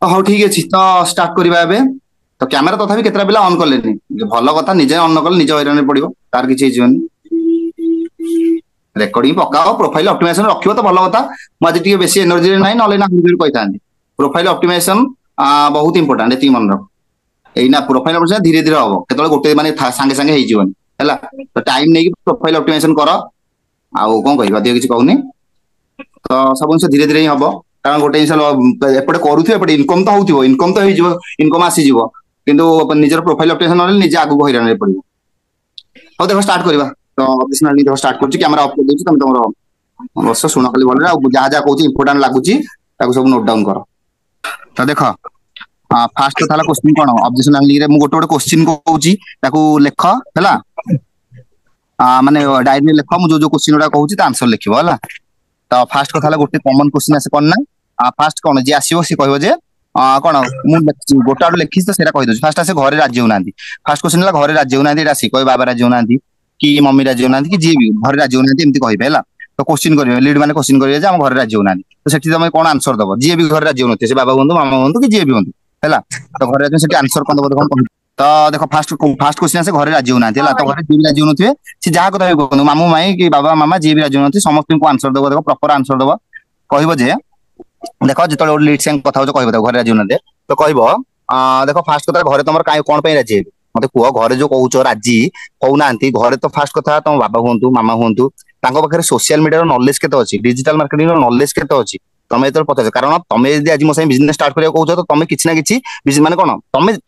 ହଉ ଠିକ ଅଛି ତ ଷ୍ଟାର୍ଟ କରିବା ଏବେ। ତ କ୍ୟାମେରା ତଥାପି କେତେଟା ପିଲା ଅନ୍ କଲେନି, ଭଲ କଥା, ନିଜେ ଅନ୍ ନ କଲେ ନିଜ ହଇରାଣରେ ପଡିବ, ତାର କିଛି ହେଇଯିବନି। ରେକର୍ଡିଂ ପକାଅ, ପ୍ରୋଫାଇଲ ଅପ୍ଟିମାଇଜେସନ ରଖିବ ତ ଭଲ କଥା। ମୁଁ ଆଜି ଟିକେ ବେଶୀ ଏନର୍ଜିରେ ନାହିଁ, ନହେଲେ ନା କହିଥାନ୍ତି। ପ୍ରୋଫାଇଲ ଅପ୍ଟିମାଇଜେସନ ବହୁତ ଇମ୍ପୋର୍ଟାଣ୍ଟ, ଏତିକି ମନେ ରଖ। ଏଇନା ପ୍ରୋଫାଇଲ ଅପ୍ଟିମାଇଜେସନ ଧୀରେ ଧୀରେ ହବ, କେତେବେଳେ ଗୋଟେ ମାନେ ସାଙ୍ଗେ ସାଙ୍ଗେ ହେଇଯିବନି ହେଲା। ତ ଟାଇମ ନେଇକି ପ୍ରୋଫାଇଲ ଅପ୍ଟିମାଇଜେସନ କର। ଆଉ କଣ କହିବି, ଅଧିକ କିଛି କହୁନି। ତ ସବୁ ଜିନିଷ ଧୀରେ ଧୀରେ ହିଁ ହବ, କାରଣ ଗୋଟେ ଜିନିଷ ଏପଟେ କରୁଥିବେ, ଏପଟେ ଇନକମ ତ ହଉଥିବ, ଇନକମ ତ ହେଇଯିବ, ଇନକମ ଆସିଯିବ, କିନ୍ତୁ ନିଜର ପ୍ରୋଫାଇଲ ଅପ୍ଟିମାଇଜେସନ ନହେଲେ ନିଜେ ଆଗକୁ ହଇରାଣରେ ପଡିବ। ହଉ ଦେଖ ଷ୍ଟାର୍ଟ କରିବା। ତ ଷ୍ଟାର୍ଟ କରୁଛି, କ୍ୟାମେରା ଅଫ୍ କରିଦେଉଛି, ତମେ ତମର ବସ, ଶୁଣ ଖାଲି ଭଲରେ, ଆଉ ଯାହା ଯାହା କହୁଛି ଇମ୍ପୋର୍ଟାଣ୍ଟ ଲାଗୁଛି ତାକୁ ସବୁ ନୋଟ ଡାଉନ କର। ତ ଦେଖ, ଫାଷ୍ଟ କଥା ହେଲା କୋଶ୍ଚିନ୍ କଣ, ଅବଜେକ୍ସନ ରେ ମୁଁ ଗୋଟେ ଗୋଟେ କୋଶ୍ଚିନ୍ କହୁଛି, ତାକୁ ଲେଖ ହେଲା। ମାନେ ଡାଇରୀରେ ଲେଖ, ମୁଁ ଯୋଉ ଯୋଉ କୋଶ୍ଚିନ୍ ଗୁଡା କହୁଛି ତା ଆନ୍ସର ଲେଖିବ ହେଲା। ତ ଫାଷ୍ଟ କଥା ହେଲା ଗୋଟେ କମନ କୋଶ୍ଚିନ୍ ଆସେ କଣ ନା, ଫାଷ୍ଟ କଣ ଯିଏ ଆସିବ ସିଏ କହିବ ଯେ କଣ ମୁଁ ଗୋଟେ ଆଡୁ ଲେଖିଛି ତ ସେଇଟା କହିଦଉଛି। ଫାଷ୍ଟ ଆସେ ଘରେ ରାଜି ହଉନାହାନ୍ତି। ଫାଷ୍ଟ କୋଶ୍ଚିନ୍ ହେଲା ଘରେ ରାଜି ହଉନାହାନ୍ତି, ଏଇଟା ଆସିକି କହିବେ ବାବା ରାଜି ହଉନାହାନ୍ତି, କି ମମି ରାଜି ହଉନାହାନ୍ତି, କି ଯିଏ ବି ଘରେ ରାଜି ହଉନାହାନ୍ତି ଏମିତି କହିବେ ହେଲା। ତ କୋଶ୍ଚିନ୍ କରିବେ, ଲିଡ୍ ମାନେ କୋଶ୍ଚିନ୍ କରିବେ ଯେ ଆମ ଘରେ ରାଜି ହଉନାହାନ୍ତି। ତ ସେଠି ତମେ କଣ ଆନ୍ସର ଦବ, ଯିଏ ବି ଘରେ ରାଜି ହଉନଥିବେ, ସେ ବାବା ହୁଅନ୍ତୁ, ମାମା ହୁଅନ୍ତୁ, କି ଯିଏ ବି ହୁଅନ୍ତୁ ହେଲା। ତ ଘରେ ରାଜି ସେଠି ଆନ୍ସର କଣ ଦବ କଣ। ତ ଦେଖ ଫାଷ୍ଟ କୋଶ୍ଚିନ୍ ଆସେ ଘରେ ରାଜି ହଉନାହାନ୍ତି ହେଲା। ତ ଘରେ ଯିଏ ବି ରାଜି ହଉନଥିବେ, ସେ ଯାହା କଥା ବି କୁହନ୍ତୁ, ମାମୁଁ ମାଇଁ କି ବାବା ମାମା ଯିଏ ବି ରାଜି ହଉନଥିବେ, ସମସ୍ତଙ୍କୁ ଆନ୍ସର ଦବ। ଦେଖ ପ୍ରପର ଆନ୍ସର ଦବ, କହିବ ଯେ ଦେଖ ଯେତେବେଳେ ଗୋଟେ ଲିଡ୍ ସାଙ୍ଗେ କଥା ହଉଛ କହିବ ତାକୁ ଘରେ ରାଜି ହଉନାହାନ୍ତି, ତ କହିବ ଦେଖ ଫାଷ୍ଟ କଥା ଘରେ ତମର କାଇଁ କଣ ପାଇଁ ରାଜି ହେବେ ମତେ କୁହ। ଘରେ ଯୋଉ କହୁଛ ରାଜି ହଉନାହାନ୍ତି, ଘରେ ତ ଫାଷ୍ଟ କଥା ତମ ବାବା ହୁଅନ୍ତୁ, ମାମା ହୁଅନ୍ତୁ, ତାଙ୍କ ପାଖରେ ସୋସିଆଲ ମିଡିଆର ନଲେଜ କେତେ ଅଛି, ଡିଜିଟାଲ ମାର୍କେଟିଂ ର ନଲେଜ କେତେ ଅଛି, ତମେ ଯେତେବେଳେ ପଚାରୁଛ। କାରଣ ତମେ ଯଦି ଆଜି ମୋ ସାଙ୍ଗେ ବିଜନେସ ଷ୍ଟାର୍ଟ କରିବାକୁ କହୁଛ, ତ ତମେ କିଛି ନା କିଛି ମାନେ କଣ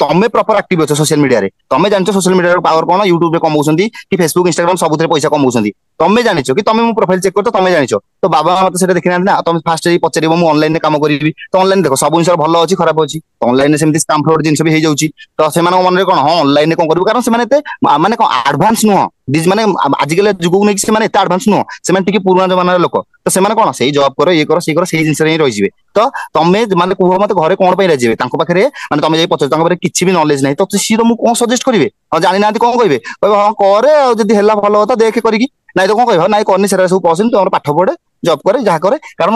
ତମେ ପ୍ରପର ଆକ୍ଟିଭ ଅଛ ସୋସିଆଲ ମିଡିଆରେ, ତମେ ଜାଣିଛ ସୋସିଆଲ ମିଡିଆର ପାୱାର କଣ, ୟୁଟ୍ୟୁବରେ କମଉଛନ୍ତି କି ଫେସବୁକ ଇନଷ୍ଟାଗ୍ରାମ ସବୁଥିରେ ପଇସା କମଉଛନ୍ତି, ତମେ ଜାଣିଛ କି ତମେ ମୋ ପ୍ରୋଫାଇଲ ଚେକ୍ କରୁଛ, ତମେ ଜାଣିଛ। ତ ବାବା ମାମା ତ ସେଟା ଦେଖିନାହାନ୍ତି ନା। ତମେ ଫାଷ୍ଟ ପଚାରିବ ମୁଁ ଅନଲାଇନରେ କାମ କରିବି, ତ ଅନଲାଇନ ଦେଖ ସବୁ ଜିନିଷ ଭଲ ଅଛି ଖରାପ ଅଛି, ଅନଲାଇନରେ ସେମିତି ସ୍କାମ୍ ଫ୍ରଡ୍ ଜିନିଷ ବି ହେଇଯାଉଛି। ତ ସେମାନଙ୍କ ମନରେ କଣ, ହଁ ଅନଲାଇନରେ କଣ କରିବୁ, କାରଣ ସେମାନେ ଏତେ ମାନେ କଣ ଆଡଭାନ୍ସ ନୁହଁ, ମାନେ ଆଜିକାଲି ଯୁଗକୁ ନେଇକି ସେମାନେ ଏତେ ଆଡଭାନ୍ସ ନୁହଁ, ସେମାନେ ଟିକେ ପୁରୁଣା ଜମାନାର ଲୋକ। ତ ସେମାନେ କଣ ସେଇ ଜବ୍ କର, ଇଏ କର, ସେଇ କର, ସେଇ ଜିନିଷରେ ହିଁ ରହିଯିବେ। ତ ତମେ ମାନେ କୁହ ମତେ ଘରେ କଣ ପାଇଁ ରାଜି ହେବେ, ତାଙ୍କ ପାଖରେ ମାନେ ତମେ ଯାଇ ପଚାରୁଛ, ତାଙ୍କ ପାଖରେ କିଛି ବି ନଲେଜ ନାହିଁ, ତ ସିଏ ତମକୁ କଣ ସଜେଷ୍ଟ କରିବେ। ଆଉ ଜାଣିନାହାନ୍ତି କଣ କହିବେ, କହିବେ ହଁ କରେ, ଆଉ ଯଦି ହେଲା ଭଲ କଥା ଦେଖେ କରିକି, ନାଇଁ ତ କଣ କହିବ, ନାଇଁ କରନି, ସେଟା ସବୁ ପସନ୍ଦ, ତମର ପାଠ ପଢେ, ଜବ୍ କରେ, ଯାହା କରେ। କାରଣ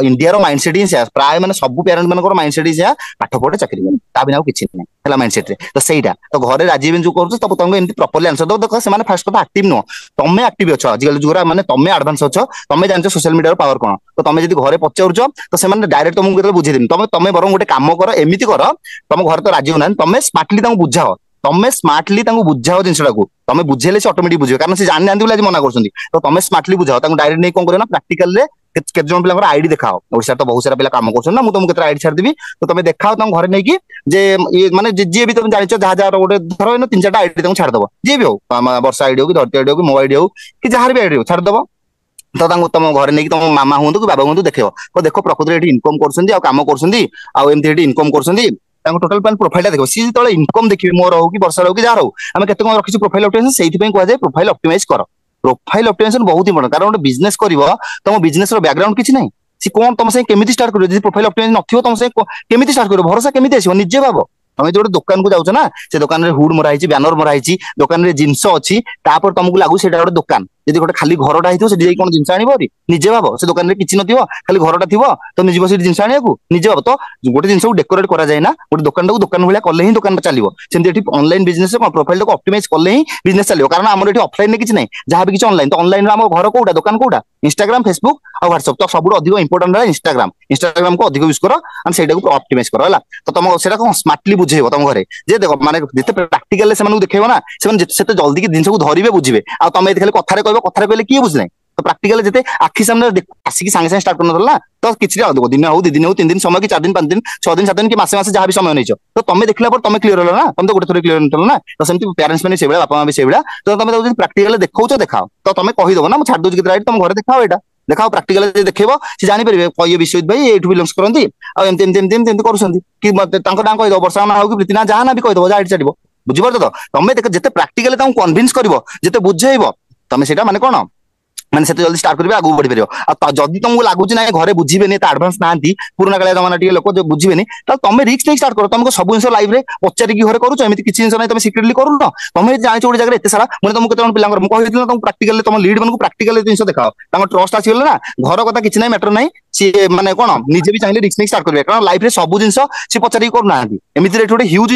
ଇଣ୍ଡିଆର ମାଇଣ୍ଡ ସେଟ୍ ହିଁ ସେୟା, ପ୍ରାୟ ମାନେ ସବୁ ପ୍ୟାରେଣ୍ଟ ମାନଙ୍କର ମାଇଣ୍ଡ ସେଟ୍ ହିଁ ସେୟା, ପାଠ ପଢେ ଚାକିରି କରେ, ତା ବିନା ଆଉ କିଛି ନାହିଁ ହେଲା ମାଇଣ୍ଡ ସେଟ୍ ରେ। ତ ସେଇଟା ତ ଘରେ ରାଜି ହେବେନି ଯୋଉ କରୁଛ, ତମକୁ ଏମିତି ପ୍ରପରଲି ଆନ୍ସର ଦବ। ଦେଖ ସେମାନେ ଫାଷ୍ଟ କଥା ଆକ୍ଟିଭ ନୁହଁ, ତମେ ଆକ୍ଟିଭ ଅଛ ଆଜିକାଲି ଯୁଗରେ, ମାନେ ତମେ ଆଡଭାନ୍ସ ଅଛ, ତମେ ଜାଣିଛ ସୋସିଆଲ ମିଡିଆର ପାୱାର କଣ। ତ ତମେ ଯଦି ଘରେ ପଚାରୁଛ, ତ ସେମାନେ ଡାଇରେକ୍ଟ ତମକୁ କେତେବେଳେ ବୁଝେଇଦେବେନି। ତମେ ବରଂ ଗୋଟେ କାମ କର, ଏମିତି କର, ତମ ଘରେ ତ ରାଜି ହଉନାହାନ୍ତି, ତମେ ସ୍ମାର୍ଟଲି ତାଙ୍କୁ ବୁଝାଅ, ତମେ ସ୍ମାର୍ଟଲି ତାଙ୍କୁ ବୁଝାଅ ଜିନିଷଟାକୁ। ତମେ ବୁଝେଇଲେ ସେ ଅଟୋମେଟିକ ବୁଝିବେ, କାରଣ ସେ ଜାଣିନାହାନ୍ତି ବୋଲି ଆଜି ମନା କରୁଛନ୍ତି। ତ ତମେ ସ୍ମାର୍ଟଲି ବୁଝାଅ ତାଙ୍କୁ, ଡାଇରେକ୍ଟ ନେଇ କଣ କରିବ ନା ପ୍ରାକ୍ଟିକାଲରେ କେତେ ଜଣ ପିଲାଙ୍କର ଆଇଡି ଦେଖାଅ। ଓଡିଶାରେ ତ ବହୁତ ସାରା ପିଲା କାମ କରୁଛନ୍ତି ନା, ମୁଁ ତମକୁ କେତେ ଆଇଡି ଛାଡିଦେବି, ତ ତମେ ଦେଖାଅ ତାଙ୍କୁ ଘରେ ନେଇକି, ଯେ ମାନେ ଯିଏ ବି ତମେ ଜାଣିଛ, ଯାହା ଯାହାର ଗୋଟେ ଧର ତିନି ଚାରିଟା ଆଇଡି ତାଙ୍କୁ ଛାଡିଦବ, ଯିଏ ବି ହଉ, ବର୍ଷା ଆଇଡି ହଉ କି ଧରତୀ ଆଇଡି ହଉ କି ମୋ ଆଇଡି ହଉ କି ଯାହାର ବି ଆଇଡି ହଉ ଛାଡିଦବ। ତ ତାଙ୍କୁ ତମ ଘରେ ନେଇକି ତମ ମାମା ହୁଅନ୍ତୁ କି ବାବା ହୁଅନ୍ତୁ ଦେଖେଇବ, ଦେଖ ପ୍ରକୃତରେ ଏଠି ଇନକମ କରୁଛନ୍ତି, ଆଉ କାମ କରୁଛନ୍ତି, ଆଉ ଏମିତି ଏଠି ଇନକମ କରୁଛନ୍ତି। ତାଙ୍କ ଟୋଟାଲ ପ୍ରୋଫାଇଲ ଦେଖିବ, ସିଏ ଯେତେବେଳେ ଇନକମ ଦେଖିବେ, ମୋର ହଉ କି ବର୍ଷାର ହଉ କି ଯାହାର ହଉ, ଆମେ କେତେ କଣ ରଖିଛୁ ପ୍ରୋଫାଇଲ ଅପ୍ଟିମାଇଜେସନ, ସେଇଥିପାଇଁ କୁହାଯାଏ ପ୍ରୋଫାଇଲ ଅପ୍ଟିମାଇଜ କର। ପ୍ରୋଫାଇଲ ଅପ୍ଟିମାଇଜେସନ ବହୁତ ଇମ୍ପୋର୍ଟାଣ୍ଟ, କାରଣ ଗୋଟେ ବିଜନେସ କରିବ, ତମ ବିଜନେସ ର ବ୍ୟାକଗ୍ରାଉଣ୍ଡ କିଛି ନାହିଁ, ସେ କଣ ତମ ସାଙ୍ଗେ କେମିତି ଷ୍ଟାର୍ଟ କରିବ, ଯଦି ପ୍ରୋଫାଇଲ ଅପ୍ଟିମାଇଜେସନ ନଥିବ ତମ ସାଙ୍ଗେ କେମିତି ଷ୍ଟାର୍ଟ କରିବ, ଭରସା କେମିତି ଆସିବ, ନିଜେ ଭାବ। ତମେ ଯଦି ଗୋଟେ ଦୋକାନକୁ ଯାଉଛ ନା, ସେ ଦୋକାନରେ ହୁଡ ମରା ହେଇଛି, ବ୍ୟାନର ମରା ହେଇଛି, ଦୋକାନରେ ଜିନିଷ ଅଛି, ତାପରେ ତମକୁ ଲାଗୁଛି ସେଇଟା ଗୋଟେ ଦୋକାନ। ଯଦି ଗୋଟେ ଖାଲି ଘରଟା ହେଇଥିବ, ସେଠି ଯାଇ କଣ ଜିନିଷ ଆଣିବ ଭାରି, ନିଜେ ଭାବ। ସେ ଦୋକାନରେ କିଛି ନଥିବ, ଖାଲି ଘରଟା ଥିବ, ତମେ ଯିବ ସେଠି ଜିନିଷ ଆଣିବାକୁ, ନିଜେ ଭାବ। ତ ଗୋଟେ ଜିନିଷକୁ ଡେକୋରେଟ କରାଯାଏ ନା, ଗୋଟେ ଦୋକାନଟାକୁ ଦୋକାନ ଭଳିଆ କଲେ ହିଁ ଦୋକାନଟା ଚାଲିବ। ସେମିତି ଏଠି ଅନଲାଇନ ବିଜନେସ କଣ, ପ୍ରୋଫାଇଲଟାକୁ ଅପ୍ଟିମାଇଜ କଲେ ହିଁ ବିଜନେସ ଚାଲିବ। କାରଣ ଆମର ଏଠି ଅଫଲାଇନରେ କିଛି ନାହିଁ, ଯାହା ବି କିଛି ଅନଲାଇନ। ତ ଅନଲାଇନରେ ଆମ ଘର କୋଉଟା, ଦୋକାନ କୋଉଟା, ଇନଷ୍ଟାଗ୍ରାମ, ଫେସବୁକ ଆଉ ହ୍ୱାଟ୍ସଆପ। ତ ସବୁଠୁ ଅଧିକ ଇମ୍ପୋର୍ଟାଣ୍ଟ ହେଲା ଇନଷ୍ଟାଗ୍ରାମ। ଇନଷ୍ଟାଗ୍ରାମକୁ ଅଧିକ ୟୁଜ କର, ସେଇଟାକୁ ଅପ୍ଟିମାଇଜ କର ହେଲା। ତ ତମ ସେଇଟା କଣ ସ୍ମାର୍ଟଲି ବୁଝେଇବ ତମ ଘରେ, ଯେ ଦେଖ ମାନେ ଯେତେ ପ୍ରାକ୍ଟିକାଲି ସେମାନଙ୍କୁ ଦେଖେଇବ ନା, ସେମାନେ ସେତେ ଜଲ୍ଦି କି ଜିନିଷକୁ ଧରିବେ, ବୁଝିବେ। ଆଉ ତମେ ଯଦି ଖାଲି କଥାରେ କହିବ, କଥାରେ କହିଲେ କିଏ ବୁଝିଲା। ତ ପ୍ରାକ୍ଟିକାଲି ଯେତେ ଆଖି ସାମ୍ନାରେ ଆସିକି ସାଙ୍ଗେ ସାଙ୍ଗେ ଷ୍ଟାର୍ଟ କରିନଥିଲା ନା, ତ କିଛିଟା ଦିନ ହଉ, 2 ଦିନ ହଉ, 3 ଦିନ ସମୟ, କି 4 ଦିନ, 5 ଦିନ, 6 ଦିନ, 7 ଦିନ, କି ମାସେ ଯାହା ବି ସମୟ ନେଇଛ, ତ ତମେ ଦେଖିଲା ପରେ ତମେ କ୍ଲିୟର ହେଲ ନା, ତମେ ତ ଗୋଟେ ଥର କ୍ଲିୟର ହେଇନଥିଲ ନା। ତ ସେମିତି ପ୍ୟାରେଣ୍ଟସ ମାନେ ସେଇଭଳିଆ, ବାପା ମା ବି ସେଇଭଳିଆ। ତ ତମେ ତାକୁ ଯଦି ପ୍ରାକ୍ଟିକାଲି ଦେଖଉଛ, ଦେଖାଅ। ତ ତମେ କହିଦବ ନା ମୁଁ ଛାଡି ଦଉଛି କେତେ ଆଇଡି, ତମ ଘରେ ଦେଖାଅ, ଏଇଟା ଦେଖାଅ ପ୍ରାକ୍ଟିକାଲ ଦେଖେଇବ, ସେ ଜାଣିପାରିବେ ଇଏ ବିଶ୍ୱଜିତ ଭାଇ ଏଇଠୁ ବିଲଙ୍ଗସ କରନ୍ତି, ଆଉ ଏମିତି ଏମିତି ଏମିତି ଏମିତି କରୁଛନ୍ତି, କି ତାଙ୍କ ନାଁ କହିଦବ, ବର୍ଷା ନାଁ ହଉ କି ପ୍ରୀତି ନାଁ, ଯାହା ନା ବି କହିଦବ, ଯାହା ଆଇଡି ଛାଡିବ। ବୁଝିପାରୁଛ ତ? ତମେ ଦେଖ ଯେତେ ପ୍ରାକ୍ଟିକାଲି ତାଙ୍କୁ କନଭିନ୍ସ କରିବ, ଯେତେ ବୁଝେଇବ, ତମେ ସେଇଟା ମାନେ କଣ ମାନେ ସେତେ ଜଲ୍ଦି ଷ୍ଟାର୍ଟ କରିବେ ଆଗକୁ ବଢି ପାରିବ। ଆଉ ଯଦି ତମକୁ ଲାଗୁଛି ନା ଘରେ ବୁଝିବେନି ତ ଆଡଭାନ୍ସ ନାହାନ୍ତି ପୁରୁଣା କାଳିଆ ଜମାନା ଟିକେ ଲୋକ ବୁଝିବେନି ତାହେଲେ ତମେ ରିସ୍କ ନେଇ ଷ୍ଟାର୍ଟ କର। ତମକୁ ସବୁ ଜିନିଷ ଲାଇଫରେ ପଚାରିକି ଘରେ କରୁଛ ଏମିତି କିଛି ଜିନିଷ ନାହିଁ ତମେ ସିକ୍ରେଟଲି କରୁନ। ତମେ ଜାଣିଛ ଗୋଟେ ଜାଗାରେ ଏତେ ସାରା ମୁଁ ତମକୁ କେତେ ଜଣ ପିଲାଙ୍କର ମୁଁ କହିଥିଲି ନା ତମକୁ ପ୍ରାକ୍ଟିକାଲି ତମ ଲିଡ୍ ମାନଙ୍କୁ ପ୍ରାକ୍ଟିକାଲି ଜିନିଷ ଦେଖାଅ ତାଙ୍କ ଟ୍ରଷ୍ଟ ଆସିଗଲେ ନା ଘର କଥା କିଛି ନାହିଁ ମ୍ୟାଟର ନାହିଁ ସିଏ ମାନେ କଣ ନିଜେ ବି ଚାହିଁଲେ ରିସ୍କ ନେଇ ଷ୍ଟାର୍ଟ କରିବେ କାରଣ ଲାଇଫରେ ସବୁ ଜିନିଷ ସେ ପଚାରିକି କରୁନାହାନ୍ତି। ଏମିତିରେ ଏଠି ଗୋଟେ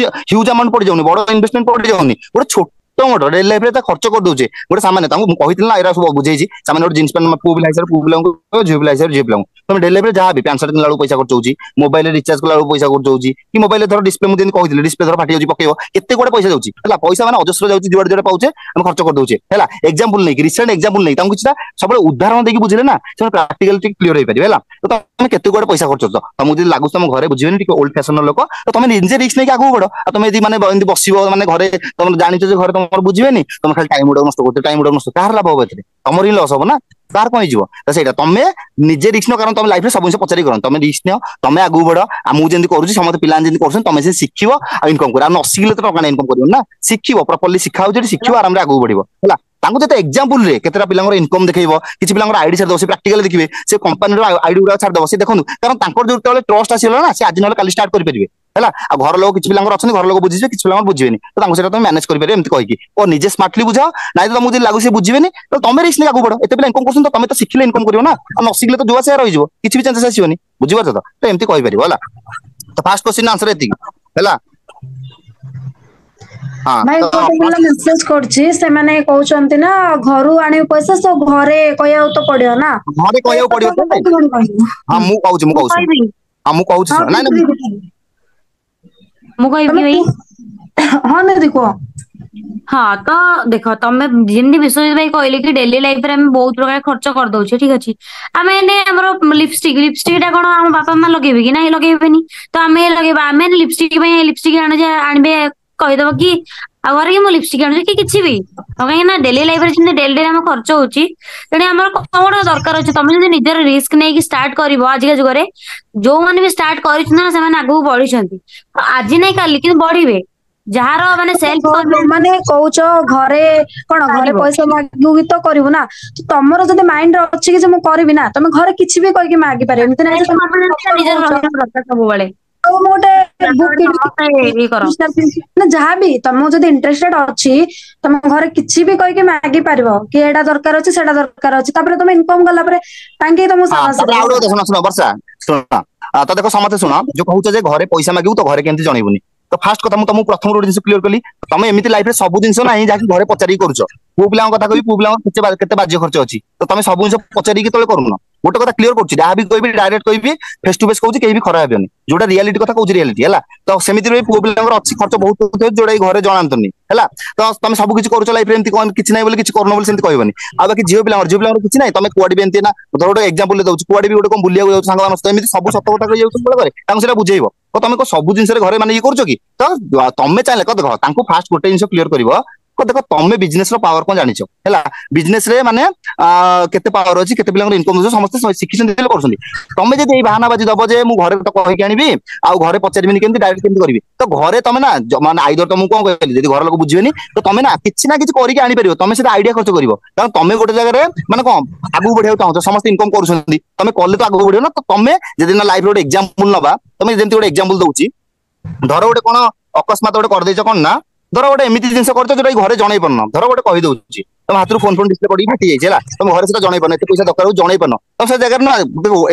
ହ୍ୟୁଜ ଆମାଉଣ୍ଟ ପଡିଯାଉନି ବଡ ଇନଭେଷ୍ଟମେଣ୍ଟ ପଡିଯାଉନି ଗୋଟେ ଛୋଟ ମୋଟ ଡେଲି ଲାଇଫରେ ଖର୍ଚ୍ଚ କରିଦଉଛେ ଗୋଟେ ସାମାନ୍ୟ ତାଙ୍କୁ ମୁଁ କହିଥିଲି ନା ଏରା ସବୁ ବୁଝେଇଛି ସାମାନ୍ୟ ଗୋଟେ ଜିନିଷ ପୁଅ ପିଲା ହିସାବରେ ପୁଅ ପିଲାଙ୍କୁ ଝିଅ ପିଲା ହିସାବରେ ଝିଅ ପିଲାଙ୍କୁ ତମେ ଡେଲି ଲାଇଫରେ ଯାହା ବି ପ୍ୟାଣ୍ଟ ସାର୍ଟ କିଣିଲା ବେଳକୁ ପଇସା ଖର୍ଚ୍ଚ ହଉଛି ମୋବାଇଲ ରିଚାର୍ଜ କଲା ବେଳକୁ ପଇସା ଖର୍ଚ୍ଚ ହଉଛି କି ମୋବାଇଲ ଧର ଡିସପ୍ଲେ ମୁଁ ଯେମିତି କହିଥିଲି ଡିସପ୍ଲେ ଧର ଫାଟି ଯାଉଛି ପକେଇବ କେତେ ଗୁଡେ ପଇସା ଯାଉଛି ହେଲା ପଇସା ମାନେ ଅଜସ୍ର ଯାଉଛି ଯୁଆଡେ ଯୁଆଡେ ପାଉଛେ ଆମେ ଖର୍ଚ୍ଚ କରିଦଉଛେ ହେଲା ଏକ୍ସାମ୍ପଲ ନେଇକି ରିସେଣ୍ଟ ଏକ୍ସାମ୍ପଲ ନେଇ ତାଙ୍କୁ କିଛିଟା ସବୁବେଳେ ଉଦାହରଣ ଦେଇକି ବୁଝିଲେ ନା ସେମାନେ ପ୍ରାକ୍ଟିକାଲି ଟିକେ କ୍ଲିୟର ହେଇପାରିବେ ହେଲା ତ ତମେ କେତେ ଗୁଡେ ପଇସା ଖର୍ଚ୍ଚ କରୁଛ ତମକୁ ଯଦି ଲାଗୁଛି ତମ ଘରେ ବୁଝିବେନି ଟିକେ ଓଲ୍ଡ ଫ୍ୟାସନ ଲୋକ ତ ତମେ ନିଜେ ରିସ୍କ ନେଇକି ଆଗକୁ ବଢ ଆଉ ତମେ ଯଦି ମାନେ ଏମିତି ବସିବ ମାନେ ଘରେ ତମେ ଜାଣିଛ ଯେ ଘରେ ତମର ବୁଝିବେନି ତମେ ଖାଲି ଟାଇମ ଗୁଡା ନଷ୍ଟ କରୁଛ ଟାଇମ ଗୁଡା ନଷ୍ଟ କାହାର ଲାଭ ହବ ଏଥିରେ ତମର ହିଁ ଲସ୍ ହବ ନା କାହାର କଣ ହେଇଯିବ ତ ସେଇଟା ତମେ ନିଜେ ରିସ୍କ ନିଅ କାରଣ ତମେ ଲାଇଫରେ ସବୁ ଜିନିଷ ପଚାରି କରନି ତମେ ରିସ୍କ ନିଅ ତମେ ଆଗକୁ ବଢ ଆଉ ମୁଁ ଯେମିତି କରୁଛି ସମସ୍ତେ ପିଲାମାନେ ଯେମିତି କରୁଛନ୍ତି ତମେ ସେ ଶିଖିବ ଆଉ ଇନକମ କରିବ ଆଉ ନ ଶିଖିଲେ ତ ଟଙ୍କା ଇନକମ କରିବ ନା ଶିଖିବ ପ୍ରପରଲି ଶିଖା ହଉଛି ଶିଖିବ ଆରାମରେ ଆଗକୁ ବଢିବ ହେଲା ତାଙ୍କୁ ଯେତେ ଏକ୍ସାମ୍ପଲ ରେ କେତେଟା ପିଲାଙ୍କର ଇନକମ ଦେଖେଇବ କିଛି ପିଲାଙ୍କର ଆଇଡି ଛାଡ଼ିଦବ ସେ ପ୍ରାକ୍ଟିକାଲି ଦେଖିବେ ସେ କମ୍ପାନୀର ଆଇଡି ଗୁଡା ଛାଡ଼ିଦବ ସେ ଦେଖନ୍ତୁ କାରଣ ତାଙ୍କର ଯେତେବେଳେ ଟ୍ରଷ୍ଟ ଆସିଗଲା ନା ସେ ଆଜି ନହେଲେ କାଲି ଷ୍ଟାର୍ଟ କରିପାରିବେ ହେଲା ଆଉ ଘର ଲୋକ କିଛି ପିଲାଙ୍କର ଅଛନ୍ତି ଘର ଲୋକ ବୁଝିବେ କିଛି ପିଲାଙ୍କର ବୁଝିବେନି ତ ତାଙ୍କୁ ସେଟା ତମେ ମ୍ୟାନେଜ କରିପାରିବେ ଏମିତି କହିକି ଓ ନିଜେ ସ୍ମାର୍ଟଲି ବୁଝାଅ ନାଇଁ ତ ତମକୁ ଯଦି ଲାଗୁଛି ସେ ବୁଝିବେନି ତ ତମେ ରିସ୍କ ନେଇ ଆଗକୁ ବଢ ଏତେ ପିଲା ଇନକମ କରୁଛନ୍ତି ତ ତମେ ତ ଶିଖିଲେ ଇନକମ କରିବ ନା ଆଉ ନ ଶିଖିଲେ ତ ଯୁଆ ସେୟା ରହିଯିବ କିଛି ବି ଚେଞ୍ଜେସ ଆସିବନି ବୁଝିପାରୁଛ ତ ଏମିତି କହିପାରିବ ହେଲା ତ ଫାର୍ଷ୍ଟ କ୍ୱେଶ୍ଚିନ ଆନ୍ସର ଏତିକି ହେଲା ହଁ ଭାଇ ତ ଗୋଟେ ପିଲା ମେସେଜ କରୁଛି ସେମାନେ କହୁଛନ୍ତି ନା ଘରୁ ଆଣିବ ପଇସା ସବୁ ଘରେ କହିବାକୁ ତ ପଡିବ ନା ଘରେ ତ ଏ କହିବାକୁ ପଡିବ କଥା ତ କେମିତି କଣ କହିବୁ? ହଁ ମୁଁ କହୁଛି ମୁଁ କହିବି ହଁ ମୁଁ କହୁଛି ହଁ ଶୁଣ ନାଇଁ ଦିଦି ନାଇଁ ଦିଦି ମୁଁ କହିବି ତମେ କି ଭାଇ? ହଁ ଦିଦି କୁହ। ହଁ ତ ଦେଖ ତମେ ଯେମିତି ବିଶ୍ୱଜିତ ଭାଇ କହିଲେ କି ଡେଲି ଲାଇଫରେ ଆମେ ବହୁତ ପ୍ରକାର ଖର୍ଚ୍ଚ କରିଦଉଛେ ଠିକ ଅଛି ଆମେ ଏନେ ଆମର ଲିପଷ୍ଟିକ ଟା କଣ ଆମ ବାପା ମା ଲଗେଇବେ କି ନାଇଁ ଲଗେଇବେନି ତ ଆମେ ଲଗେଇବା ଆମେ ଲିପଷ୍ଟିକ ପାଇଁ ଲିପଷ୍ଟିକ ଆଣିବେ କହିଦବ କି ଆଉ ଘରେ କି ମୁଁ ଲିପଷ୍ଟିକ ଆଣୁଛି କି କିଛି ବି କାହିଁକି ନା ଡେଲି ଲାଇଫରେ ଯେମିତି ଡେଲି ଡେଲି ଆମ ଖର୍ଚ୍ଚ ହଉଛି ତେଣୁ ଆମର କଣ ଗୋଟେ ଦରକାର ଅଛି ତମେ ଯଦି ନିଜର ରିସ୍କ ନେଇକି ଷ୍ଟାର୍ଟ କରିବ ଆଜିକା ଯୁଗରେ ଯୋଉମାନେ ବି ଷ୍ଟାର୍ଟ କରିଛନ୍ତି ନା ସେମାନେ ଆଗକୁ ବଢିଛନ୍ତି ଆଜି ନାଇଁ କାଲି କିନ୍ତୁ ବଢିବେ ଯାହାର ମାନେ ସେଲ୍ଫ କନଫିଡେନ୍ସ ମାନେ କହୁଛ ଘରେ କଣ ଘରେ ବାହାରିବ ପଇସା ମାଗିବୁ ତ କରିବୁ ନା ତମର ଯଦି ମାଇଣ୍ଡ ଅଛି କି ଯେ ମୁଁ କରିବି ନା ତମେ ଘରେ କିଛି ବି କହିକି ମାଗି ପାରିବ ଏମିତି ନାହିଁ ସେଲ୍ଫ ଯେ ତମେ କନଫିଡେନ୍ସ ଟା ସତ ନିଜର କହୁଛ ରହିବା ଦରକାର ସବୁବେଳେ ଆଉ ମୁଁ ଗୋଟେ ବୁକ୍ ଯାହାଦ୍ୱାରା ସମସ୍ତେ ଇଏ କର ନା ଯାହାବି ତମକୁ ଯଦି ଇଣ୍ଟରେଷ୍ଟେଡ ଅଛି ତମ ଘରେ କିଛି ବି କହିକି ମାଗି ପାରିବ କି ଏଇଟା ଦରକାର ଅଛି ସେଇଟା ଦରକାର ଅଛି ତାପରେ ତମେ ଇନକମ କଲା ପରେ କାହିଁକି ତମକୁ ହଁ ସାହସ ତାପରେ ଆଉ ଦେବ ଗୋଟେ କଥା ଶୁଣ ବର୍ଷା ଶୁଣ ତ ଦେଖ ସମସ୍ତେ ଶୁଣ ଯୋଉ କହୁଛ ଯେ ଘରେ ପଇସା ମାଗିବୁ ତ ଘରେ କେମିତି ଜଣେଇବୁନି ତ ଫାର୍ଷ୍ଟ କଥା ମୁଁ ତମକୁ ପ୍ରଥମରୁ ଗୋଟେ ଜିନିଷ କ୍ଲିୟର କଲି ତମେ ଏମିତି ଲାଇଫରେ ସବୁ ଜିନିଷ ନାହିଁ ଯାହାକି ଘରେ ପଚାରିକି କରୁଛ ପୁଅ ପିଲାଙ୍କ କଥା କହିବି ପୁଅ ପିଲାଙ୍କର କେତେ ବାଜ୍ୟ ଖର୍ଚ୍ଚ ଅଛି ତ ତମେ ସବୁ ଜିନିଷ ପଚାରିକି କେତେବେଳେ କରୁନ ଗୋଟେ କଥା କ୍ଲିୟର କରୁଛି ଯାହା ବି କହିବି ଡାଇରେକ୍ଟ କହିବି ଫେସ ଟୁ ଫେସ କହୁଛି କେହି ବି ଖରାପ ହେବେନି ଯୋଉଟା ରିଆଲିଟି କଥା କହୁଛି ରିଆଲିଟି ହେଲା ତ ସେମିତି ବି ପୁଅ ପିଲାଙ୍କର ଅଛି ଖର୍ଚ୍ଚ ବହୁତ ଯୋଉଟା ଘରେ ଜଣାନ୍ତୁନି ହେଲା ତ ତମେ ସବୁ କିଛି କରୁଛ ଲାଇଫରେ ଏମିତି କିଛି ନାହିଁ ବୋଲି କିଛି କରୁନ ବୋଲି ସେମିତି କହିବନି ଆଉ ବାକି ଝିଅ ପିଲାଙ୍କର କିଛି ନାହିଁ ତମେ କୁଆଡେ ବି ଏମିତି ନା ଧର ଗୋଟେ ଏକ୍ସାମ୍ପଲ ଦଉଛି କୁଆଡେ ବି ଗୋଟେ କଣ ବୁଲିବାକୁ ଯାଉଛି ସାଙ୍ଗମାନଙ୍କ ସହିତ ଏମିତି ସବୁ ସତ କଥା କହିଯାଉଛି ଘରେ ତାଙ୍କୁ ସେଟା ବୁଝେଇବ ତ ତମେ ସବୁ ଜିନିଷରେ ଘରେ ମାନେ ଇଏ କରୁଛ କି ତ ତମେ ଚାହିଁଲେ ଦେଖ ତାଙ୍କୁ ଫାଷ୍ଟ ଗୋଟେ ଜିନିଷ କ୍ଲିୟର କରିବ ଦେଖ ତମେ ବିଜନେସ ର ପାୱାର କଣ ଜାଣିଛ ହେଲା ବିଜନେସ ରେ ମାନେ କେତେ ପାୱାର ଅଛି କେତେ ପିଲାଙ୍କର ଇନକମ ଅଛି ସମସ୍ତେ ଶିଖିଛନ୍ତି କରୁଛନ୍ତି ତମେ ଯଦି ଏଇ ବାହାନାବାଜି ଦବ ଯେ ମୁଁ ଘରେ ତ କହିକି ଆଣିବି ଆଉ ଘରେ ପଚାରିବିନି କେମିତି ଡାଇରେକ୍ଟ କେମିତି କରିବି ତ ଘରେ ତମେ ନା ମାନେ ଆଇଦର ତମକୁ କଣ କହିଲି ଯଦି ଘର ଲୋକ ବୁଝିବେନି ତ ତମେ ନା କିଛି କରିକି ଆଣିପାରିବ ତମେ ସେଟା ଆଇଡିଆ ଖର୍ଚ୍ଚ କରିବ କାରଣ ତମେ ଗୋଟେ ଜାଗାରେ ମାନେ କଣ ଆଗକୁ ବଢିବାକୁ ଚାହୁଁଛ ସମସ୍ତେ ଇନକମ କରୁଛନ୍ତି ତମେ କଲେ ତ ଆଗକୁ ବଢିବ ନା ତ ତମେ ଯଦି ନା ଲାଇଫରେ ଗୋଟେ ଏକ୍ସାମ୍ପଲ ନବା ତମେ ଯେମିତି ଗୋଟେ ଏକ୍ସାମ୍ପଲ ଦଉଛି ଧର ଗୋଟେ କଣ ଅକସ୍ମାତ ଗୋଟେ କରିଦେଇଛ କଣ ନା ଧର ଗୋଟେ ଏମିତି ଜିନିଷ କରୁଛ ଯୋଉଟା ଘରେ ଜଣେଇ ପାରୁନ ଧର ଗୋଟେ କହିଦଉଛି ତମ ହାତରୁ ଫୋନ ଡିସପ୍ଲେ ପଡିକି ଫାଟି ଯାଇଛି ହେଲା ତମ ଘରେ ସେଟା ଜଣେଇ ପାରୁନ ଏତେ ପଇସା ଦରକାର ଜଣେଇ ପାରୁନ ତ ସେ ଜାଗାରେ ନା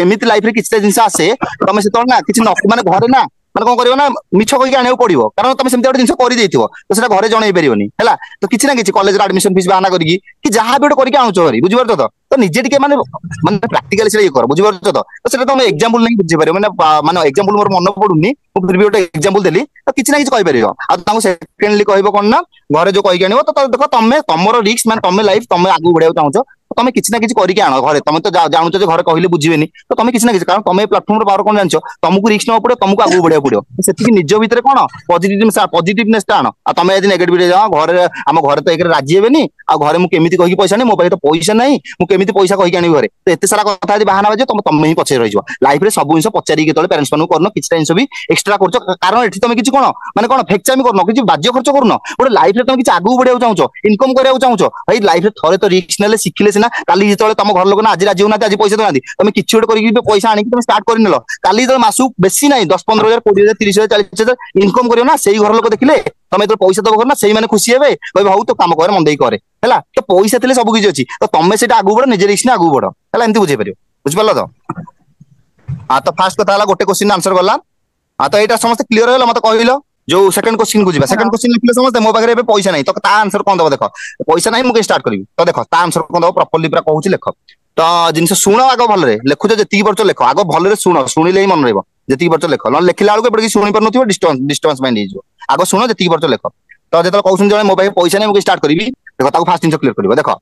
ଏମିତି ଲାଇଫରେ କିଛିଟା ଜିନିଷ ଆସେ ତମେ ସେତେବେଳେ ନା କିଛି ମାନେ ଘରେ ନା ମାନେ କଣ କରିବ ନା ମିଛ କହିକି ଆଣିବାକୁ ପଡିବ କାରଣ ତମେ ସେମିତି ଗୋଟେ ଜିନିଷ କରିଦେଇଥିବ ତ ସେଟା ଘରେ ଜଣେଇ ପାରିବନି ହେଲା ତ କିଛି ନା କିଛି କଲେଜରେ ଆଡମିସନ ଫିସ୍ ବାହାନା କରିକି କି ଯାହା ବି ଗୋଟେ କରିକି ଆଣୁଛ ଘରେ ବୁଝିପାରୁଛ ତ ନିଜେ ଟିକେ ମାନେ ପ୍ରାକ୍ଟିକାଲି ସେଟା ଇଏ କର ବୁଝିପାରୁଛ ତ ସେଟା ତମେ ଏକ୍ସାମ୍ପଲ ନେଇକି ବୁଝିପାରିବ ମାନେ ଏକ୍ସାମ୍ପଲ ମୋର ମନେ ପଡୁନି ମୁଁ ଫିର ବି ଗୋଟେ ଏକ୍ସାମ୍ପଲ ଦେଲି ତ କିଛି ନା କିଛି କହିପାରିବ ଆଉ ତାଙ୍କୁ ସେକେଣ୍ଡଲି କହିବ କଣ ନା ଘରେ ଯୋଉ କହିକି ଆଣିବ ତ ଦେଖ ତମେ ତମର ରିସ୍କ ମାନେ ତମେ ଲାଇଫ ତମେ ଆଗକୁ ବଢିବାକୁ ଚାହୁଁଛ ତମେ କିଛି ନା କିଛି କରିକି ଆଣ ଘରେ ତମେ ତ ଜାଣୁଛ ଯେ ଘରେ କହିଲେ ବୁଝିବେନି ତ ତମେ କିଛି ନା କିଛି କାରଣ ତମେ ପ୍ଲାଟଫର୍ମର ପାୱାର କଣ ଜାଣିଛ ତମକୁ ରିସ୍କ ନେବାକୁ ପଡିବ ତମକୁ ଆଗକୁ ବଢିବାକୁ ପଡିବ ସେତିକି ନିଜ ଭିତରେ କଣ ପଜିଟିଭନେସ ଟା ଆଣ ଆଉ ତମେ ଯଦି ନେଗେଟିଭ ଯାଅ ଘରେ ଆମ ଘରେ ତ ଏକରେ ରାଜି ହେବେନି ଆଉ ଘରେ ମୁଁ କେମିତି କହିକି ପଇସା ଆଣିବି ମୋ ପାଖରେ ତ ପଇସା ନାହିଁ ମୁଁ କେମିତି ପଇସା କହିକି ଆଣିବି ଘରେ ତ ଏତେ ସାରା କଥା ଯଦି ବାହାନା ବାଜିବ ତମେ ହିଁ ପଛରେ ରହିଯିବ ଲାଇଫରେ ସବୁ ଜିନିଷ ପଚାରିକି କେତେବେଳେ ପ୍ୟାରେଣ୍ଟସ ମାନଙ୍କୁ କରୁନ କିଛିଟା ଜିନିଷ ବି ଏକ୍ସଟ୍ରା କରୁଛ କାରଣ ଏଠି ତମେ କିଛି କଣ ମାନେ କଣ ଫେକ୍ଚାମି କରୁନ କିଛି ବାଜ୍ୟ ଖର୍ଚ୍ଚ କରୁନ ଗୋଟେ ଲାଇଫରେ ତମେ କିଛି ଆଗକୁ ବଢିବାକୁ ଚାହୁଁଛ ଇନକମ କରିବାକୁ ଚାହୁଁଛ ଭାଇ ଲାଇଫରେ ଥରେ ତ ରିସ୍କ ନେଲେ ଶିଖିଲେ ସିନା ना काली जो तुम घर लोक ना आज राजी होना आज पैसा देना तुम किसी गोटे करके पैसा आनी तुम स्टार्ट कर काली जो मासू बेसी ना 10-15,000 20,000 30,000 40,000 इनकम करियो ना से घर लोक देखिले तुम जो पैसा दब ना से मैंने खुशी हे कह हूँ तो काम कर मन करे है तो पैसा थे सब किसी अच्छी तो तुम से आगू बढ़ निजे रिस्क आगू बढ़ है एमती बुझे पार बुझिपार तो हाँ तो फास्ट कथा गोटे क्वेश्चन आंसर गला हाँ तो यहाँ समस्त क्लीयर है मत कहल जो सेकंड क्वेश्चन को सेकंड क्वेश्चन लिखले समस्त मो पाखे पैसा नहीं तो आंसर कौन दब देख पैसा नहीं मुझे स्टार्ट करी तो देख आंसर कौन दब प्रॉपर्ली पूरा कहूँ लिख तो जिन शुण आग भले लिखुच जी वर्ष लिख आग भले शुण शुणिले ही मन रही जी वर्ष लिख ना लिखला बेलू एपटे शुणी पार न डिस्टर्बांस माइंड हो आग शुण जी वर्ष लिख तो जो कहते जो मो पाखे पैसा नहीं मुझे स्टार्ट करी देख फास्ट जिन क्लीयर कर देख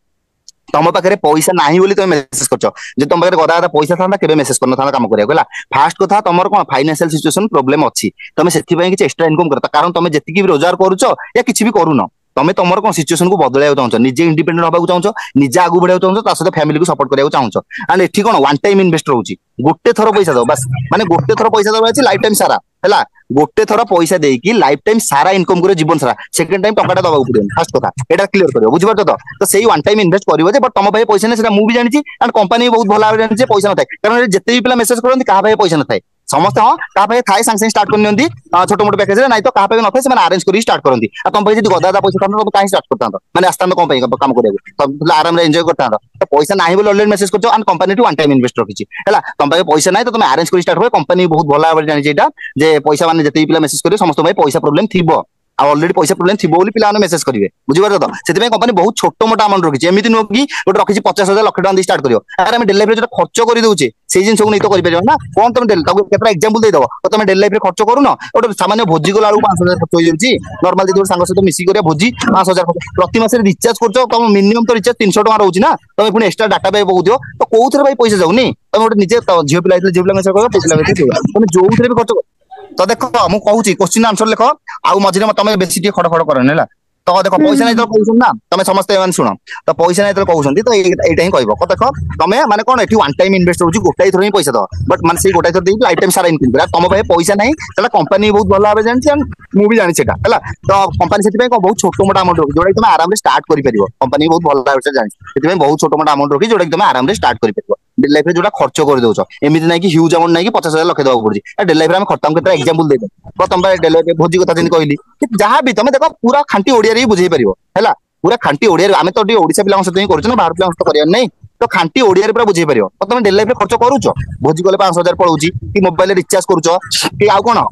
तुम पाखे पैसा नहीं बोली तुम मेसेज कर तुम पाखे गदा गदा पैसा था केबे मेसेज करना था काम करिया फास्ट कथा तुम कौन फाइनेंशियल सिचुएशन प्रॉब्लम अच्छी तुम से एक्स्ट्रा इनकम कर कारण तुम जी भी रोजगार करुच या किसी भी करून तुम तुम कौन सिचुएशन को बदल चाहो निजे इंडिपेंडेंट होगा चाहो निजे आगू बढ़ा चाहो सहित फैमिली को सपोर्ट करने चाहो एंड एठी कौन वन टाइम इन्वेस्ट रोचे गोटे थर पैसा दो बस माने गोटे थर पैसा दबा लाइफ टाइम सारा है गोटे थर पैसा देकी लाइफ टाइम सारा इनकम करे जीवन सारा सेकंड टाइम टका दबा पड़े फास्ट कथा एटा क्लियर करियो बुझिपार तो सेही वन टाइम इन्वेस्ट करियो जे बट तुम भाई पैसा नहीं सेटा मु भी जानि एंड कंपनी बहुत भला जानि जे पैसा न थाए कारण जेते भी पिला मेसेज करन कहा भाई पैसा न थाए समस्त हाँ क्या थाए सांगे स्टार्ट करनी छोट मोट पैकेज ना तो क्या न था आरेंज कर स्टार्ट करती तुम भाई जी गदा पैसा था कहीं स्टार्ट करता मैंने आसता कौन काम कर आराम एंजॉय करता तो पैसा ना बोले ऑलरेडी मेसेज कर कंपनी वन टाइम इन्वेस्ट रखी है तुम पाखे पैसा ना तो तुम आरेंज कर स्टार्ट कर कंपनी बहुत भला भाव जानी जे पैसा मैंने जिते पिला मेसेज कर समस्त भाई पैसा प्रोब्लेम थी ऑलरेडी पैसा प्रोब्लेम थी बोली पिला मेसेज करेंगे बुझिपार तो से कंपनी बहुत छोट मोट अमाउंट रखी एमती नुह कि गोटे रखी 50,000 लाख टका स्टार्ट करियो अरे हम डेली लाइफ जो खर्च कर दौचे से जिन नहीं तो कर ना कौन तुम केतटा एग्जांपल दे दो तो तुम डेली लाइफ खर्च करूनो गोटे सामान्य भोजी गला 5,000 खर्च हो जाऊँगी नॉर्मल जो सांग सहित मिसिक भोजी 5,000 प्रति मास रिचार्ज कर तुम मिनिमम तो रिचार्ज 300 टका रोचे ना तुम पुणी एक्सट्रा डाटा पैक बहुत तो कौन भाई पैसा जाऊनी तुम गोटे निजे झील पिला झील पिला पैसा तुम जो भी खर्च तो देख मुझे कहूँ क्वेश्चन आंसर लिख आउ मझे तुम बेसी खड़ खड़ कर तो देख पैसा नहीं कहूँ ना तुम समस्ते शुण तो पैसा नहीं कहते तो यहाँ ही कह देख तुम मैंने कौन ये वन टाइम इन्वेस्ट हो गोटाई थर ही पैसा दो बट मैंने गोटाई थर देखिए लाइफ टाइम सारा इनकम कर तुम भाई पैसा नहीं कंपनी बहुत भल भाव जानी मुझे जानी है तो कंपनी से बहुत छोट मोट अमाउंट रखी जोटा तुम आराम से स्टार्ट कर कंपनी बहुत भल भाव से जानी बहुत छोट मोट अमाउंट रखी जोटा तुम आराम से स्टार्ट कर डेली लाइफ जो खर्च कर दौच एमती ना कि ह्यूज अमाउंट नहीं 50,000 लक्ष देवा पड़े डेली लाइफ में खर्च केत एग्जांपल दे तुम डेली लाइफ भोजी कथा जमी कहली जहाँ भी तुम देख पूरा खांटी ओडिया ही बुझे पार है पूरा खांटी ओडिया आम तो ओडिशा पिला सहित ही कर बाहर पिला सहित करार नहीं तो खांटी ओडिया पूरा बुझे पार तो तुम डेली लाइफ खर्च करुच भोजी गले 5,000 पड़ोची कि मोबाइल रिचार्ज करुच कि आउ कौन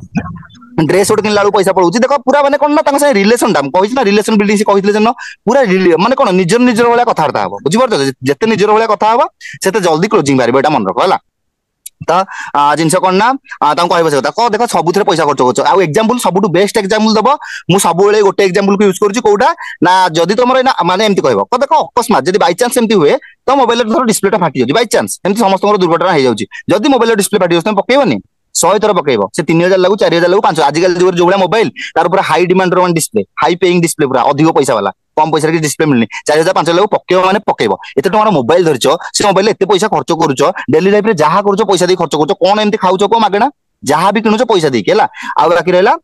ड्रेस गोटे किनला पैसा पड़ोची देख पूरा मैंने कौन ना रिलेसन कही रिलेसन बिल्डिंग से कहते जन पूरा माने कौन निजर निजर भाया कथबार्ता हम बुझिपार जिते निजर भाया कथा हम से जल्दी क्लोजिंग बाहर यहाँ मन रख है तो जिनस कौन ना कह कह देख सब पैसा खर्च कर एग्जांपल सब बेस्ट एग्जांपल दब मुझे सब गोटे एग्जांपल को यूज करुँच कौटा ना जदि तुम माने एमती कह देख अकस्मात जब बाई चान्स एमती हुए तो मोबाइल धर डिस्प्लेटा फाटी जाऊँगी बाई चान्स एमती समस्त दुर्घटना हो जाऊँगी जदि मोबाइल डिस्प्ले फाटी जाऊँ तुम पकेबनी 100 थर पकेब से 3,000 लागू 4,000 लागू 5,000 आजिकल जो भाई मोबाइल तार पूरा high demand display high paying display पूरा अधिक पैसा वाला कम पैसा की डिस्प्ले मिलनी 4,000 5,000 लागू पकेब मैंने पकेब एत टका मोबाइल धरच से मोबाइल एत पैसा खर्च करुच डेली लाइफ में जहाँ कर पैसा दे खर्च कर कौन एमती खाऊ को मागेना जहाँ भी किणुच पैसा देके है बाकी रहा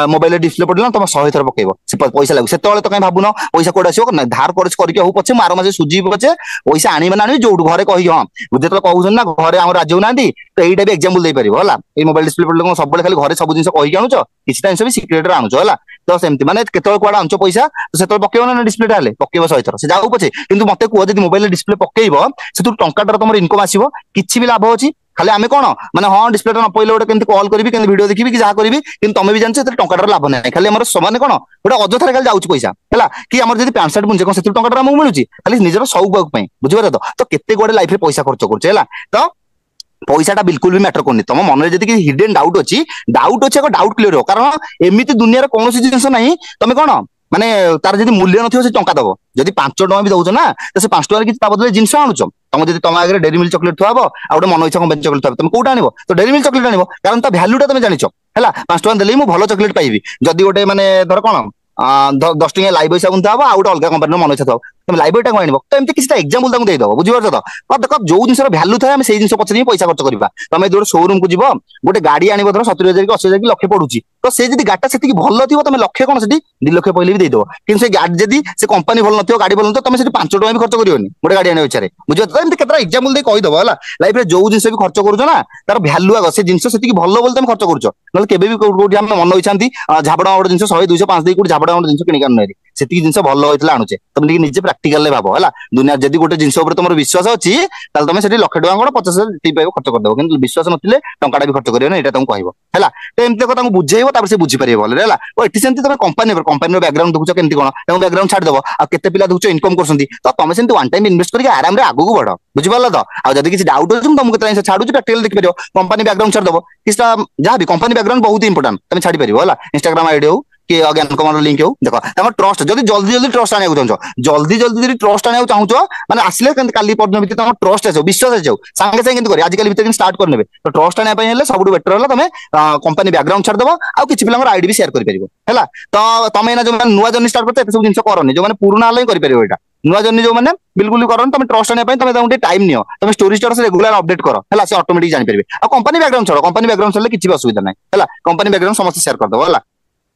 मोबाइल डिस्प्ले पड़े तुम 100 थर पकेब से पैसा लगू से तो कहीं भावुन पैसा कौट आसो धार खर्च करके हो पचे आर मास सुझी पचे पैसा आनी आनी जो घरे कही हाँ जो कहूँ ना घरे आम राजी होना तो यही भी एक्जांपल दे पार है मोबाइल डिस्प्ले पड़े सब खाली घरे सब जिन कही आणुच किसी जिन भी सिक्रेट आणुच है तो सेमती मैंने केत कड़ा आणुच पैसा तो से पकेब ना डिस्प्ले हेल्ले पकेब 100 थर से जाऊ पचे कि मत कह जब मोबाइल डिस्प्ले पकेब से टंका तुम इनकम आसो किसी भी लाभ अच्छी खाली आम कौन मैंने हाँ डिस्प्ले न पड़े गोटे केमती कॉल करी के वीडियो देखी कि जहाँ करी कि तुम भी जानते टंका लाभ ना खाली आम मैंने कौन गोटे अजथार खाली जाऊँच पैसा है कि आम जब पैंट सार्ट बुझे से टंका आमको मिलूँ खाली निजर शौक बुझे तो केते गुड़े लाइफ में पैसा खर्च कर तो पैसा बिल्कुल भी मैटर करनी तुम मन में जी हिडन डाउट अच्छी डाउट क्लियर हो कारण एमती दुनिया कौन जिन ना तुम कौन माने तार जब मूल्य न से टंका दब जब 5 टका भी दौच ना तो से 5 टका किसी बदले जिन आणुच तुम जब तुम आगे डेरी मिल्क चॉकलेट थोड़ा गोटे मन इच्छा कंपनी चॉकलेट तुम कौटा आन तो डेरी मिल्क चॉकलेट आन कारण ता भैल्यूटा तुम जानिच है 5 टका देले मुझे भल चॉकलेट पाइबी जदि गोटे माने धर कौन 10 टका लाइव साबुन था गोटे अलग कंपनी मन इच्छा था তুমি ଲାଇବ୍ରେରୀ ଟା ଆଣିବ ତ ଏମିତି କିଛିଟା ଏକ୍ସାମ୍ପଲ ତାଙ୍କୁ ଦେଇଦବ ବୁଝିପାରୁଛ ତ ଦେଖ ଯୋଉ ଜିନିଷର ଭ୍ୟାଲୁ ଥାଏ ଆମେ ସେଇ ଜିନିଷ ପଛରେ ହିଁ ପଇସା ଖର୍ଚ୍ଚ କରିବା ତମେ ଯୋଉ ଶୋରୁମ କୁ ଯିବ ଗୋଟେ ଗାଡି ଆଣିବ ଧର 70,000 କି 80,000 କି ଲକ୍ଷେ ପଡୁଛି ତ ସେ ଯଦି ଗାଡିଟା ସେତିକି ଭଲ ଥିବ ତମେ ଲକ୍ଷେ କଣ ସେଠି 2 ଲକ୍ଷ ପଇଲେ ବି ଦେଇଦବ କିନ୍ତୁ ସେ ଗାଡି ଯଦି ସେ କମ୍ପାନୀ ଭଲ ନଥିବ ଗାଡି ଭଲ ନଥିବ ତମେ ସେଠି 5 ଟଙ୍କା ବି ଖର୍ଚ୍ଚ କରିବନି ଗୋଟେ ଗାଡି ଆଣିବା ଇଚ୍ଛାରେ ବୁଝିପାରୁଛ ତ ଏମିତି କେତେଟା ଏକ୍ସାମ୍ପଲ ଦେଇ କହିଦବ ହେଲା ଲାଇଫରେ ଯୋଉ ଜିନିଷ ବି ଖର୍ଚ୍ଚ କରୁଛ ନା ତାର ଭ୍ୟାଲୁ ଆଗ ସେ ଜିନିଷ ସେତିକି ଭଲ ବୋଲି ତମେ ଖର୍ଚ୍ଚ କରୁଛ ନହେଲେ କେବେ ବି କୋଉଠି ଆମେ ମନ ଇଚ୍ଛାନ୍ତି ଝାବଡା ଗୋଟେ ଜିନିଷ 100 200 5 ଦେଇ କୋଉଠି ଝାବଡା ଗୋଟେ ଜିନିଷ କିଣିକି ଆଣୁନାହାନ୍ତି ସେତିକି ଜିନିଷ ଭଲ ହେଇଥିଲା ଆଣୁଛେ ତମେ ଟିକେ ନିଜେ ପ୍ରାକ୍ଟିକାଲରେ ଭାବ ହେଲା ଦୁନିଆ ଯଦି ଗୋଟେ ଜିନିଷ ଉପରେ ତମର ବିଶ୍ୱାସ ଅଛି ତାହେଲେ ତମେ ସେଠି ଲକ୍ଷେ ଟଙ୍କା କଣ 50,000 ଯେତିକି ପାଇବ ଖର୍ଚ୍ଚ କରିଦବ କିନ୍ତୁ ବିଶ୍ୱାସ ନଥିଲେ ଟଙ୍କାଟା ବି ଖର୍ଚ୍ଚ କରିବ ନା ଏଇଟା ତମକୁ କହିବ ହେଲା ତ ଏମିତି ଦେଖ ତାଙ୍କୁ ବୁଝେଇବ ତାପରେ ସେ ବୁଝିପାରିବ ଭଲରେ ହେଲା ଓ ଏଠି ସେମିତି ତମେ କମ୍ପାନୀର ବ୍ୟାକଗ୍ରାଉଣ୍ଡ ଦେଖୁଛ କେମିତି କଣ ତାଙ୍କୁ ବ୍ୟାକଗ୍ରାଉଣ୍ଡ ଛାଡିଦବ ଆଉ କେତେ ପିଲା ଦେଖୁଛ ଇନକମ କରୁଛନ୍ତି ତ ତମେ ସେମିତି ୱାନ୍ ଟାଇମ ଇନଭେଷ୍ଟ କରିକି ଆରାମରେ ଆଗକୁ ବଢ ବୁଝିପାରିଲ ତ ଆଉ ଯଦି କିଛି ଡାଉଟ ଅଛି ମୁଁ ତମକୁ କେତେ ଛାଡୁଛି ପ୍ରାକ୍ଟିକାଲ ଦେଖିପାରିବ କମ୍ପାନୀ ବ୍ୟାକଗ୍ରାଉଣ୍ଡ ଛାଡିଦବ କିଛିଟା ଯାହାବି କମ୍ପାନୀ ବ୍ୟାକଗ୍ରାଉଣ୍ଡ ବହୁତ ଇମ୍ପୋର୍ଟାଣ୍ଟ ତମେ ଛାଡିପାରିବ ହେଲା ଇନଷ୍ଟାଗ୍ରାମ ଆଇଡି ହଉ कि ज्ञान कमर लिंक हो देख तुम ट्रस्ट जल्दी जल्दी ट्रस्ट आने जल्दी जल्दी ट्रस्ट आने चाहूच मैंने आसिले काली पर्यटन भितर तुम ट्रस्ट आस विश्वास आसो सांगे सांगे कर आजिकल भितर स्टार्ट करने तो ट्रस्ट आने सब बेटर है तुम कंपनी बैकग्राउंड छाड़देव आउ किसी पिला आईडी भी शेयर कर तो तुम जो नुआ जर्नी स्टार्ट करते सब जिन करनी जो पुराना हेल्ला कर यहाँ नुआ जर्नी जो मैंने बिल्कुल कर तुम ट्रस्ट आने तुम टाइम नियो तुम स्टोरी स्टेटस रेगुलर अपडेट कर है से ऑटोमेटिक जान पारे कंपनी बैकग्राउंड छोड़ कंपनी बैकग्राउंड छोड़े किसी भी असुविधा नहीं है कंपनी बैकग्राउंड समस्त शेयर करदेव है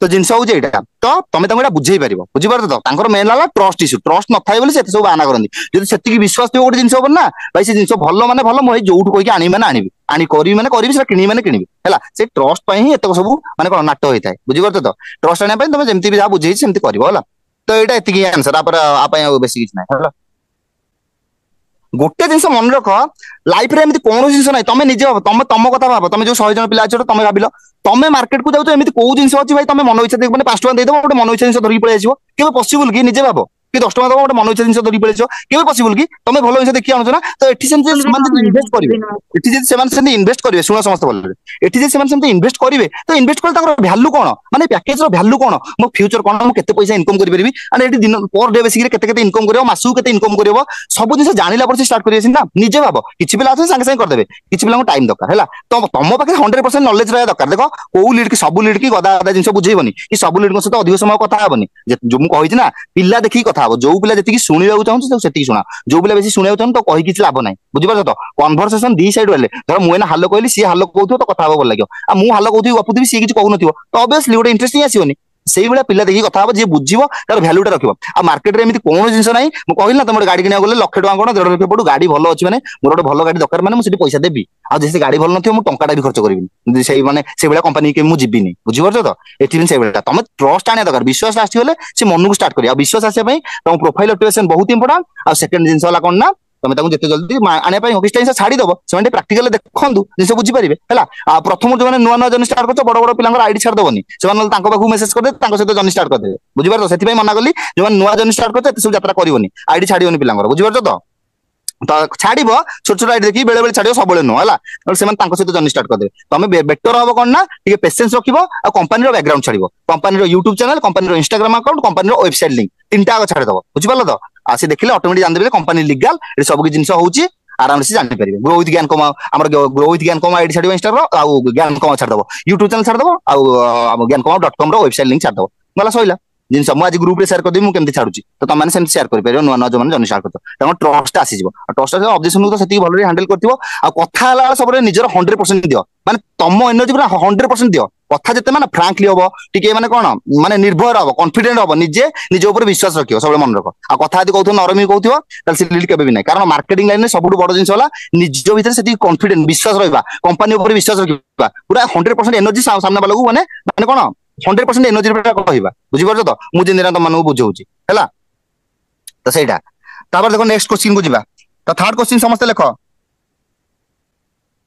तो जिनस हूँ यहाँ तो तुम बुझे पार बुझीपार तो मेन है ट्रस्ट इश्यू ट्रस्ट न था बोली सब बाना करती जब से विश्वास थी गोटे जिन ना भाई से जिन भल मैंने भल मुझे जो कहीं आनी मैंने आनी आनी करी मैंने करी किणी मैंने किणी है से ट्रस्ट ही एतक सब मैंने कौन नाट होता है बुझीपार तो ट्रस्ट आने तुम जमी भी जहाँ बुझे सेमती कर तो यहाँ एति आंसर आप बेस किसी ना गोटे जिन मन रख लाइफ रे एमती कौन जिन ना तुम निजे तुम तुम कथा भाव तुम जो 100 जन पिला तुम भाविल तुम मार्केट को जाओ एमती कौ जिन अच्छी भाई तुम मन इच्छा मैंने 5 टका देदेव गोटे मन इच्छा जिन धरिक पलि आसो केवे पसिबल कि निजे भाव कि 10 टका दब गोटे मन इच्छा जिन धरिक पलि आसो केवे पसिबल कि तुम भल जिन देखी आनुछ ना तो एठी सेमती इन्वेस्ट करिवे एठी जे सेमान सेमती इन्वेस्ट करिवे सुनो समस्त भल एठी जे सेमान सेमती इन्वेस्ट करिवे तो इन्वेस्ट कले ताकर वैल्यू कोन माने पैकेज रो वैल्यू कोन मो फ्यूचर कोन मो केते पैसा इनकम करि परिबी आणि एठी दिन पर डे बेसिक रे केते केते इनकम करियो मासु केते इनकम करियो सब जिन जानिला पर स्टार्ट करिए ना निजे भाव किछि पिला आछे संगे संगे कर देबे किछि पिला को टाइम दरकार हैला तो तुम पाखे 100% नॉलेज रहा दरकार देखो को लीड की सब लीड की गदा गदा जिन बुझेबनी कि सब लीड सहित अधिक समय कथा हेबनी जो मु कहि ना पिला देखि कथा हो जो पिला जति शुणा चाहूँ से शुणा जो पिला बेसी शुणा चाहूँ तो कही किसी लाभ ना बुझीपार तो कन्भरसेशन दी साइड वाले धर मुझे हाल कहली सी हाल कहूँ तो कथा भल लगे आ मु हाल कहूँ गपुथी सी किसी कहून तो ऑब्वियसली गोटे इंटरेस्ट ही आसोनी से भाया पिला देखिए कथा जी बुझे तार भैल्यूटा रखियो आ मार्केट रे एमती कौन जिन ना मुझे कहली ना तुम गाड़ी किना गले लक्षे टका कौन 1.5 लक्ष पड़ू गाड़ी भल अच्छी मैंने मोर गोटे भल गाड़ी दरकार मैंने मुझे पैसा देवी आ जैसे गाड़ी भल नथियो मु टंकाटा भी खर्च करिबिनी से माने से भाया कंपनी के मुझे जीविनी बुझीपार तो एटी से भाया तुम ट्रस्ट आने दरकार विश्वास आसगले से मन को स्टार्ट कर विश्वास आसा तुम प्रोफाइल ऑप्टिमाइजेशन बहुत इंपोर्टेंट आ सेकंड जिन है कौन ना तुम जिते जल्दी आने हॉकी टाइम छाड़ीदेव से प्राक्टिकल देखु जिन बुझीपारे है प्रथम जो नुआ नुआ जर्नी स्टार्ट कर बड़ बड़ पिला आईडी छाड़देवनी से पाखु मेसेज करदे सहित जर्नी स्टार्ट करदे बुझीपार से मना कली जो नुआ जर्नी स्टार्ट करते सब यात्रा करनी आईडी छाड़ीनी पिला बुझीपार तो छाड़ छोट छोट आईडी देखिए बेले बेले छाड़ सब नुह है सहित जर्नी स्टार्ट करदे तुम बेटर हम कौन ना पेसेंस रख कंपनी बैकग्राउंड छाड़ company YouTube channel company Instagram account company website link 3टा छाड़देव बुझीपार तो आसे देखिले ऑटोमेटिक जानदेबे कंपनी लीगल ए सब जिन होची आराम से जानि परिबे ग्रो विथ ज्ञान कमा हमर ग्रो विथ ज्ञान कमा आईडी छाड़िबो इंस्टाग्राम आ ज्ञान कमा छाड़देबो यूट्यूब चैनल छाड़देबो आ ज्ञानकमा.com रो वेबसाइट लिंक छाड़देबो मला सइला जिन सब आज ग्रुप रे शेयर कर देबी मु केमति छाडुची तो तुम माने सेमति शेयर कर परियो नुआ नुआ जो माने जन शेयर करतो तम ट्रस्ट आसी जिवो ट्रस्ट ऑब्जेक्शन को तो सेति भलरे हैंडल करथिबो आ कथा हला सबरे निजर 100% दियो माने तम एनर्जी पूरा 100% दियो कथा जते माने फ्रैंकली होबो टिके माने कोन माने निर्भर होबो कॉन्फिडेंट होबो निजे ऊपर विश्वास रखियो सब मन रखो आ कथा आदि कहथो नरमी कहथिबो तल से लीड केबे भी नै कारण मार्केटिंग लाइन में सबुठ बड़ जिंस होला निज भीतर सेति कॉन्फिडेंट विश्वास रहबा कंपनी ऊपर विश्वास रखिबा पूरा 100% एनर्जी सामने वाला को माने कोन 100% एनर्जी कहवा बुझीपार तो मुझे तुम मानू बुझाऊँ है तो सहीटा देखो नेक्स्ट क्वेश्चन को जीवा तो थर्ड क्वेश्चन समस्त लेख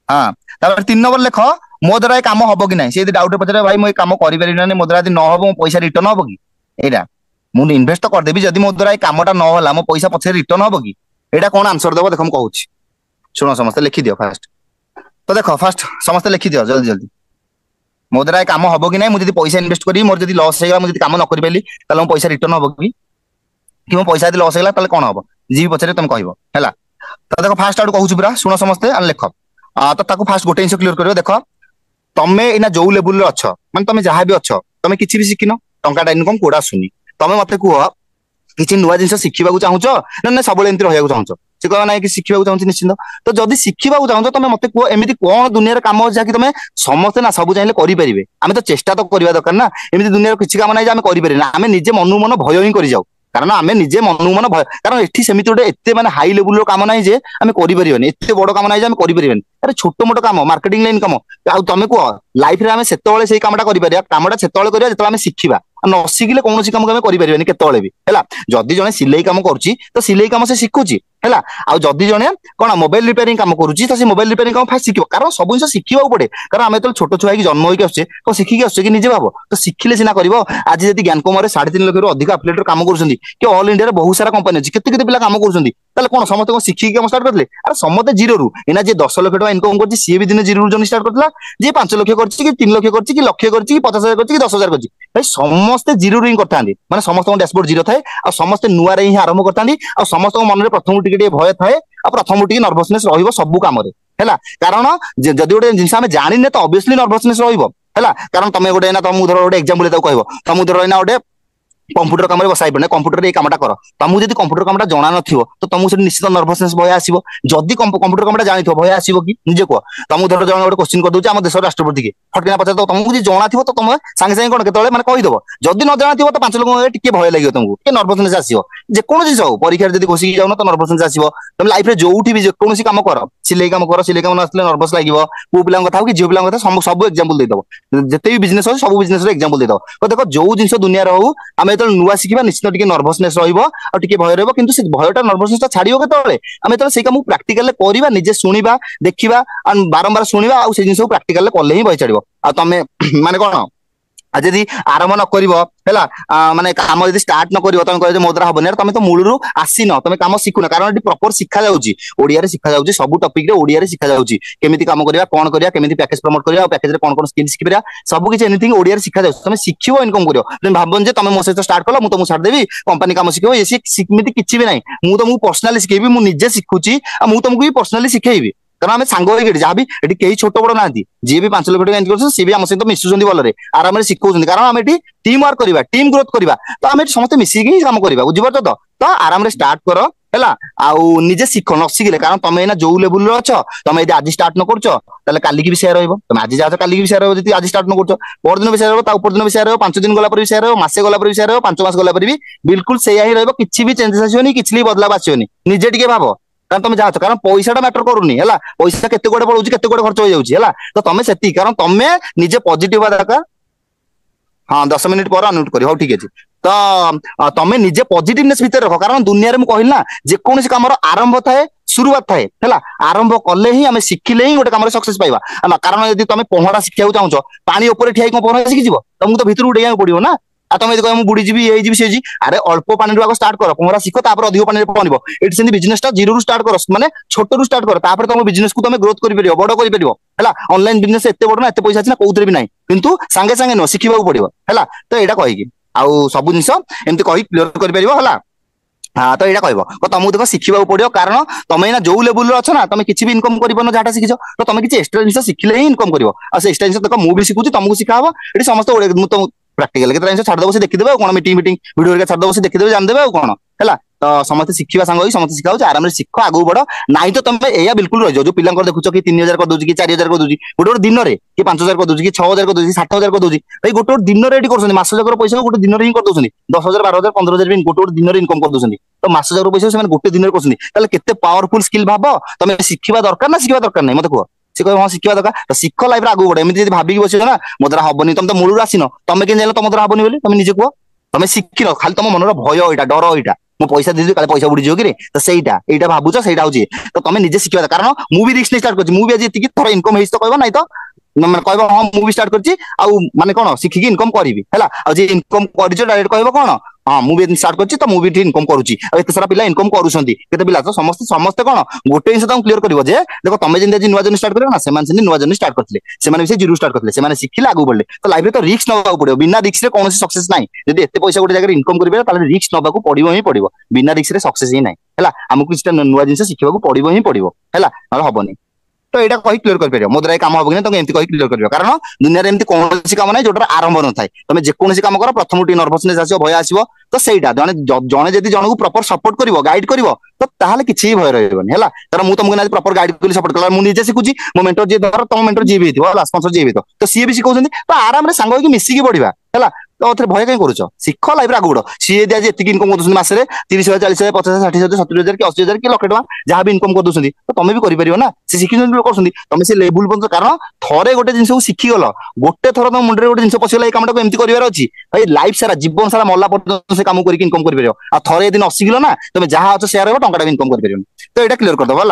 हाँ 3 नंबर लेख मो द्वारा काम हम कि ना सी डाउट पचारे भाई मुझे काम करें मो द्वारा न हम पैसा रिटर्न हम कि यहाँ मुझे इनभेस्ट तो करदेवी जदि मो द्वारा कामटा ना मो पैसा पछे रिटर्न हम कि यहाँ कौन आंसर देव देख कहूँ शुण समस्त लिखि दियो फास्ट तो देख फास्ट समस्त लिखि दियो जल्दी जल्दी मो द्वारा काम हम कि ना मुझे पैसा इनभेस्ट करी मोर जब लॉस होगा मुझे काम न कर पारि मो पैसा रिटर्न हम कि मो पैसा लॉस होगा कौन हम जी पचारे तुम कह है तो देख फास्ट आड़ कहूँ पूरा शुण समस्ते लेख तो फास्ट गोटे जिन क्लीयर कर देख तमें एना जो लेवल अच्छ माने तुम जहाँ भी अच्छ तुम किसी भी शिखिन टंका इनकम कोड़ा आसुनी तुम मत कह କିଛି ନୂଆ ଜିନିଷ ଶିଖିବାକୁ ଚାହୁଁଛ ନା ସବୁବେଳେ ଏମିତି ରହିବାକୁ ଚାହୁଁଛ? ସେ କହିବା ନାହିଁ କି ଶିଖିବାକୁ ଚାହୁଁଛି ନିଶ୍ଚିନ୍ତ। ତ ଯଦି ଶିଖିବାକୁ ଚାହୁଁଛ ତମେ ମତେ କୁହ ଏମିତି କଣ ଦୁନିଆରେ କାମ ଅଛି ଯାହାକି ତମେ ସମସ୍ତେ ନା ସବୁ ଚାହିଁଲେ କରିପାରିବେ? ଆମେ ତ ଚେଷ୍ଟା ତ କରିବା ଦରକାର ନା। ଏମିତି ଦୁନିଆରେ କିଛି କାମ ନାହିଁ ଯେ ଆମେ କରିପାରିବା, ଆମେ ନିଜେ ମନକୁ ମନ ଭୟ ହିଁ କରିଯାଉ। କାରଣ ଆମେ ନିଜେ ମନକୁ ମନ ଭୟ, କାରଣ ଏଠି ସେମିତି ଗୋଟେ ଏତେ ମାନେ ହାଇ ଲେବୁଲର କାମ ନାହିଁ ଯେ ଆମେ କରିପାରିବାନି, ଏତେ ବଡ କାମ ନାହିଁ ଯେ ଆମେ କରିପାରିବାନି। ଆରେ ଛୋଟ ମୋଟ କାମ, ମାର୍କେଟିଂ ଲାଇନ କାମ। ଆଉ ତମେ କୁହ ଲାଇଫରେ ଆମେ ସେତେବେଳେ ସେଇ କାମଟା କରିପାରିବା, କାମଟା ସେତେବେଳେ କରିବା ଯେତେବେଳେ ଆମେ ଶିଖିବା। ନ ଶିଖିଲେ କୌଣସି କାମକୁ ଆମେ କରିପାରିବାନି କେତେବେଳେ ବି ହେଲା। ଯଦି ଜଣେ ସିଲେଇ କାମ କରୁଛି ତ ସିଲେଇ କାମ ସେ ଶିଖୁଛି ହେଲା। ଆଉ ଯଦି ଜଣେ କଣ ମୋବାଇଲ ରିପେୟାରିଂ କାମ କରୁଛି ତ ସେ ମୋବାଇଲ ରିପେୟାରିଂ କାମ ଫାଷ୍ଟ ଶିଖିବ। କାରଣ ସବୁ ଜିନିଷ ଶିଖିବାକୁ ପଡେ। କାରଣ ଆମେ ଯେତେବେଳେ ଛୋଟ ଛୁଆ ହେଇକି ଜନ୍ମ ହେଇକି ଆସୁଛେ ତ ଶିଖିକି ଆସୁଛେ କି ନିଜେ ଭାବ, ତ ଶିଖିଲେ ସିନା କରିବ। ଆଜି ଯଦି ଜ୍ଞାନକୁମାରରେ 3.5 ଲକ୍ଷରୁ ଅଧିକ ଆଫିଲିଏଟର କାମ କରୁଛନ୍ତି, କି ଅଲ ଇଣ୍ଡିଆରେ ବହୁତ ସାରା କମ୍ପାନୀ ଅଛି, କେତେ କେତେ ପିଲା କାମ କରୁଛନ୍ତି, ତାହେଲେ କଣ ସମସ୍ତେ କଣ ଶିଖିକି କାମ ଷ୍ଟାର୍ଟ କରିଥିଲେ? ଆରେ ସମସ୍ତେ ଜିରୋରୁ। ଏଇନା ଯିଏ 10 ଲକ୍ଷ ଟଙ୍କା ଇନକମ କରୁଛି ସିଏ ବି ଦିନେ ଜିରୋରୁ ଜଣେ ଷ୍ଟାର୍ଟ କରିଥିଲା। ଯିଏ 5 ଲକ୍ଷ କରିଛି କି 3 ଲକ୍ଷ କରିଛି କି ଲକ୍ଷ କରିଛି କି 50,000 କରିଛି କି 10,000 କରିଛି, ଭାଇ ସମସ୍ତେ ଜିରୋରୁ ହିଁ କରିଥାନ୍ତି। ମାନେ ସମସ୍ତଙ୍କ ଡ୍ୟାସବୋର୍ଡ ଜିରୋ ଥାଏ, ଆଉ ସମସ୍ତେ ନୂଆରେ ହିଁ ଆରମ୍ଭ କରିଥାନ୍ତି। ଆଉ ସମସ୍ତଙ୍କ ମନରେ ପ୍ରଥମରୁ ଟିକେ ଟିକେ ଭୟ ଥାଏ, ଆଉ ପ୍ରଥମରୁ ଟିକେ ନର୍ଭସନେସ ରହିବ ସବୁ କାମରେ ହେଲା। କାରଣ ଯଦି ଗୋଟେ ଜିନିଷ ଆମେ ଜାଣିନେ ତ ଅବଭିୟସଲି ନର୍ଭସନେସ ରହିବ ହେଲା। କାରଣ ତମେ ଗୋଟେ ନା ତମକୁ ଧର ଗୋଟେ ଏକ୍ସାମ୍ପଲ ତାକୁ କହିବ, ତମକୁ ଧର ଏଇନା ଗୋଟେ କମ୍ପ୍ୟୁଟର କାମରେ ବସାଇ ପଡେ, କମ୍ପ୍ୟୁଟର ଏଇ କାମଟା କର, ତମକୁ ଯଦି କମ୍ପ୍ୟୁଟର କାମଟା ଜଣା ନଥିବ ତ ତମକୁ ସେଠି ନିଶ୍ଚିତ ନର୍ଭସନେସ ଭୟ ଆସିବ। ଯଦି କମ୍ପ୍ୟୁଟର କାମଟା ଜାଣିଥିବ ଭୟ ଆସିବ କି? ନିଜେ କୁହ। ତମକୁ ଧର ଜଣେ ଗୋଟେ କ୍ୱେଶ୍ଚିନ୍ କରିଦଉଛି ଆମ ଦେଶର ରାଷ୍ଟ୍ରପତି କି, ଫଟକିନା ପଚାରିଦବ, ତମକୁ ଯଦି ଜଣାଥିବ ତ ତମେ ସାଙ୍ଗେ ସାଙ୍ଗେ କଣ କେତେବେଳେ ମାନେ କହିଦବ। ଯଦି ନ ଜଣାଥିବ ତ 5 ଲୋକଙ୍କ ଟିକେ ଭୟ ଲାଗିବ, ତମକୁ ଟିକେ ନର୍ଭସନେସ ଆସିବ। ଯେକୌଣସି ଜିନିଷ ହଉ, ପରୀକ୍ଷାରେ ଯଦି ଘୋଷିକି ଯାଉନ ତ ନର୍ଭସନେସ ଆସିବ। ତମେ ଲାଇଫରେ ଯୋଉଠି ବି ଯେକୌଣସି କାମ କର, ସିଲେଇ କାମ କର, ସିଲେଇ କାମ ନ ଆସିଲେ ନର୍ଭସ ଲାଗିବ। ପୁଅ ପିଲାଙ୍କ କଥା ହଉ କି ଝିଅ ପିଲାଙ୍କ କଥା, ସବୁ ଏକ୍ସାମ୍ପଲ ଦେଇଦବ। ଯେତେ ବି ବିଜନେସ ଅଛି ସବୁ ବିଜନେସର ଏକ୍ସାମ୍ପଲ ଦେଇଦବ। ତ ଦେଖ ଯୋଉ ଜିନିଷ ଦୁନିଆରେ ହଉ ଆମେ ଯେତେବେଳେ ନୂଆ ଶିଖିବା ନିଶ୍ଚିତ ଟିକେ ନର୍ଭସନେସ ରହିବ, ଆଉ ଟିକେ ଭୟ ରହିବ। କିନ୍ତୁ ସେ ଭୟଟା ନର୍ଭସନେସଟା ଛାଡିବ କେତେବେଳେ? ଆମେ ଯେତେବେଳେ ସେଇ କାମକୁ ପ୍ରାକ୍ଟିକାଲରେ କରିବା, ନିଜେ ଶୁଣିବା, ଦେଖିବା, ଆଉ ବାରମ୍ବାର ଶୁଣିବା, ଆଉ ସେଇ ଜିନିଷକୁ ପ୍ରାକ୍ଟିକାଲରେ କଲେ ହିଁ ଭୟ ଛାଡିବ। ଆଉ ତମେ ମାନେ କଣ ଆଉ ଯଦି ଆରମ୍ଭ ନ କରିବ ହେଲା, ମାନେ କାମ ଯଦି ଷ୍ଟାର୍ଟ ନ କରିବ, ତମେ କହିବ ଯେ ମୋ ଦ୍ୱାରା ହବନି। ତମେ ତ ମୂଳରୁ ଆସିନ, ତମେ କାମ ଶିଖୁନ। କାରଣ ଏଠି ପ୍ରପର ଶିଖା ଯାଉଛି, ଓଡିଆରେ ଶିଖା ଯାଉଛି, ସବୁ ଟପିକରେ ଓଡିଆରେ ଶିଖା ଯାଉଛି। କେମିତି କାମ କରିବା, କଣ କରିବା, କେମିତି ପ୍ୟାକେଜ ପ୍ରମୋଟ କରିବା, ଆଉ ପ୍ୟାକେଜରେ କଣ କଣ ସ୍କିଲ୍ ଶିଖିପାରିବା, ସବୁ କିଛି ଏନିଥିଙ୍ଗ ଓଡିଆରେ ଶିଖା ଯାଉଛି। ତମେ ଶିଖିବ, ଇନକମ କରିବ। ତମେ ଭାବନି ଯେ ତମେ ମୋ ସହିତ ଷ୍ଟାର୍ଟ କଲ, ମୁଁ ତମକୁ ଛାଡିଦେବି, କମ୍ପାନୀ କାମ ଶିଖିବ, ସେମିତି କିଛି ବି ନାହିଁ। ମୁଁ ତମକୁ ପର୍ସନାଲି ଶିଖେଇବି, ମୁଁ ନିଜେ ଶିଖୁଛି, ଆଉ ମୁଁ ତମକୁ ବି ପର୍ସନାଲି ଶିଖେଇବି। କାରଣ ଆମେ ସାଙ୍ଗ ହେଇକି ଯାହା ବି ଏଠି କେହି ଛୋଟ ବଡ ନାହାନ୍ତି। ଯିଏ ବି 5 ଲକ୍ଷ ଟଙ୍କା ଇନକମ କରୁଛନ୍ତି ସିଏ ବି ଆମ ସହିତ ମିଶୁଛନ୍ତି ଭଲରେ, ଆରାମରେ ଶିଖଉଛନ୍ତି। କାରଣ ଆମେ ଏଠି ଟିମ୍ ୱାର୍କ କରିବା, ଟିମ୍ ଗ୍ରୋଥ କରିବା, ତ ଆମେ ଏଠି ସମସ୍ତେ ମିଶିକି ହିଁ କାମ କରିବା। ବୁଝିପାରୁଛ ତ? ତ ଆରାମରେ ଷ୍ଟାର୍ଟ କର ହେଲା। ଆଉ ନିଜେ ଶିଖ, ନ ଶିଖିଲେ, କାରଣ ତମେ ଏଇନା ଯୋଉ ଲେବୁଲରେ ଅଛ, ତମେ ଯଦି ଆଜି ଷ୍ଟାର୍ଟ ନ କରୁଛ ତାହେଲେ କାଲିକି ବି ସେୟା ରହିବ। ତମେ ଆଜି ଯାଉଛ କାଲିକି ବି ସେୟା ରହିବ। ଯଦି ଆଜି ଷ୍ଟାର୍ଟ ନ କରୁଛ, ପରଦିନ ବି ସେୟା ରହିବ, ତା ଉପର ଦିନ ବି ସେୟା ରହିବ, 5 ଦିନ ଗଲା ପରେ ବି ସେୟା ରହିବ, ମାସେ ଗଲା ପରେ ବି ସେୟା ରହିବ, 5 ମାସ ଗଲା ପରେ ବି ବିଲକୁଲ ସେୟା ହିଁ ରହିବ। କିଛି ବି ଚେଞ୍ଜେସ ଆସିବନି, କିଛି ବି ବଦଲାବ ଆସିବନି। ନିଜେ ଟିକେ ଭାବ। କାରଣ ତମେ ଯାଉଛ, କାରଣ ପଇସାଟା ମ୍ୟାଟର କରୁନି ହେଲା। ପଇସା କେତେ କୁଆଡେ ପଳଉଛି, କେତେ କୁଆଡେ ଖର୍ଚ୍ଚ ହେଇଯାଉଛି ହେଲା। ତ ତମେ ସେତିକି, କାରଣ ତମେ ନିଜେ ପଜିଟିଭ ହବା ଦରକାର। ହଁ 10 ମିନିଟ୍ ପରେ ଅନମ୍ୟୁଟ କରିବ। ହଉ ଠିକ ଅଛି। ତ ତମେ ନିଜେ ପଜିଟିଭନେସ ଭିତରେ ରଖ। କାରଣ ଦୁନିଆରେ ମୁଁ କହିଲି ନା, ଯେକୌଣସି କାମର ଆରମ୍ଭ ଥାଏ, ସୁରୁଆତ ଥାଏ ହେଲା। ଆରମ୍ଭ କଲେ ହିଁ, ଆମେ ଶିଖିଲେ ହିଁ ଗୋଟେ କାମରେ ସକ୍ସେସ ପାଇବା ହେଲା। କାରଣ ଯଦି ତମେ ପହଁରା ଶିଖିବାକୁ ଚାହୁଁଛ, ପାଣି ଉପରେ ଠିଆ ହେଇକି କଣ ପହଁରା ଶିଖିଯିବ? ତମକୁ ତ ଭିତରକୁ ଡେଇଁବାକୁ ପଡିବ ନା। ଆଉ ତମେ ଯଦି କହିବ ମୁଁ ବୁଡିଯିବି, ଇଏ ହେଇଯିବି, ସିଏ ହେଇଯିବି, ଆରେ ଅଳ୍ପ ପାଣିରୁ ଆଗ ଷ୍ଟାର୍ଟ କର, ପହଁରା ଶିଖ, ତାପରେ ଅଧିକ ପାଣିରେ ପହଁରିବ। ଏଠି ସେମିତି ବିଜନେସଟା ଜିରୋରୁ ଷ୍ଟାର୍ଟ କର, ମାନେ ଛୋଟରୁ ଷ୍ଟାର୍ଟ କର, ତାପରେ ତମ ବିଜନେସକୁ ତମେ ଗ୍ରୋଥ କରିପାରିବ, ବଡ କରିପାରିବ ହେଲା। ଅନଲାଇନ ବିଜନେସ ଏତେ ବଡ ନା, ଏତେ ପଇସା ଅଛି ନା, କୋଉଥିରେ ବି ନାହିଁ। କିନ୍ତୁ ସାଙ୍ଗେ ସାଙ୍ଗେ ନୁହଁ, ଶିଖିବାକୁ ପଡିବ ହେଲା। ତ ଏଇଟା କହିକି ଆଉ ସବୁ ଜିନିଷ ଏମିତି କହି କ୍ଲିୟର କରିପାରିବ ହେଲା। ହଁ ତ ଏଇଟା କହିବ ତମକୁ ଦେଖ ଶିଖିବାକୁ ପଡିବ। କାରଣ ତମେ ଏଇନା ଯୋଉ ଲେବୁଲରେ ଅଛ ନା, ତମେ କିଛି ବି ଇନକମ କରିପାରୁନ ଯାହାଟା ଶିଖିଛ। ତ ତମେ କିଛି ଏକ୍ସଟ୍ରା ଜିନିଷ ଶିଖିଲେ ହିଁ ଇନକମ କରିବ। ଆଉ ସେ ଏକ୍ସଟ୍ରା ଜିନିଷ ଦେଖ, ମୁଁ ବି ଶିଖୁଛି, ତମକୁ ଶିଖାହବ। ଏଠି ସମସ୍ତେ ମୁଁ ତ ପ୍ରାକ୍ଟିକାଲ କେତେ ଜିନିଷ ଛାଡିଦବ, ସେ ଦେଖିଦେବେ। ଆଉ କଣ ମିଟିଂ ଭିଡିଓ ହେରିକା ଛାଡିଦବ, ସେ ଦେଖିଦେବେ, ଜାଣିଦେବେ। ଆଉ କଣ ହେଲା। ତ ସମସ୍ତେ ଶିଖିବା, ସାଙ୍ଗ ହେଇକି ସମସ୍ତେ ଶିଖା ହଉଛି। ଆରାମରେ ଶିଖ, ଆଗକୁ ବଢ। ନାଇଁ ତ ତମେ ଏଇଆ ବିଲକୁଲ ରହିଯିବ। ଯୋଉ ପିଲାଙ୍କର ଦେଖୁଛ କି 3,000 କରିଦଉଛି, କି 4,000 କରିଦଉଛି, ଗୋଟେ ଗୋଟେ ଦିନରେ, କି 5,000 କରିଦଉଛି, କି 6,000 କରିଦଉଛି, 60,000 କରିଦଉଛି, ଭାଇ ଗୋଟେ ଗୋଟେ ଦିନରେ ଏଠି କରୁଛନ୍ତି। ମାସ ଯାକର ପଇସା ଗୋଟେ ଦିନରେ ହିଁ କରିଦଉଛନ୍ତି। 10,000, 12,000, 15,000 ବି ଗୋଟେ ଗୋଟେ ଦିନରେ ଇନକମ କରିଦଉଛନ୍ତି। ତ ମାସ ଯାକର ପଇସା ସେମାନେ ଗୋଟେ ଦିନରେ କରୁଛନ୍ତି। ତାହେଲେ କେତେ ପାୱାରଫୁଲ ସ୍କିଲ୍ ଭାବ। ତମେ ଶିଖିବା ଦରକାର ନା ଶିଖିବା ଦରକାର ନାହିଁ? ମତେ କୁହ। ସେ କହିବ ହଁ ଶିଖିବା ଦରକାର। ତ ଶିଖ, ଲାଇଫରେ ଆଗକୁ ବଢ। ଏମିତି ଯଦି ଭାବିକି ବସିଛ ନା ମୋ ଦ୍ୱାରା ହବନି, ତମେ ତ ମୂଳରୁ ଆସିନ, ତମେ କେମିତି ଜାଣିଲ ତମ ଦ୍ୱାରା ହବନି ବୋଲି? ତମେ ନିଜେ କୁହ। ତମେ ଶିଖିନ, ଖାଲି ତମ ମନର ଭୟ ଏଇଟା, ଡର ଏଇଟା, ମୁଁ ପଇସା ଦେଇଦେବି କାଳେ ପଇସା ବୁଡିଯିବ କିରେ, ତ ଏଇଟା ଭାବୁଛ, ସେଇଟା ହଉଛି। ତ ତମେ ନିଜେ ଶିଖିବା। କାରଣ ମୁଁ ବି ରିସ୍କ ନେଇ ଷ୍ଟାର୍ଟ କରିଛି। ମୁଁ ବି ଆଜି ଏତିକି ଥର ଇନକମ ହେଇଛି ତ କହିବ, ନାଇଁ ତ ମାନେ କହିବ ହଁ ମୁଁ ବି ଷ୍ଟାର୍ଟ କରିଛି, ଆଉ ମାନେ କଣ ଶିଖିକି ଇନକମ କରିବି ହେଲା। ଆଉ ଯିଏ ଇନକମ କରିଛ ଡାଇରେକ୍ଟ କହିବ କଣ, ହଁ ମୁଁ ବି ଷ୍ଟାର୍ଟ କରିଛି ତ ମୁଁ ବି ଇନକମ କରୁଛି। ଆଉ ଏତେ ସାରା ପିଲା ଇନକମ କରୁଛନ୍ତି, କେତେ ପିଲା ତ ସମସ୍ତେ କଣ ଗୋଟେ ଜିନିଷ ତାଙ୍କୁ କ୍ଲିୟର କରିବ ଯେ ଦେଖ ତମେ ଯେମିତି ଆଜି ନୂଆ ଜର୍ଣ୍ଣି ଷ୍ଟାର୍ଟ କରିବ ନା, ସେମାନେ ସେମିତି ନୂଆ ଜର୍ଣ୍ଣି ଷ୍ଟାର୍ଟ କରିଥିଲେ। ସେମାନେ ବି ସେ ଜିରୋ ଷ୍ଟାର୍ଟ କରିଥିଲେ। ସେମାନେ ଶିଖିଲେ, ଆଗକୁ ବଢିଲେ। ତ ଲାଇଫରେ ତ ରିସ୍କ ନେବାକୁ ପଡିବ। ବିନା ରିସ୍କରେ କୌଣସି ସକ୍ସେସ ନାହିଁ। ଯଦି ଏତେ ପଇସା ଗୋଟେ ଜାଗାରେ ଇନକମ କରିପାରିବ, ତାହେଲେ ରିସ୍କ ନେବାକୁ ପଡିବ ହିଁ ପଡିବ। ବିନା ରିସ୍କରେ ସକ୍ସେସ ହିଁ ନାହିଁ ହେଲା। ଆମକୁ କିଛିଟା ନୂଆ ଜିନିଷ ଶିଖିବାକୁ ପଡିବ ହିଁ ପଡିବ ହେଲା, ନହେଲେ ହବନି। तो यहाँ कही क्लियर कर मो द्वारा काम हम कि तुम एमती कही क्लियर कर कारण दुनिया एमती कौन काम ना जोटा आरंभ न थाए तुम जेकोसी काम कर प्रथम टी नर्भसनेस आसो भय आसो तो सहीटा जने जने जदि जनक प्रॉपर सपोर्ट करिवो गाइड करिवो तो ताहले किछि भय रहबनी हला कारण मु तुमको ना प्रॉपर गाइड करी सपोर्ट कला मु निजे सिखुची मो मेंटर जे धर तुम मेंटर जे भी हिथिबो हला स्पॉन्सर जे भी तो सी भी सिखौछन तो आराम रे सांग होई मिसिकी बढ़िबा हला तो थे भय कहीं करूछ शिख लाइफ रे आगुड़ सी यदि आज एतिक इनकम कर मासरे 30,000 40,000 50,000 60,000 70,000 कि 80,000 कि लाख टका जहाँ भी इनकम कर तो तुम भी कर ना से शिखी कर तुम से लेवल पर कारण थरे गोटे जिन शिखी गल गोटे थर तुम मुंडे गोटे जिन पशिगला काम एमती कर भाई लाइफ सारा जीवन सारा मल्ला पर्यटन से काम करके इनकम कर थरे यदि नसिगल ना तुम जहाँ अच्छे सेयार टंका इनकम कर तो यहाँ क्लियर करदे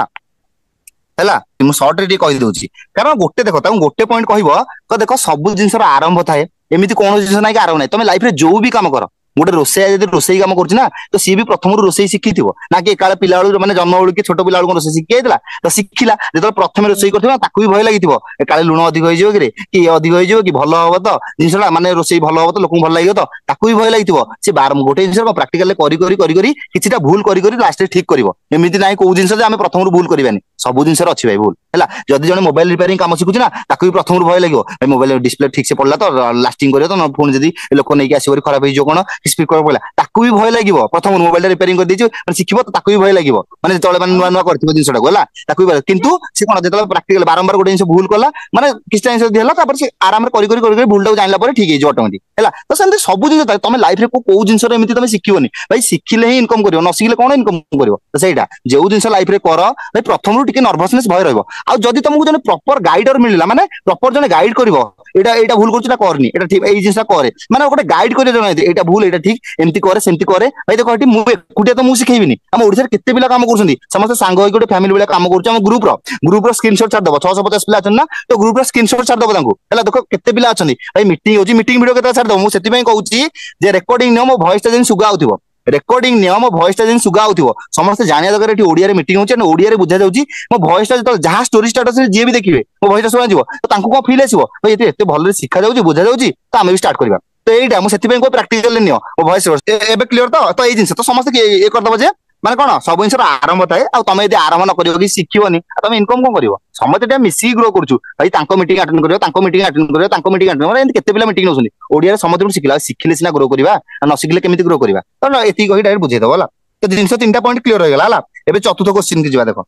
है मुझे सर्ट रे कही दूसरी कारण गोटे देख गोटे पॉइंट कह देख सब जिन आरंभ थाए एमती कौन जिन ना कि आरंभ ना तुम लाइफ रे जो भी काम कर गोटे रोसैया जब रोसई काम करना तो सी भी प्रथम रोसई शिखी ना कि एका पिला मैंने जन्म बेलू कि छोट पिला रोसई शिखी जाता तो शिखला जो प्रथम रोसई कर भी भय लगी काले लुण अधिक हो कि अधिक हो कि भल हम तो जिनसा माने रोसई भल हम तो लोक भल लगे तो भी भय लगी सी गोटे जिन प्राक्टिकल कि भूल कर लास्ट ठीक करमती ना कौ जिन आम प्रथम भूल करवानी सब जिन अच्छी भाई भूल है जदि जन मोबाइल रिपेयरिंग काम शिखुना भी प्रथम भय लगे मोबाइल डिस्प्ले ठीक से पड़ा तो लास्टिंग कर तो पुणी जब लोक नहीं आस खराब हो कौन स्पीकर पड़ा ताकू भी भय लगे प्रथम मोबाइल रिपेयरिंग कर शिखिब तो भी भय लगे मैंने जो नुआ नुआ कर जिनसा किंतु से कौन जो प्राक्टिकल बारंबार गोटे जिन भूल कला मैंने किसी जिन से आराम कर भूल जाना ठीक है ऑटोमेटिक है तो से सब जिन तुम लाइफ में कौ जिन तुम शिखनी भाई शिखिले ही इनकम कर न शिखिले कौन इनकम कर सहीटा जो जिन लाइफ में कर भाई प्रथम टी नर्भसनेस भय रही तुमको जो प्रॉपर गाइडर मिलला माने प्रॉपर जने गाइड करिवो एटा भूल करछ करनी एटा ठीक ए जिंसा करे माने गोटे गाइड करे जने एटा भूल एटा ठीक एमती करे सेमती करे भाई देखो एटी मु एकुटिया तो मु सिखेबिनी हम ओडिसा केते पिला काम करछंदी समस्त सांग होई गोटे फैमिली वाला काम करछ हम ग्रुप रो स्क्रीनशॉट छाड़ दबो 650 पिला अछन ना तो ग्रुप रो स्क्रीनशॉट छाड़ दबो तांको हला देखो केते पिला अछंदी भाई मीटिंग होची मीटिंग वीडियो केते छाड़ दबो मु सेति पई कहूची जे रिकॉर्डिंग न मो वॉइस ता जेन सुगा आउथिबो रेकर्डिंग नियम वॉइस टा सुगा हो समस्त जानिया दरकार ये ओडिया मीटिंग होची ओडिया बुझा जाउची मो वॉइस टा जो जहां स्टोरी स्टार्टस जे भी देखिबे मो वॉइस टा सुना जीवो तो तांको को फील आसीबो भाई एते भल सिखा जाउची बुझा जाउची तो आमे भी स्टार्ट करबा तो एटा मो सेति कोई प्रैक्टिकल नियो मो वॉइस एबे क्लियर तो ए जिंस तो समस्त ए कर दबो जे माने कोन सब जिन आरंभ थाए आ तुम यदि आरंभ न करियो कि सिखिबोनी तुम इनकम कोन करियो समस्त एटा मिसी ग्रो करछु भाई तांको मीटिंग अटेंड करियो तांको मीटिंग अटेंड करियो तांको मीटिंग अटेंड माने केते पिला मीटिंग नसुनी ओडिया समस्त सिखिला सिखिले सिना ग्रो करबा न सिखिले केमिति ग्रो करबा तो एति कहि डायरेक्ट बुझे दबो तो जिनस तीनटा पॉइंट क्लियर हो गला एबे चतुर्थ क्वेश्चन की जीवा देखो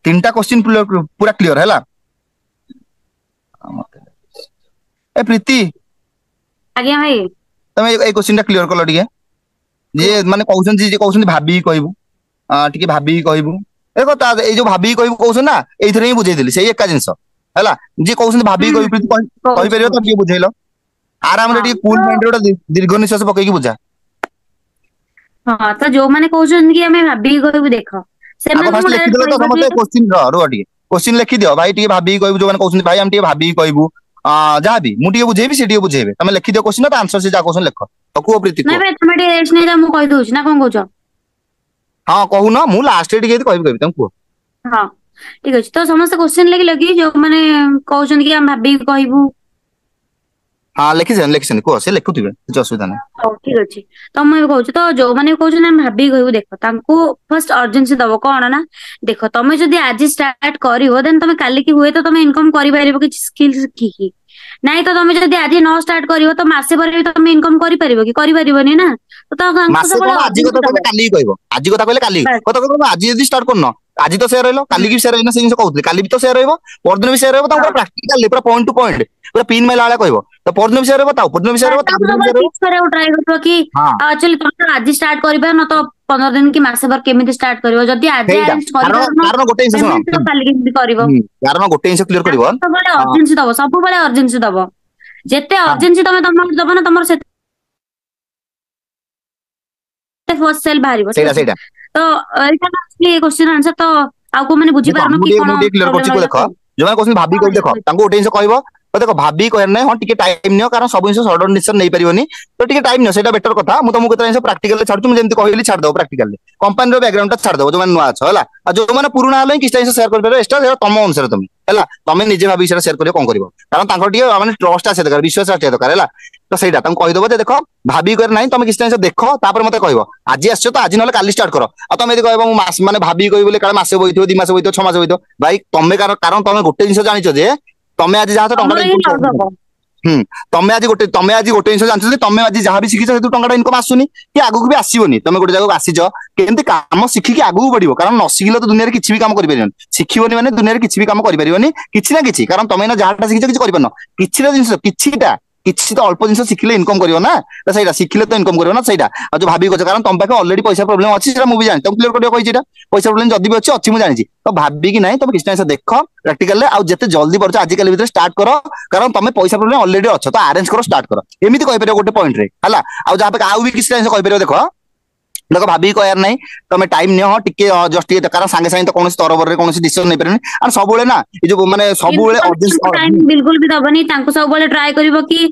तीनटा क्वेश्चन पूरा क्लियर हैला ए प्रीति आज्ञा भाई तमे ए क्वेश्चन क्लियर कर लो जे माने कहउछन भाबी कहबू टिके भाबी कहबू देखो ता ए जो भाबी कहबू कहउछन ना एथरे ही बुझेई देली सेही एका जिंस हैला जे कहउछन भाबी कहबू प्रीति कहि परियो तो के बुझेइलो आराम रे टिके कूल माइंड रे दीर्घ निश्वास पकई की बुझा हाँ तो जो माने कहउछन कि हमें भाबी कहबू देखो से माने फर्स्ट लिखि देलो तो समते क्वेश्चन रो टिके क्वेश्चन लिखि दियो भाई टिके भाबी कहबू जो माने कहउछन भाई हम टिके भाबी कहबू जहाँ भी मुझे बुझेबी से बुझेबे तुम लिखि दियो क्वेश्चन तो आंसर से जा क्वेश्चन लिख तो को प्रीति नहीं भाई तुम रेस्ट नहीं जा मु कहि दोछ ना कोन कहउछ हां कहू ना मु लास्ट रे टिके कहबी तुम को हां ठीक अछि तो समस्त क्वेश्चन लगी जो माने कहउछन कि हम भाबी कहबू हां लिखिसन को से लिखुथिबे कुछ असुविधा नहीं हां ठीक अछि तो मैं कहउछ तो जो माने कहउछन हम भाबी कहबू देखो तांको फर्स्ट अर्जेंसी दबो कोन ना देखो तुम जदी आज स्टार्ट करिवो देन तुम काली की हुए तो तुम इनकम करि पारिबो कि स्किल सिखी नहीं तो तुम जदी आज न स्टार्ट करिवो तो मासे पर भी तुम इनकम करि पारिबो कि करि पारिबोनी ना तो मासे कोन आज कथा कहले काली कहबो आज कथा कहले काली कथा कहबो आज जदी स्टार्ट करनो आज तो शेयर रहलो काली की शेयर रहना से जिंस कहउतले काली भी तो शेयर रहबो परदिन भी शेयर रहबो त प्रैक्टिकल पूरा पॉइंट टू पॉइंट पूरा पिन में लाला कहबो तो परदिन भी शेयर रहबो परदिन भी शेयर रहबो ट्राई करबो कि एक्चुअली तुम आज स्टार्ट करबा न तो 15 दिन की मासे पर केमिति स्टार्ट करिवो जदी आज अरेंज करिवो कारण गोटे इंस सुनो तो काली केमिति करिवो कारण गोटे इंस क्लियर करिवो सब बळे अर्जेंसी दबो सब बळे अर्जेंसी दबो जेते अर्जेंसी तमे दबो ना तमर से फर्स्ट सेल बाहरिबो सेटा तो एटा असली क्वेश्चन आंसर तो आ को माने बुझी पारनो कि कोन क्लियर करछि को देखो जो माने क्वेश्चन भाबी को देखो तांको गोटे इंस कहबो तो देखो भाबी कहर नै हां टिके टाइम नियो कारण सब इंस सडन डिसीजन नै परिबोनी तो टिके टाइम नियो सेटा बेटर कथा मु तुमको केतरा इंस प्रैक्टिकल छाडछु मु जेंति कहली छाड दो प्रैक्टिकल कंपनी रो बैकग्राउंड ता छाड दो जो माने नुआ छ हला आ जो माने पुराना हलै किछटा इंस शेयर कर परबे एक्स्ट्रा तम अनुसार तुम हला तमे निजे भाबी शेयर करियो कोन करिवो कारण तांको टिके माने ट्रस्ट आसे दरकार विश्वास आसे दरकार हला तो सहीटा तुम कहीदेव जे देख भाभी कर ना तुम किसी देख तापर मत कह आज आस तो आज ना काली स्टार्ट कर तुम यदि कह माने भाभी कह बोले काले मसे बही 2 मास बही 6 मास बही भाई तुम कारण तुम गोटे जिन जान जे तुम आज जहाँ तो तुम आज गोटे जिन जानते तुम आज जहाँ भी शिखिच से टाटा इनकम आसुनी कि आगू भी आसोनी तुम गोटे जगह आसीच केमती काम शिखिकी आगू बढ़ो कारण न शिखिले तो दुनिया किसी भी काम कर शिखिबनी मैंने दुनिया किसी भी काम कर किसी ना किसी कारण तुम जहाँ शिखिच किसी कर किसी जिन किसीटा किसी तो अल्प जिन शिखिले इनकम करियो ना तो सहीटा शिखिले तो इनकम करियो ना सहीटा आ जो भाभी कछ कारण तुम पाखे ऑलरेडी पैसा प्रॉब्लम अछि सेटा मु भी जानि तुम क्लियर करियो कहि जेटा पैसा प्रॉब्लम जदी भी अछि मु जानि तो भाभी कि नहीं तुम किसी ना देख प्रैक्टिकल आ जते जल्दी परछ आज कल भीतर स्टार्ट करो कारण तुम पैसा प्रॉब्लम ऑलरेडी अच्छो तो अरेंज करो स्टार्ट करो एमिति कहि परियो गोटे पॉइंट रे हला आ जहाँ पे आउ भी किसी ना कहि परियो देखो देख भाभी कह यार नहीं तुम टाइम नियो टिके जस्ट ये कारण सांगे सांगे तो कौन तरबर कौन डिसीजन नहीं पारे और सब ना ये जो माने सब टाइम बिल्कुल भी दबनी तांको सब ट्राई करिवो कि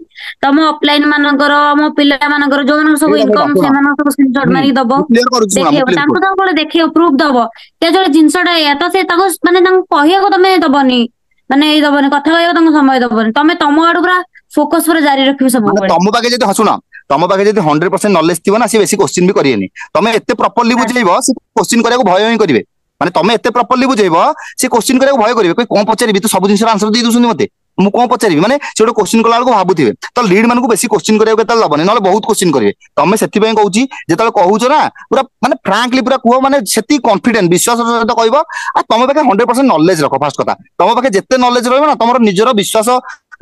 तुम ऑफलाइन मानकर मो पिल्ला मानकर जो मन सब इनकम से मन सब स्क्रीनशॉट मारी दबो देखियो तांको सब देखियो प्रूफ दबो के जो जिंसटा या तो से तांको माने तांको कहिया को तमे दबनी माने ए दबनी कथा कहयो तांको समय दबनी तमे तम आडू पूरा फोकस पर जारी रखियो सब तुम पाखे जदि हसुना तुम पाखे जदि 100% नॉलेज थी ना सी बेसी क्वेश्चन भी करियेनी तुम एते प्रॉपर्ली बुझेइबो से क्वेश्चन करिया को भय ही करिवे माने तुम एते प्रॉपर्ली बुझेइबो से क्वेश्चन करिया को भय करिवे कोई कोन पचारिबी तो सब जिंस आंसर दे दोसुनी मते मु कोन पचारिबी माने से गोटे क्वेश्चन कला को भाबुथिबे तो लीड मान को बेसी क्वेश्चन करिया केतल लबनी नले बहुत क्वेश्चन करिवे तुम सेति पय कहूची जेतल कहूचो ना पूरा माने फ्रैंकली पूरा कुहो माने सेति कॉन्फिडेंट विश्वास सहित कहइबो आ तुम पाखे 100% नॉलेज रखो फर्स्ट कथा तुम पाखे जेते नॉलेज रहबो ना तुमरो निजरो विश्वास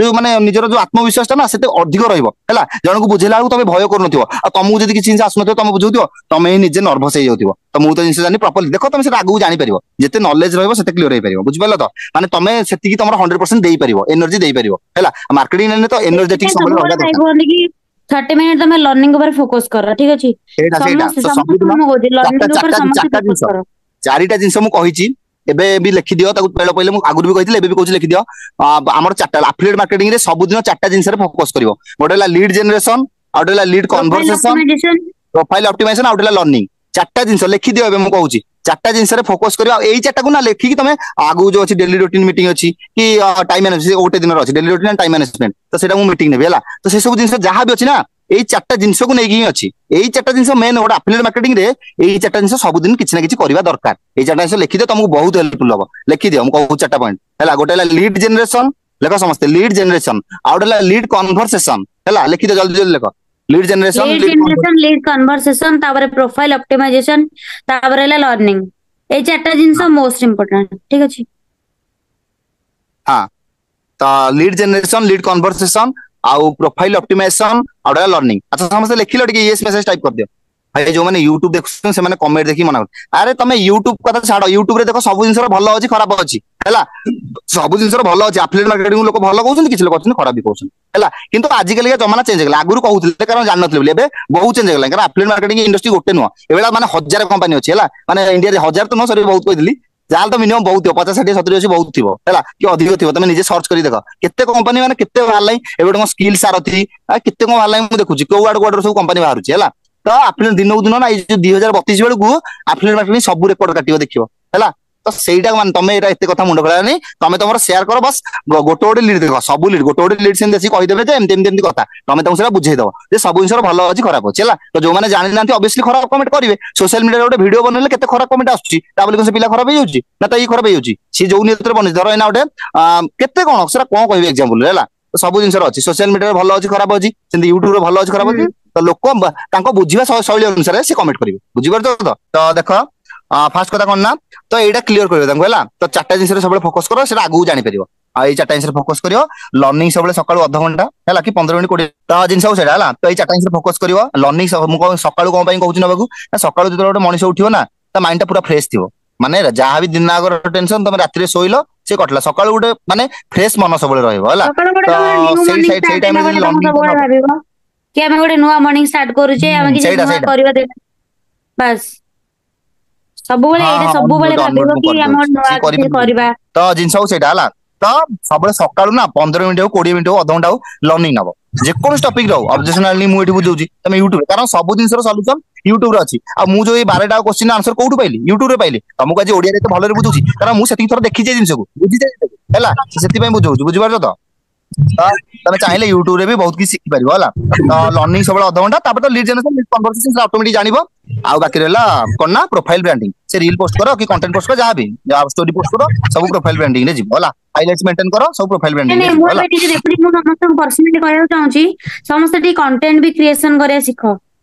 जो माने निजर जो आत्मविश्वास ना से अधिक रहिबो हैला जन को बुझेला तुम भय करनथिबो आ तुमको जदी किछि आसनथिबो तुम बुझौथिबो तुम ही निजे नर्वस हो जाउथिबो तो मु तो जिंस जानि प्रॉपर्ली देखो तुम से आगु जानि परिबो जेते नॉलेज रहबो सेते क्लियर होई परिबो बुझ परलो तो माने तुम सेति की तुमरो 100% देई परिबो एनर्जी देई परिबो हैला मार्केटिंग ने तो एनर्जेटिक सब कि 30 मिनिट तुम लर्निंग ऊपर फोकस कर ठीक अछि सब लर्निंग ऊपर समस्त फोकस कर चारिटा जिंस मु कहिछि एबे भी लिखि दियो ताकू पहले पहले मु आगुर भी कहितले एबे भी कहछि लिखि दियो हमर चारटा एफिलिएट मार्केटिंग रे सब दिन चारटा जिंस रे फोकस करिवो गोटेला लीड जनरेशन आउटेला लीड कन्वर्सेशन प्रोफाइल ऑप्टिमाइजेशन आउटेला लर्निंग चारटा जिंस लिखि दियो एबे मु कहछि चारटा जिंस रे फोकस करियो एई चारटा को ना लिखि कि तमे आगु जो अछि डेली रूटीन मीटिंग अछि कि टाइम मैनेजमेंट ओटे दिन रो अछि daily routine and time management तो सेटा मु मीटिंग नेबे हला तो से सब जिंस जहां भी अछि ना एई चारटा जिंस को नै गी अछि एई चारटा जिंस मेन गोटे एफिलिएट मार्केटिंग रे एई चारटा जिंस सब दिन किछि ना किछि करबा दरकार एई चारटा जिंस लिखि दियो तुमको बहुत हेल्पफुल हो लिखि दियो हम कहू चारटा पॉइंट हैला गोटेला लीड जनरेशन लेखो समस्त लीड जनरेशन आउटेला लीड कन्वर्सेशन हैला लिखि दियो जल्दी जल्दी लेखो लीड जनरेशन लीड कन्वर्सेशन तापर प्रोफाइल ऑप्टिमाइजेशन तापर हैला लर्निंग ए चारटा जिंस मोस्ट इंपोर्टेंट ठीक अछि हां तो लीड जनरेशन लीड कन्वर्सेशन आउ प्रोफाइल ऑप्टिमाइजेशन और लर्निंग अच्छा समस्त लिखिलो टिके यस मेसेज टाइप कर दियो भाई जो माने YouTube देखुछन से माने कमेंट देखि मना अरे तमे YouTube कथा छाडो YouTube रे देखो सब जिंस भलो अछि खराब अछि हैला सब जिंस भलो अछि एफिलिएट मार्केटिंग लोक भलो कहउछन किछ लोक कहउछन खराब भी कहउछन हैला किंतु आज कल के जमाना चेंज गेला आगुरु कहउथिले कारण जान नथले एबे बहुत चेंज गेला कारण एफिलिएट मार्केटिंग इंडस्ट्री गोटे नुवा एबेला माने हजार कंपनी अछि हैला माने इंडिया रे हजार तो न सरी बहुत कहिदली जाल तो मिनिमम बहुत 50 60 70 अछि बहुत थिबो हैला कि अधिक थिबो तमे निजे सर्च करी देखो केते कंपनी माने केते बाहरलाई एबे स्किल सारथी केते को बाहरलाई मु देखुची को वाड सब कंपनी बाहरुची हैला तो आप दिन दिन ना 2032 बेलू को एफिलिएट मार्केटिंग सब रेकॉर्ड काटियो देखियो हैला तो सेटा मान तमे एटा एते कथा मुंड खला नै तमे तमरो शेयर करो बस गोटे गोटे लीड देखो सब लीड लीड सेन देसी कहि देबे जे एमती कथा तमे तम सेरा बुझेइ दबो जे सब जिंसर भलो अछि खराब अछि हैला तो जो माने जानि नांती ऑब्वियसली खराब कमेंट करिवे सोशल मीडिया रे गोटे वीडियो बनले केते खराब कमेंट आछी ता बोली कोन से पिला खराब होई जाउची ना त ई खराब होई जाउची सी जो नियत्र बनि धरो एना गोटे केते कोन सेरा कोन कहिबे एग्जांपल हैला तो सब जिंसर अछि सोशल मीडिया रे भलो अछि खराब अछि सेंती YouTube रे भलो अछि खराब अछि तो लोक तांको बुझिबा शैली अनुसार से कमेंट करिवे बुझि परतो तो देखो फास्ट कथा कोन ना तो एटा क्लियर करियो तांको हैला तो चारटा जिंस रे सबले फोकस करो सेटा आगु जानि परियो आ ए चारटा जिंस रे फोकस करियो लर्निंग सबले सकाळु आधा घंटा हैला कि 15 मिनिट 20 तो जिंस सेटा हैला तो ए चारटा जिंस रे फोकस करियो लर्निंग सब मु सकाळु कोन पई कहउछि नबाकू सकाळु जतो गोटे मनीष उठियो ना तो माइंड टा पूरा फ्रेश थिबो माने जहाँ भी दिन आगर टेंशन तुम रात शोइल से कटला सकाळु गोटे माने फ्रेश मन सबले रहइबो हैला तो सेई टाइम रे लर्निंग कि हमें गोटे नुआ मॉर्निंग स्टार्ट करू छे हमें कि नुआ करबा दे बस सब बेले एटा सब बेले भाबिबो कि हम नुआ कि करबा तो जिंस हो सेटा हला तो सब सकाळु ना 15 मिनिट हो 20 मिनिट हो आधा घंटा हो लर्निंग नबो जे कोन टॉपिक रो ऑब्जेक्शनली मु एठी बुझौची तमे YouTube कारण सब जिंस रो सॉल्यूशन YouTube रे अछि आ मु जो ए 12टा क्वेश्चन आंसर कोठु पाइली YouTube रे पाइली तुमको आज ओडिया रे तो भलो रे बुझौची कारण मु सेति थोर देखि जे जिंस को बुझि जे हैला सेति पय बुझौची बुझि पारछो तो ତମେ ଚାହିଁଲେ ୟୁଟ୍ୟୁବ ରେ ବି ବହୁତ କିଛି ଶିଖି ପାରିବ ହେଲା। ତ ଲର୍ଣ୍ଣିଂ ସବୁବେଳେ ଅଧଘଣ୍ଟା, ତାପରେ ତ ଲିଡ୍ ଜେନେରେସନ କନଭରସେସନ ଅଟୋମେଟିକ ଜାଣିବ। ଆଉ ବାକି ରହିଲା କଣ ନା ପ୍ରୋଫାଇଲ ବ୍ରାଣ୍ଡିଂ, ସେ ରିଲ ପୋଷ୍ଟ କର କି କଣ୍ଟେଣ୍ଟ ପୋଷ୍ଟ କର, ଯାହା ବି ଷ୍ଟୋରି ପୋଷ୍ଟ କର, ସବୁ ପ୍ରୋଫାଇଲ ବ୍ରାଣ୍ଡିଂ ରେ ଯିବ ହେଲା। ହାଇଲାଇଟ୍ସ ମେଣ୍ଟେନ କର, ସବୁ ପ୍ରୋଫାଇଲ ବ୍ରାଣ୍ଡିଂ ରେ ନାଇଁ ଯିବ ମୁଁ ହେଲା। ଏବେ ଟିକେ ଦେଖୁଛି, ମୁଁ ସମସ୍ତଙ୍କୁ ପର୍ସନାଲି କହିବାକୁ ଚାହୁଁଛି ସମସ୍ତେ ଟିକେ କଣ୍ଟେଣ୍ଟ ବି କ୍ରିଏସନ କରିବା ଶିଖ।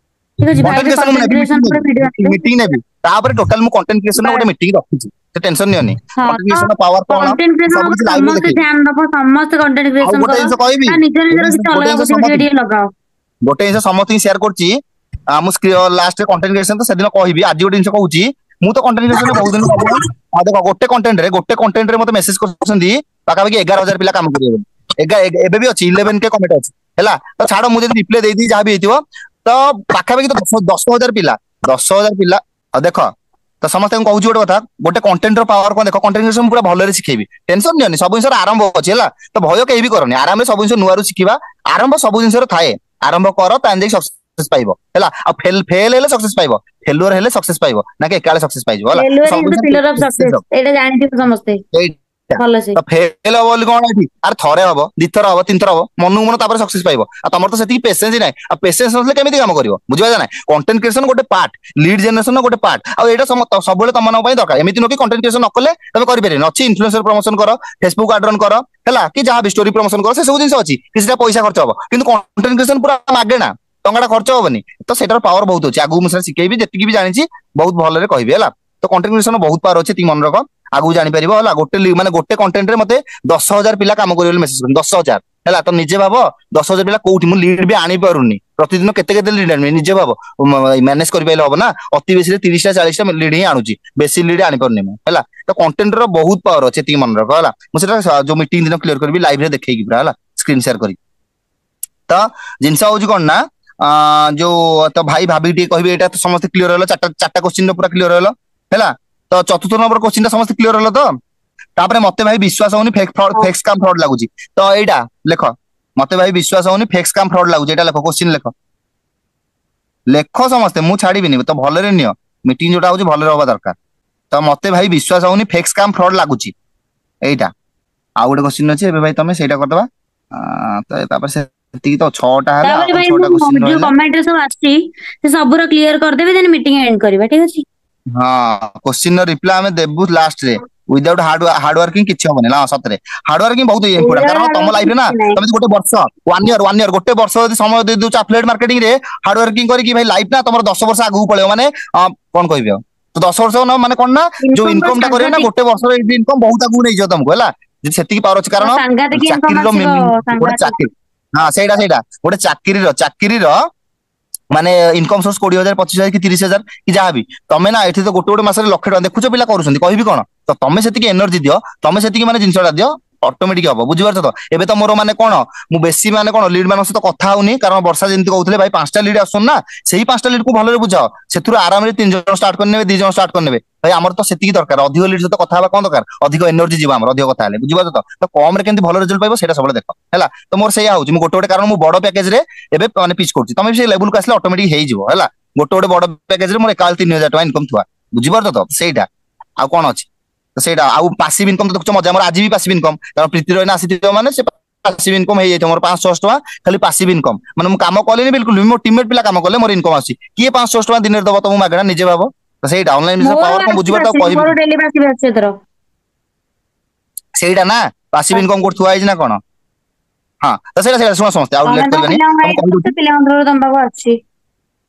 ଠିକ ଅଛି, ଭାଇ କଣ୍ଟେଣ୍ଟ ବି କ୍ରିଏସନ ମୁଁ କଣ୍ଟେଣ୍ଟ ନେବି, କ୍ରିଏସନ ଉପରେ ଭିଡିଓ ଆଣିବେ। ମିଟିଂ ନେବି, ତାପରେ ଟୋଟାଲ ମୁଁ କଣ୍ଟେଣ୍ଟ କ୍ରିଏସନ ଗୋଟେ ମିଟିଂ ରଖିଛି, ସେ ଟେନସନ ନିଅନି। ହଁ କଣ୍ଟେଣ୍ଟ ତ କ୍ରିଏସନ ପାୱାର କଣ କଣ୍ଟେଣ୍ଟ କ୍ରିଏସନ ସବୁ କିଛି ଉପରେ ଲାଇଭ ରେ ସମସ୍ତେ ଦେଖେଇବି। ଧ୍ୟାନ ଦବ, ସମସ୍ତେ କଣ୍ଟେଣ୍ଟ ଆଉ କ୍ରିଏସନ ଗୋଟେ କର, ଜିନିଷ କହିବି, ଆଉ ନିଜ ନିଜର କିଛି ଗୋଟେ ଅଲଗା ଜିନିଷ ବୁଦ୍ଧି ଟିକେ ସମସ୍ତେ, ଟିକେ ଲଗାଅ। ଗୋଟେ ଜିନିଷ ସମସ୍ତଙ୍କୁ ସେୟାର କରୁଛି, ମୁଁ ଲାଷ୍ଟ କଣ୍ଟେଣ୍ଟ କ୍ରିଏସନ ତ ସେଦିନ କହିବି, ଆଜି ଗୋଟେ ଜିନିଷ କହୁଛି, ମୁଁ ତ କଣ୍ଟେଣ୍ଟ କ୍ରିଏସନ ବହୁତ ଦିନ କଲିଣି। ଆଉ ଦେଖ ଗୋଟେ କଣ୍ଟେଣ୍ଟରେ ମତେ ମେସେଜ କରୁଛନ୍ତି ପାଖାପାଖି 11,000 ପିଲା କାମ କରିବେ, ଏବେ ବି ଅଛି 11K କମେଣ୍ଟ ଅଛି ହେଲା। ତ ଛାଡ, ମୁଁ ଯଦି ରିପ୍ଲାଏ ଦେଇଦେଇ ଯାହା ବି ହେଇଥିବ, ତ ପାଖାପାଖି ତ 10,000 ପିଲା, 10,000 ପିଲା। ଆଉ ଦେଖ, ତ ସମସ୍ତଙ୍କୁ କହୁଛି ଗୋଟେ କଥା, ଗୋଟେ କଣ୍ଟେଣ୍ଟ ର ପାୱାର କଣ ଦେଖ, କଣ୍ଟେଣ୍ଟ କ୍ରିଏସନ ପୁରା ଭଲରେ ଶିଖେଇବି, ଟେନସନ ନିଅନି, ସବୁ ଜିନିଷର ଆରମ୍ଭ ଅଛି ହେଲା। ତ ଭୟ କେହି ବି କରନି, ଆରାମରେ ସବୁ ଜିନିଷ ନୂଆରୁ ଶିଖିବା, ଆରମ୍ଭ ସବୁ ଜିନିଷର ଥାଏ, ଆରମ୍ଭ କର, ତାହେଲେ ଯାଇକି ସକ୍ସେସ ପାଇବ ହେଲା। ଆଉ ଫେଲ ହେଲେ ସକ୍ସେସ ପାଇବ, ଫେଲୁଅର ହେଲେ ସକ୍ସେସ ପାଇବ ନା, କି ଏକାଳେ ସକ୍ସେସ ପାଇଯିବ ହେଲା। ଫେଲୁଅର ସବୁ is the pillar of success, ଏଇଟା ଜାଣିଥିବେ ସମସ୍ତେ ଏଇଟା ଭଲସେ। ତ ଫେଲ ହବ ବୋଲି କଣ ଏଠି, ଆରେ ଥରେ ହବ, ଦିଥର ହବ, ତିନିଥର ହବ, ମନକୁ ମନ ତାପରେ ସକ୍ସେସ ପାଇବ। ଆଉ ତମର ତ ସେତିକି ପେସେନ୍ସ ନାହିଁ, ଆଉ ପେସେନ୍ସ ନଥିଲେ କେମିତି କାମ କରିବ, ବୁଝିପାରିଲ ନା। କଣ୍ଟେଣ୍ଟ କ୍ରିଏସନ ଗୋଟେ ପାର୍ଟ, ଲିଡ୍ ଜେନେରେସନ ଗୋଟେ ପାର୍ଟ, ଆଉ ଏଇଟା ସବୁବେଳେ ତମମାନଙ୍କ ପାଇଁ ଦରକାର। ଏମିତି ନୁହେଁ କି କଣ୍ଟେଣ୍ଟ କ୍ରିଏସନ ନ କଲେ ତମେ କରିପାରିବନି, ଅଛି ଇନଫ୍ଲୁଏନ୍ସର ପ୍ରମୋଶନ କର, ଫେସବୁକ ଆଡ୍ ରନ୍ କର ହେଲା, କି ଯାହା ବି ଷ୍ଟୋରି ପ୍ରମୋଶନ କର, ସେ ସବୁ ଜିନିଷ ଅଛି, କିଛିଟା ପଇସା ଖର୍ଚ୍ଚ ହବ, କିନ୍ତୁ କଣ୍ଟେଣ୍ଟ କ୍ରିଏସନ ପୁରା ମାଗେଣା, ଟଙ୍କାଟା ଖର୍ଚ୍ଚ ହବନି। ତ ସେଟାର ପାୱାର ବହୁତ ଅଛି, ଆଗକୁ ମୁଁ ସେଟା ଶିଖେଇବି, ଯେତିକି ବି ଜାଣିଛି ବହୁତ ଭଲରେ କହିବି ହେଲା। ତ କଣ୍ଟେଣ୍ଟ କ୍ରିଏସନ ବହୁତ ପାୱାର ଅଛି, ଏତିକି ମନେ ରଖ, ଆଗକୁ ଜାଣିପାରିବ ହେଲା। ଗୋଟେ କଣ୍ଟେଣ୍ଟରେ ମତେ 10,000 ପିଲା କାମ କରିବେ ବୋଲି ମେସେଜ କରୁଛନ୍ତି, 10,000 ହେଲା। ତ ନିଜେ ଭାବ 10,000 ପିଲା କୋଉଠି, ମୁଁ ଲିଡ୍ ବି ଆଣିପାରୁନି, ପ୍ରତିଦିନ କେତେ କେତେ ଲିଡ୍ ଆଣିବି, ନିଜେ ଭାବ, ମ୍ୟାନେଜ କରିପାରିଲେ ହବ ନା। ଅତି ବେଶୀରେ 30ଟା 40ଟା ଲିଡ୍ ହିଁ ଆଣୁଛି, ବେଶୀ ଲିଡ୍ ଆଣିପାରୁନି ମୁଁ ହେଲା। ତ କଣ୍ଟେଣ୍ଟ ର ବହୁତ ପାୱାର ଅଛି, ଏତିକି ମନେ ରଖ ହେଲା। ମୁଁ ସେଟା ଯୋଉ ମିଟିଂ ଦିନ କ୍ଲିୟର କରିବି, ଲାଇଭ ରେ ଦେଖେଇକି ପୁରା ହେଲା, ସ୍କ୍ରିନ୍ ସେୟାର କରିକି। ତ ଜିନିଷ ହଉଛି କଣ ନା, ଯୋଉ ତ ଭାଇ ଭାବିକି ଟିକେ କହିବି, ଏଇଟା ତ ସମସ୍ତେ କ୍ଲିୟର ହେଲା, ଚାରଟା କୋଶ୍ଚିନ୍ ପୁରା କ୍ଲିୟର ହେଲା ହେଲା। ତ ଚତୁର୍ଥ ନମ୍ବର କୋଶ୍ଚିନ୍ ଟା ସମସ୍ତେ କ୍ଲିୟର ହେଲା ତ। ତାପରେ ମତେ ଭାଇ ବିଶ୍ୱାସ ହଉନି ଫେକ୍ ସ୍କାମ ଫ୍ରଡ ଲାଗୁଛି, ତ ଏଇଟା ଲେଖ, ମତେ ଭାଇ ବିଶ୍ୱାସ ହଉନି ଫେକ୍ ସ୍କାମ ଫ୍ରଡ ଲାଗୁଛି, ଏଇଟା ଲେଖ, କୋଶ୍ଚିନ୍ ଲେଖ, ଲେଖ ସମସ୍ତେ, ମୁଁ ଛାଡିବିନି, ତ ଭଲରେ ନିଅ, ମିଟିଂ ଯୋଉଟା ହଉଛି ଭଲରେ ହବା ଦରକାର। ତ ମତେ ଭାଇ ବିଶ୍ୱାସ ହଉନି ଫେକ୍ ସ୍କାମ ଫ୍ରଡ ଲାଗୁଛି, ଏଇଟା। ଆଉ ଗୋଟେ କୋଶ୍ଚିନ୍ ଅଛି, ଏବେ ଭାଇ ତମେ ସେଇଟା କରିଦବା, ତାପରେ ସେତିକି ତ 6ଟା ହେଲେ, ତାପରେ ଆଉ ଭାଇ 6ଟା ମୁଁ କୋଶ୍ଚିନ୍ ଯୋଉ ରହିଲା। କମେଣ୍ଟରେ ସବୁ ଆସିଛି ସେ ସବୁର କ୍ଲିୟର କରିଦେବେ, ଦେନ୍ ମିଟିଂ ଏଣ୍ଡ କରିବା, ଠିକ ଅଛି। ହଁ, କୋଶ୍ଚିନ୍ ର ରିପ୍ଲାଏ ଆମେ ଦେବୁ ଲାଷ୍ଟ ରେ, ୱିଦାଉଟ୍ ହାର୍ଡ ୱାର୍କିଂ କିଛି ହବନି ନା, ସତରେ ହାର୍ଡ ୱାର୍କିଂ ବହୁତ ଇମ୍ପୋର୍ଟାଣ୍ଟ, କାରଣ ତମ ଲାଇଫରେ ନା, କିଛି ନାହିଁ। ତମେ ଗୋଟେ ବର୍ଷ, ୱାନ୍ ଇୟର ଗୋଟେ ବର୍ଷ ଯଦି ସମୟ ଦେଇ ଦଉଛ ଆଫିଲିଏଟ୍ ମାର୍କେଟିଂ ରେ, ହାର୍ଡ ୱାର୍କିଂ କରିକି ଭାଇ ଲାଇଫ ନା ତମର 10 ବର୍ଷ ଆଗକୁ ପଳେଇବ, ମାନେ କଣ କହିବି ଆଉ, ତ 10 ବର୍ଷ ମାନେ କଣ ନା, ଯୋଉ ଇନକମ ଇନକମ ଟା କରିବ ନା, ସାଂଘାତିକ, ଗୋଟେ ବର୍ଷର ଇନକମ ବହୁତ ଆଗକୁ ନେଇଯିବ ତମକୁ ହେଲା, ଯଦି ସେତିକି ପାୱାର ଅଛି। କାରଣ ସାଂଘାତିକ ଇନକମ ଚାକିରିର ଆସିବ, ଗୋଟେ ସାଂଘାତିକ। ଚାକିରି, ହଁ ସେଇଟା ଗୋଟେ ଚାକିରିର ମାନେ ଇନକମ ସୋର୍ସ 20,000 25,000 କି 30,000 କି ଯାହାବି, ତମେ ନା ଏଠି ତ ଗୋଟେ ମାସରେ 1,00,000 ଟଙ୍କା ଦେଖୁଛ ପିଲା କରୁଛନ୍ତି, କହିବି କଣ। ତ ତମେ ସେତିକି ଏନର୍ଜି ଦିଅ, ତମେ ସେତିକି ମାନେ ଜିନିଷଟା ଦିଅ, ଅଟୋମେଟିକ ହବ, ବୁଝିପାରୁଛ ତ। ଏବେ ତ ମୋର ମାନେ କଣ, ମୁଁ ବେଶୀ ମାନେ କଣ ଲିଡ୍ ମାନଙ୍କ ସହିତ କଥା ହଉନି, କାରଣ ବର୍ଷା ଯେମିତି କହୁଥିଲେ ଭାଇ 5ଟା ଲିଡ୍ ଆସୁଛନ୍ତି ନା, ସେଇ 5ଟା ଲିଡ୍ କୁ ଭଲରେ ବୁଝାଅ, ସେଥିରୁ ଆରାମରେ 3 ଜଣ ଷ୍ଟାର୍ଟ କରିନେବେ, 2 ଜଣ ଷ୍ଟାର୍ଟ କରିନେବେ, ଭାଇ ଆମର ତ ସେତିକି ଦରକାର। ଅଧିକ ଲିଡ୍ ସହିତ କଥା ହେବା କଣ ଦରକାର, ଅଧିକ ଏନର୍ଜି ଯିବ ଆମର, ଅଧିକ କଥା ହେଲେ, ବୁଝିପାରୁଛ ତ କମ ରେ କେମିତି ଭଲ ରେଜଲ୍ଟ ପାଇବ ସେଇଟା ସବୁବେଳେ ଦେଖ ହେଲା। ତ ମୋର ସେଇଆ ହଉଛି, ମୁଁ ଗୋଟେ କାରଣ ମୁଁ ବଡ ପ୍ୟାକେଜ ରେ ଏବେ ମାନେ ପିଚ୍ କରୁଛି, ତମେ ବି ସେଇ ଲେବୁଲକୁ ଆସିଲେ ଅଟୋମେଟିକ ହେଇଯିବ ହେଲା। ଗୋଟେ ବଡ ପ୍ୟାକେଜ ରେ ମୋର ଏକାବେଳେ 3,000 ଟଙ୍କା ଇନକମ ଥୁଆ, ବୁଝିପାରୁଛ ତ ସେଇଟା। ଆଉ କଣ ଅଛି, ତ ସେଇଟା ଆଉ ପାସିଭ୍ ଇନକମ ତ ଦେଖୁଛ ମଜା, ଆମର ଆଜି ବି ପାସିଭ୍ ଇନକମ, କାରଣ ପ୍ରୀତି ରହିନା ଆସିଥିବ ମାନେ ସେ ପାସିଭ୍ ଇନକମ ହେଇଯାଇଥିବ ମୋର 500 ଟଙ୍କା ଖାଲି ପାସିଭ୍ ଇନକମ, ମାନେ ମୁଁ କାମ କଲିନି ବିଲକୁଲ, ମୋ ଟିମମେଟ୍ ପିଲା କାମ କଲେ ମୋର ଇନକମ ଆସୁଛି। କିଏ 500 ଟଙ୍କା ଦିନରେ ଦବ ତମକୁ ମାଗଣା, ନିଜେ ଭାବ। ତ ସେଇଟା ଅନଲାଇନ ବିଜନେସ ମୋର ପାୱାର କଣ ଆସିବ ବୁଝିପାରୁଛ, ଆଉ ଆସିବ, କହିବି ମୋର ଡେଲି ଆସିବ ଅଛି ଏଥର। ସେଇଟା ନା, ପାସିଭ୍ ଇନକମ କୋଉଠି ଥୁଆ ହେଇଛି ନା କଣ। ହଁ, ତ ସେଇଟା ଶୁଣ ସମସ୍ତେ, ଆଉ ତମେ ଲେଟ୍ ତ କରିବାନି, ପିଲାଙ୍କୁ ତମକୁ ଗାଇଡ କହିଦଉଛି। କରୁଛ, ପିଲାଙ୍କ ଥ୍ରୋରୁ ତମ ପାଖକୁ ଅଛି।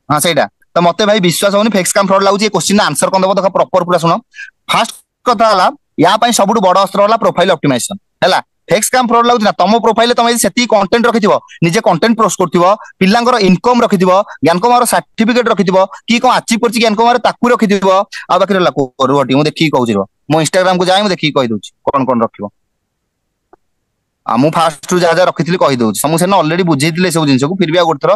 ହଁ ସେଇଟା, ତ ମତେ ଭାଇ ବିଶ୍ୱାସ ହଉନି ଫେକ୍ ସ୍କାମ ଫ୍ରଡ ଲାଗୁଛି। ଏ କୋଶ୍ଚିନ୍ ଆନ୍ସର କଣ ଦବ ଦେଖ, ପ୍ରପର ପୁରା ଶୁଣ। ଫାର୍ଷ୍ଟ କଥା ହେଲା, ୟା ପାଇଁ ସବୁଠୁ ବଡ ଅସ୍ତ୍ର ହେଲା ପ୍ରୋଫାଇଲ ଅପ୍ଟିମାଇଜେସନ ହେଲା। ଫେକ୍ ସ୍କାମ ଫ୍ରଡ ଲାଗୁଛି ନା, ତମ ପ୍ରୋଫାଇଲରେ ତମେ ଯଦି ସେତିକି କଣ୍ଟେଣ୍ଟ ରଖିଥିବ, ନିଜେ କଣ୍ଟେଣ୍ଟ ପୋଷ୍ଟ କରୁଥିବ, ପିଲାଙ୍କର ଇନକମ ରଖିଥିବ, ଜ୍ଞାନକୁମାର ସାର୍ଟିଫିକେଟ ରଖିଥିବ, କି କଣ ଆଚିଭ୍ କରିଛି ଜ୍ଞାନକୁମାର ତାକୁ ରଖିଥିବ, ଆଉ ବାକି ରହିଲା ମୁଁ ଦେଖିକି କହୁଛି, ମୁଁ ଇନଷ୍ଟାଗ୍ରାମ କୁ ଯାଏ, ମୁଁ ଦେଖିକି କହିଦଉଛି କଣ କଣ ରଖିବ। ଆଉ ମୁଁ ଫାଷ୍ଟରୁ ଯାହା ଯାହା ରଖିଥିଲି କହିଦଉଛି, ମୁଁ ସେଦିନ ଅଲରେଡି ବୁଝେଇଥିଲି ସବୁ ଜିନିଷକୁ, ଫିର ବି ଆଉ ଗୋଟେ ଥର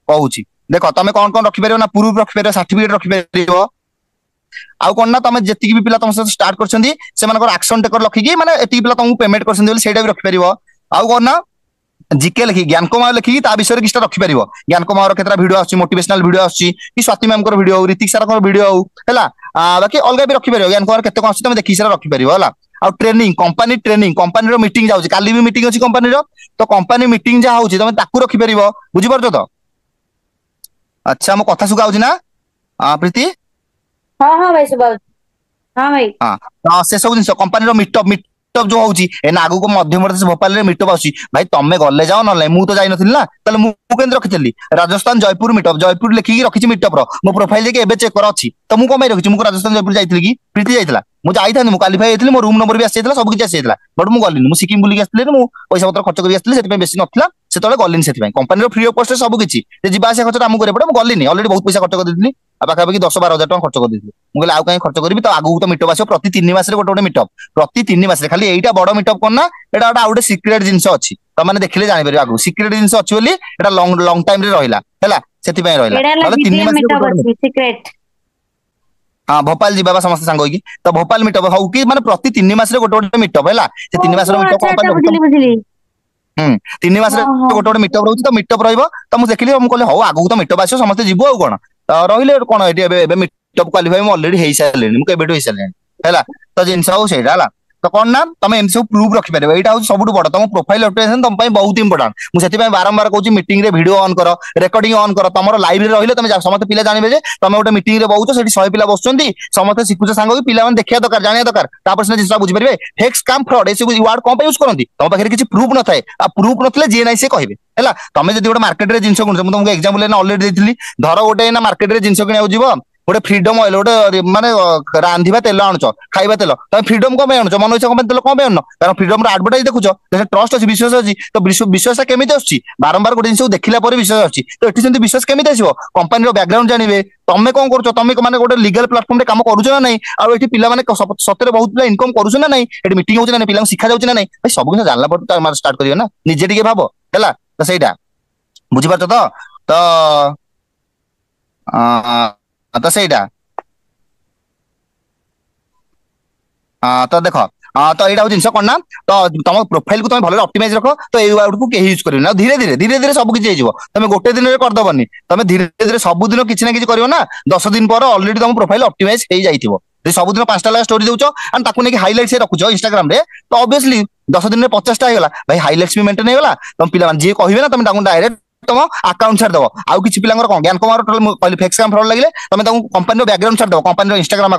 କହୁଛି। ଦେଖ ତମେ କଣ କଣ ରଖିପାରିବ ନା, ପ୍ରୁଫ୍ ରଖିପାରିବ, ସାର୍ଟିଫିକେଟ ରଖିପାରିବ, ଆଉ କଣ ନା ତମେ ଯେତିକି ବି ପିଲା ତମ ସହିତ ଷ୍ଟାର୍ଟ କରିଛନ୍ତି ସେମାନଙ୍କର ଆକ୍ସନ ଟେକର ରଖିକି, ମାନେ ଏତିକି ପିଲା ତମକୁ ପେମେଣ୍ଟ କରିଛନ୍ତି ବୋଲି ସେଇଟା ବି ରଖିପାରିବ। ଆଉ କଣ ନା ଜିକେ ଲେଖିକି, ଜ୍ଞାନକୁମାର ଲେଖିକି ତା ବିଷୟରେ କିଛିଟା ରଖିପାରିବ। ଜ୍ଞାନକୁମାର କେତେଟା ଭିଡିଓ ଆସୁଛି, ମୋଟିଭେସନାଲ ଭିଡିଓ ଆସୁଛି, କି ସ୍ୱାତି ମ୍ୟାମଙ୍କର ଭିଡିଓ ହଉ, ରିତିକ ସାରଙ୍କର ଭିଡିଓ ହଉ ହେଲା, ବାକି ଅଲଗା ବି ରଖିପାରିବ, ଜ୍ଞାନକୁମାର କେତେ କଣ ଆସୁଛି ତମେ ଦେଖିକି ସେଟା ରଖିପାରିବ ହେଲା। ଆଉ ट्रेनिंग कंपनी रो मीटिंग जाउची काली भी मीटिंग अछि कंपनी रो तो कंपनी मीटिंग जा होची तमे ताकू रखि परिबो बुझि परछो तो अच्छा मो कथा सुगा होची ना प्रीति हाँ हाँ भाई सुबह हाँ भाई हाँ तो से सब जिन कंपनी रो मीटअप जो होची एना आगु को मध्य प्रदेश भोपाल रे मीटअप आसी भाई तमे गले जाओ न मु तो जाई नथिल ना तले मु केंद्र रखितली राजस्थान जयपुर जयपुर लिखि रखिछि मीटअप रो मो प्रोफाइल जे एबे चेक कर अछि तो मु कमे रखिछि मु राजस्थान जयपुर जाइतली की प्रीति जाइतला मु जाइथानि मु क्वालिफाई हेतली मो रूम नंबर भी आसी सब किछ आसी बट मु गलिनी मु सिक्किम बुली आस्तिले मु पैसा पत्र खर्च करी आस्तिले सेति बेसी नथिला सेतले गलिनी सेति कंपनी रो फ्री ऑफ कॉस्ट सब किछ जे जिबा आसी खर्च आमु करे पड़े मु गलिनी ऑलरेडी बहुत पैसा खर्च कर देतली पाखापाखि 10-12 हजार टका खर्च कर देतली मु कहले आउ कहीं खर्च करी तो आगु तो मीटअप आसो प्रति 3 मास रे गोटे मीटअप प्रति 3 मास रे खाली एटा बड़ मीटअप करना एटा गोटे सिक्रेट जिंस अछि त माने देखिले जानि परिबो आगु सिक्रेट जिंस अछि बोली एटा लॉन्ग टाइम रे रहिला हैला सेति पय रहिला ताले 3 मास रे सिक्रेट हाँ भोपाल जी बाबा समस्त सांग होगी तो भोपाल मीटअप हो कि माने प्रति 3 मास रे गोटे मीटअप हैला से 3 मास रो मीटअप बुझिली 3 मास रे गोटे मीटअप रहउची तो मीटअप रहइबो तो मु देखिली हम कहले हो आगु तो मीटअप आसो समस्त जिवो आ कोन तो रहिले कोन एटी एबे मीटअप क्वालिफाई म ऑलरेडी हेइ सालेनी मु केबेटो हेइ सालेनी हैला तो जिंस हो सेडा हैला तो कोन ना तमे एम सब प्रूफ रखि परबे एटा हो सबुठ बड़ तम प्रोफाइल ऑप्टिमाइजेशन तम पई बहुत इंपोर्टेंट मु सेति पई बारंबार कहूची मीटिंग रे वीडियो ऑन करो रिकॉर्डिंग ऑन करो तमरो लाइव रे रहिले तमे समस्त पिला जानिबे जे तमे गोटे मीटिंग रे बहुचो सेठी 100 पिला बसचंदी समस्त सिकुच सांग कि पिला मन देखिया दरकार जानिया दरकार तापर से जिंस बुझि परबे फेक स्कैम फ्रॉड एसे वर्ड कोन पई यूज करंती तम पाखरे किछि प्रूफ न थाए आ प्रूफ नथले जे नाइ से कहबे हैला तमे जदि गोटे मार्केट रे जिंस कोन तुमको एग्जांपल ना ऑलरेडी देथिली धरो गोटे ना मार्केट रे जिंस किना जिवो गोटे फ्रीडम ऑयल गोटे माने रांधिबा तेल आणछ खाइबा तेल तमे फ्रीडम को आणछ मन इच्छा को तेल को आनो कारण फ्रीडम रो एडवर्टाइज देखुछ ट्रस्ट अछि विश्वास अछि तो विश्वास केमिति आछि बारंबार गोटे जिंस देखिला पर विश्वास अछि तो एठी सेंति विश्वास केमिति आसीबो कंपनी रो बैकग्राउंड जानिबे तमे कोन करछ तमे माने गोटे लीगल प्लेटफॉर्म रे काम करूछ ना नै आ एठी पिला माने सतरे बहुत पिला इनकम करूछ ना नै एठी मीटिंग होछ ना नै पिला सिखा जाउछ ना नै भाई सब किछ जानला पर तो स्टार्ट करियो ना निजे टिके भाबो हैला तो सेटा बुझि परछ तो सेटा तो देखो तो एटा जिनस कोन ना तो तुम प्रोफाइल को तुम भले ऑप्टिमाइज रखो तो ए वर्ड को के यूज करियो ना धीरे धीरे सब किछ हेजिवो तुम गोटे दिन रे कर दबनी तुम धीरे धीरे सब दिन किछ ना किछ करियो ना 10 दिन पर ऑलरेडी तुम प्रोफाइल ऑप्टिमाइज हे जाइथिवो सब दिन 5टा लगा स्टोरी देउचो एंड ताकू ने हाइलाइट से रखुचो इंस्टाग्राम रे तो ऑब्वियसली 10 दिन रे 50 टा हेगला भाई हाइलाइट्स भी मेंटेन हेगला तुम पिला जे कहिबे ना तुम ताकू डायरेक्ट तुम अकाउंट छाड़ दबो आउ किछि पिलांगर कोन ज्ञान कुमार कहली फेक स्कैम फ्रॉड लागिले तमे ताकू कंपनी रो बैकग्राउंड छाड़ दबो कंपनी रो इंस्टाग्राम